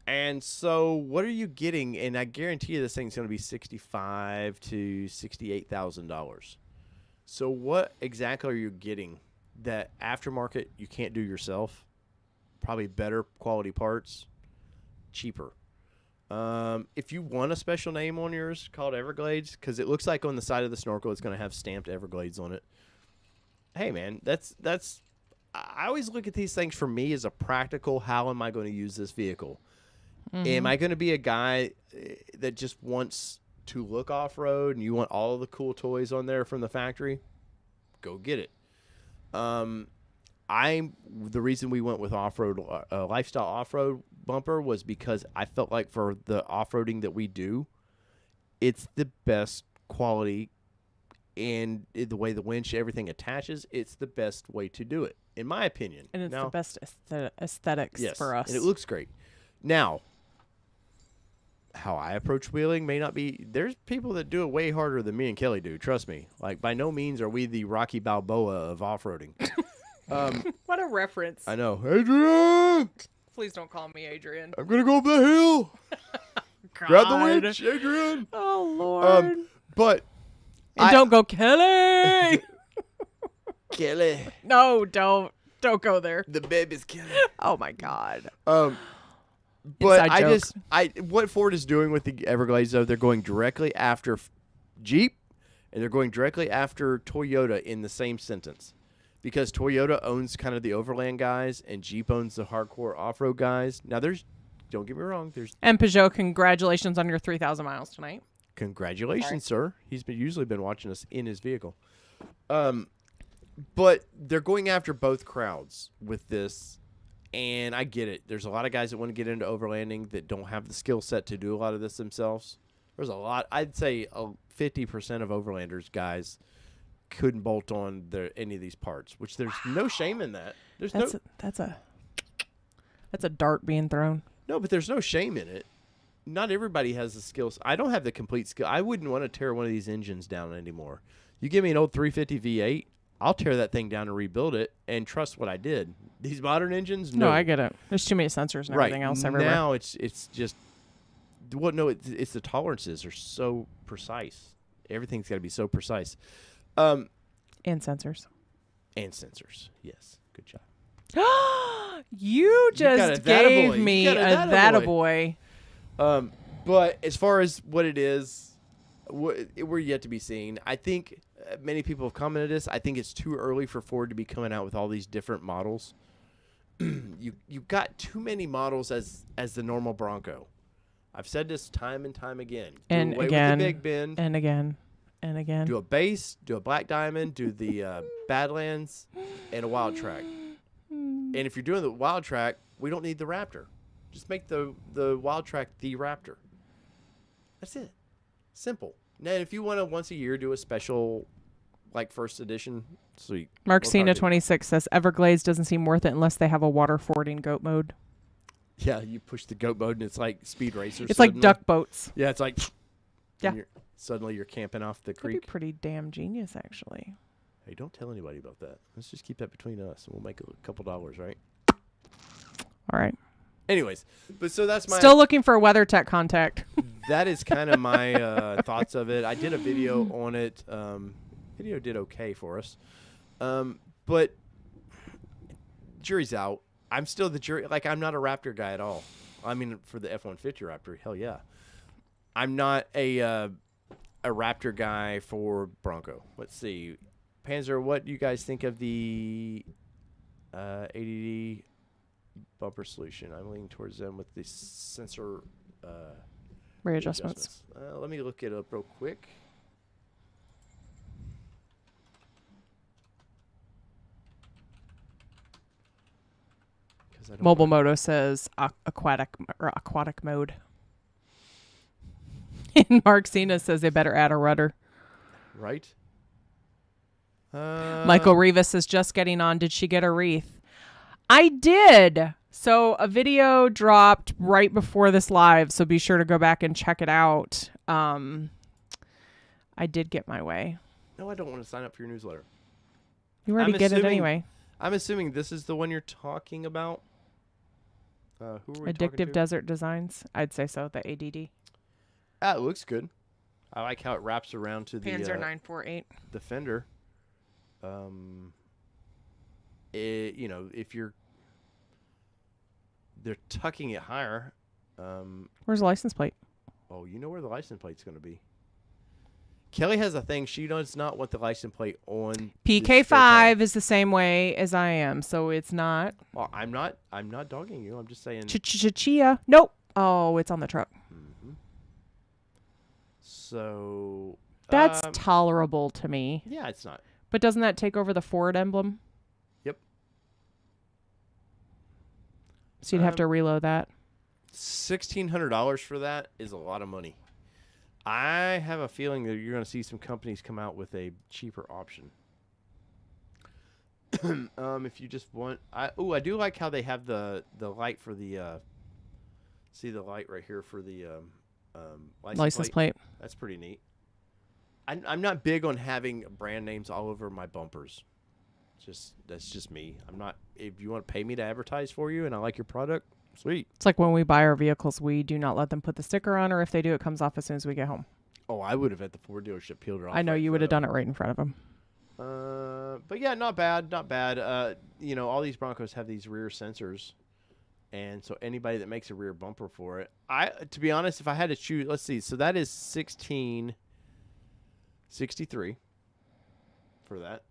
And so what are you getting? And I guarantee you this thing's going to be $65,000 to $68,000. So what exactly are you getting that aftermarket you can't do yourself? Probably better quality parts, cheaper. If you want a special name on yours called Everglades, because it looks like on the side of the snorkel it's going to have stamped Everglades on it. Hey, man, that's. I always look at these things for me as a practical, how am I going to use this vehicle? Mm-hmm. Am I going to be a guy that just wants to look off-road and you want all of the cool toys on there from the factory? Go get it. The reason we went with off-road, lifestyle off-road bumper was because I felt like for the off-roading that we do, it's the best quality, and the way the winch, everything attaches, it's the best way to do it, in my opinion. And it's the best aesthetics for us. And it looks great. Now, how I approach wheeling may not be. There's people that do it way harder than me and Kelly do. Trust me. Like, by no means are we the Rocky Balboa of off-roading. What a reference. I know. Adrian! Please don't call me Adrian. I'm going to go up the hill. Grab the winch, Adrian. Oh, Lord. But. And don't go, Kelly. Kelly. No, don't. Don't go there. The baby's Kelly. Oh, my God. But what Ford is doing with the Everglades, though, they're going directly after Jeep, and they're going directly after Toyota in the same sentence. Because Toyota owns kind of the overland guys, and Jeep owns the hardcore off-road guys. Now, don't get me wrong, And Peugeot, congratulations on your 3,000 miles tonight. Congratulations, sir. He's usually been watching us in his vehicle. But they're going after both crowds with this. And I get it. There's a lot of guys that want to get into overlanding that don't have the skill set to do a lot of this themselves. There's a lot. I'd say 50% of overlanders guys couldn't bolt on any of these parts, which there's no shame in that. That's a dart being thrown. No, but there's no shame in it. Not everybody has the skills. I don't have the complete skill. I wouldn't want to tear one of these engines down anymore. You give me an old 350 V8, I'll tear that thing down and rebuild it and trust what I did. These modern engines, no. No, I get it. There's too many sensors and everything else everywhere. Now it's just it's the tolerances are so precise. Everything's got to be so precise. And sensors. And sensors. Yes. Good job. You just gave me a that-a-boy. But as far as what it is, we're yet to be seen. I think many people have commented this. I think it's too early for Ford to be coming out with all these different models. You've got too many models as the normal Bronco. I've said this time and time again. And do away again. with the Big Bend. And again. And again. Do a base, do a Black Diamond, do the Badlands, and a Wild Track. And if you're doing the Wild Track, we don't need the Raptor. Just make the Wild Track the Raptor. That's it. Simple. Now, if you want to once a year do a special, like first edition, sweet. Mark Cena 26 says Everglades doesn't seem worth it unless they have a water fording goat mode. Yeah, you push the goat mode and it's like Speed Racer. It's like duck boats. Yeah, it's like. Yeah. suddenly you're camping off the That'd be creek. pretty damn genius, actually. Hey, don't tell anybody about that. Let's just keep that between us, and we'll make a couple dollars, right? All right. Anyways, but so that's my Still looking for a WeatherTech contact. that is kind of my thoughts of it. I did a video on it. Video did okay for us, but jury's out. I'm still the jury. Like, I'm not a Raptor guy at all. I mean, for the F-150 Raptor, hell yeah. I'm not a Raptor guy for Bronco. Let's see, Panzer. What do you guys think of the ADD bumper solution? I'm leaning towards them with the sensor Readjustments. Let me look it up real quick. Mobile Moto says aquatic mode. And Mark Cena says they better add a rudder. Right. Michael Rivas says just getting on. Did she get a wreath? I did. So a video dropped right before this live, so be sure to go back and check it out. I did get my way. No, I don't want to sign up for your newsletter. You already get it anyway. I'm assuming this is the one you're talking about. Who are we talking Addictive to? Desert Designs. I'd say so. The ADD. Ah, it looks good. I like how it wraps around to the Panzer 948. the fender. If they're tucking it higher. Where's the license plate? Oh, you know where the license plate's going to be. Kelly has a thing. She does not want the license plate on. PK5 is the same way as I am, so it's not. Well, I'm not dogging you. I'm just saying. Chia. Nope. Oh, it's on the truck. Mm-hmm. So. That's tolerable to me. Yeah, it's not. But doesn't that take over the Ford emblem? Yep. So you'd have to reload that. $1,600 for that is a lot of money. I have a feeling that you're going to see some companies come out with a cheaper option. If you just want, I do like how they have the light for the. See the light right here for the License plate. That's pretty neat. I'm not big on having brand names all over my bumpers. That's just me. I'm not. If you want to pay me to advertise for you and I like your product, sweet. It's like when we buy our vehicles, we do not let them put the sticker on, or if they do, it comes off as soon as we get home. Oh, I would have at the Ford dealership peeled it off. I know you would have done it right in front of them. But yeah, not bad. All these Broncos have these rear sensors, and so anybody that makes a rear bumper for it, to be honest, if I had to choose, let's see. So that is $1,663 for that.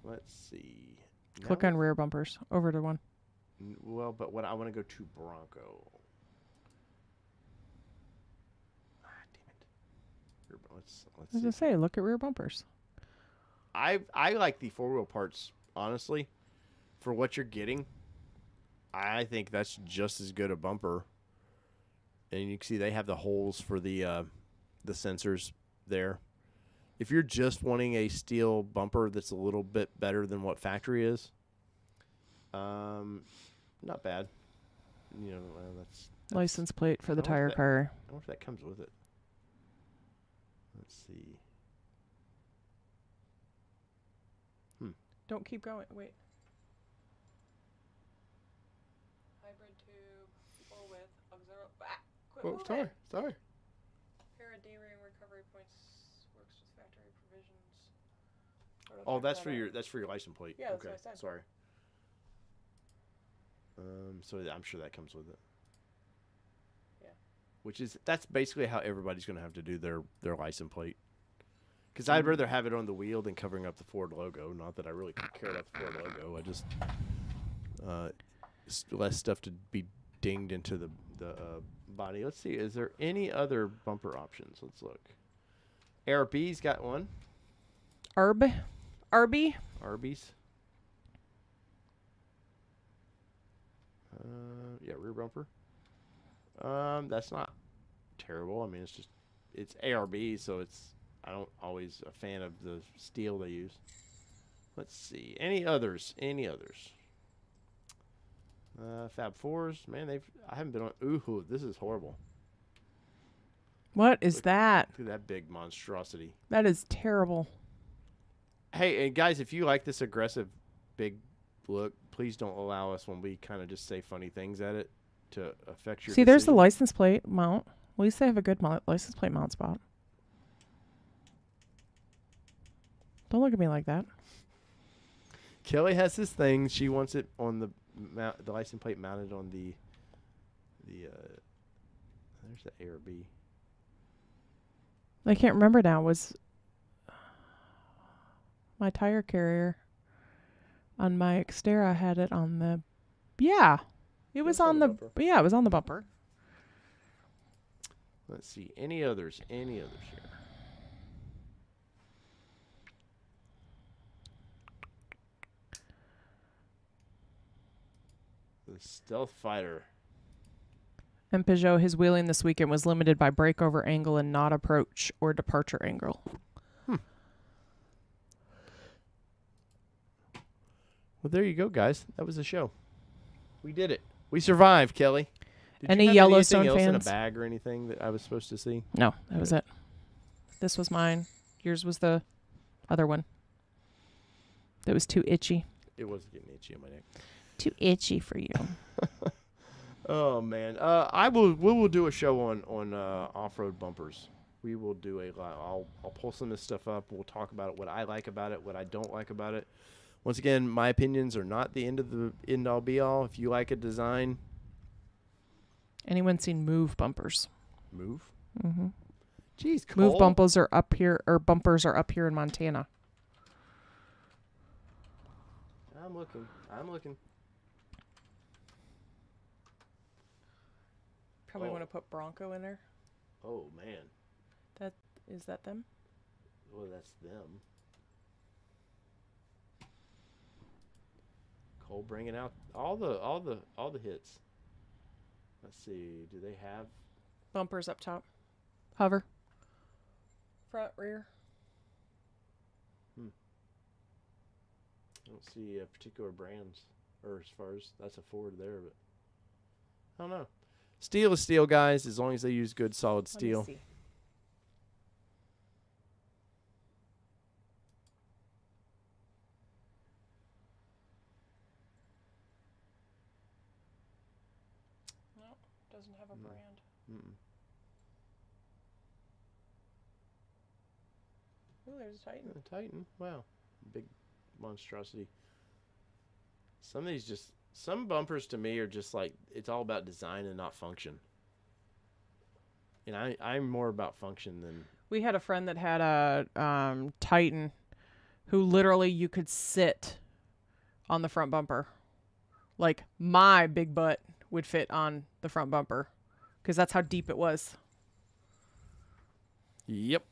Let's see. Click on rear bumpers. Over to one. Well, but what I want to go to Bronco. Damn it. Let's I was gonna say, look at rear bumpers. I like the four-wheel parts, honestly. For what you're getting, I think that's just as good a bumper. And you can see they have the holes for the sensors there. If you're just wanting a steel bumper that's a little bit better than what factory is, not bad. That's License plate for the I tire wonder car. I wonder if that comes with it. Let's see. Don't keep going. Wait. Hybrid tube, full width, auxiliary. Quit moving. Sorry. Pair of D-ring recovery points works with factory provisions. Oh, that's for your license plate. Yeah, that's okay. what I said. Sorry. So I'm sure that comes with it. Yeah. That's basically how everybody's going to have to do their license plate. Because I'd rather have it on the wheel than covering up the Ford logo. Not that I really care about the Ford logo. I just less stuff to be dinged into the body. Let's see. Is there any other bumper options? Let's look. ARB's got one. Arby's. Arby's. Yeah, rear bumper. That's not terrible. I mean, it's ARB, so I don't always a fan of the steel they use. Let's see. Any others? Fab Fours, man, I haven't been on. Ooh, this is horrible. What is that? Look at that big monstrosity. That is terrible. Hey, and guys, if you like this aggressive, big look, please don't allow us when we kind of just say funny things at it to affect your See, there's the decision. license plate mount. At least they have a good license plate mount spot. Don't look at me like that. Kelly has this thing. She wants it on the license plate mounted on the there's the A or B. I can't remember now. Was my tire carrier on my Xterra had it on the? Yeah, it was on the. bumper. Yeah, it was on the bumper. Let's see. Any others? Any others here? The Stealth Fighter. And Peugeot, his wheeling this weekend was limited by breakover angle and not approach or departure angle. Well, there you go, guys. That was the show. We did it. We survived, Kelly. Did Any you have Yellowstone anything else in a fans? bag or anything that I was supposed to see? No, that was it. This was mine. Yours was the other one. That was too itchy. It was getting itchy on my neck. Too itchy for you. Oh man, we will do a show on off-road bumpers. We will do a lot. I'll pull some of this stuff up. We'll talk about it. What I like about it. What I don't like about it. Once again, my opinions are not the end all be all. If you like a design, Anyone seen Move bumpers? move. Mm-hmm. Jeez, Cole. Move bumpers are up here, or bumpers are up here in Montana. I'm looking. Probably Oh. want to put Bronco in there. Oh man. Is that them? Well, that's them. Cole bringing out all the hits. Let's see. Do they have? Bumpers up top. Hover. Front, rear. I don't see particular brands, or as far as that's a Ford there, but I don't know. Steel is steel, guys. As long as they use good, solid steel. Let me see. No, doesn't have a No. brand. Mm-mm. Ooh, there's a Titan. Titan. Wow, big monstrosity. Some bumpers to me are just like it's all about design and not function. And I'm more about function than. We had a friend that had a Titan who literally you could sit on the front bumper. Like my big butt would fit on the front bumper because that's how deep it was. Yep.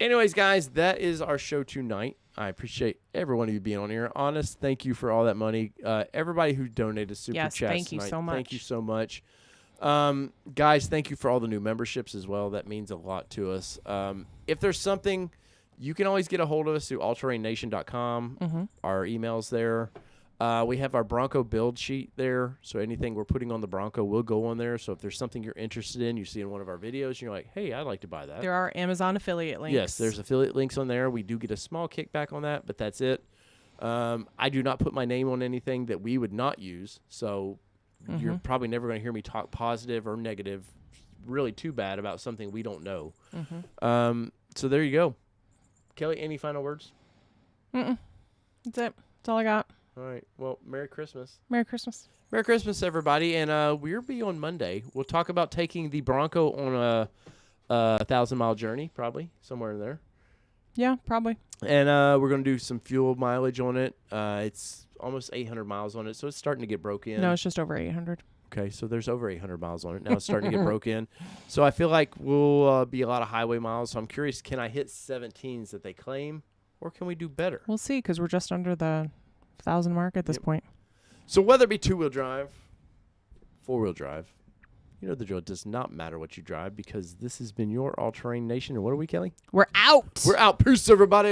Anyways, guys, that is our show tonight. I appreciate every one of you being on here. Honest, thank you for all that money. Everybody who donated super Yes, chats thank you tonight, so much. Thank you so much. Guys, thank you for all the new memberships as well. That means a lot to us. If there's something, you can always get a hold of us through allterrainnation.com. Mm-hmm. Our email's there. We have our Bronco build sheet there, so anything we're putting on the Bronco will go on there. So if there's something you're interested in, you see in one of our videos, and you're like, hey, I'd like to buy that. There are Amazon affiliate links. Yes, there's affiliate links on there. We do get a small kickback on that, but that's it. I do not put my name on anything that we would not use, so you're probably never going to hear me talk positive or negative, really too bad about something we don't know. So there you go. Kelly, any final words? That's it. That's all I got. All right. Well, Merry Christmas. Merry Christmas. Merry Christmas, everybody. And we'll be on Monday. We'll talk about taking the Bronco on a 1,000-mile journey, probably, somewhere in there. Yeah, probably. And we're going to do some fuel mileage on it. It's almost 800 miles on it, so it's starting to get broke in. No, it's just over 800. Okay, so there's over 800 miles on it. Now it's starting to get broke in. So I feel like we'll be a lot of highway miles. So I'm curious, can I hit 17s that they claim, or can we do better? We'll see, because we're just under the 1,000 mark at this point. So whether it be two-wheel drive, four-wheel drive, you know the drill. It does not matter what you drive because this has been your All Terrain Nation. And what are we, Kelly? We're out. We're out. Peace, everybody.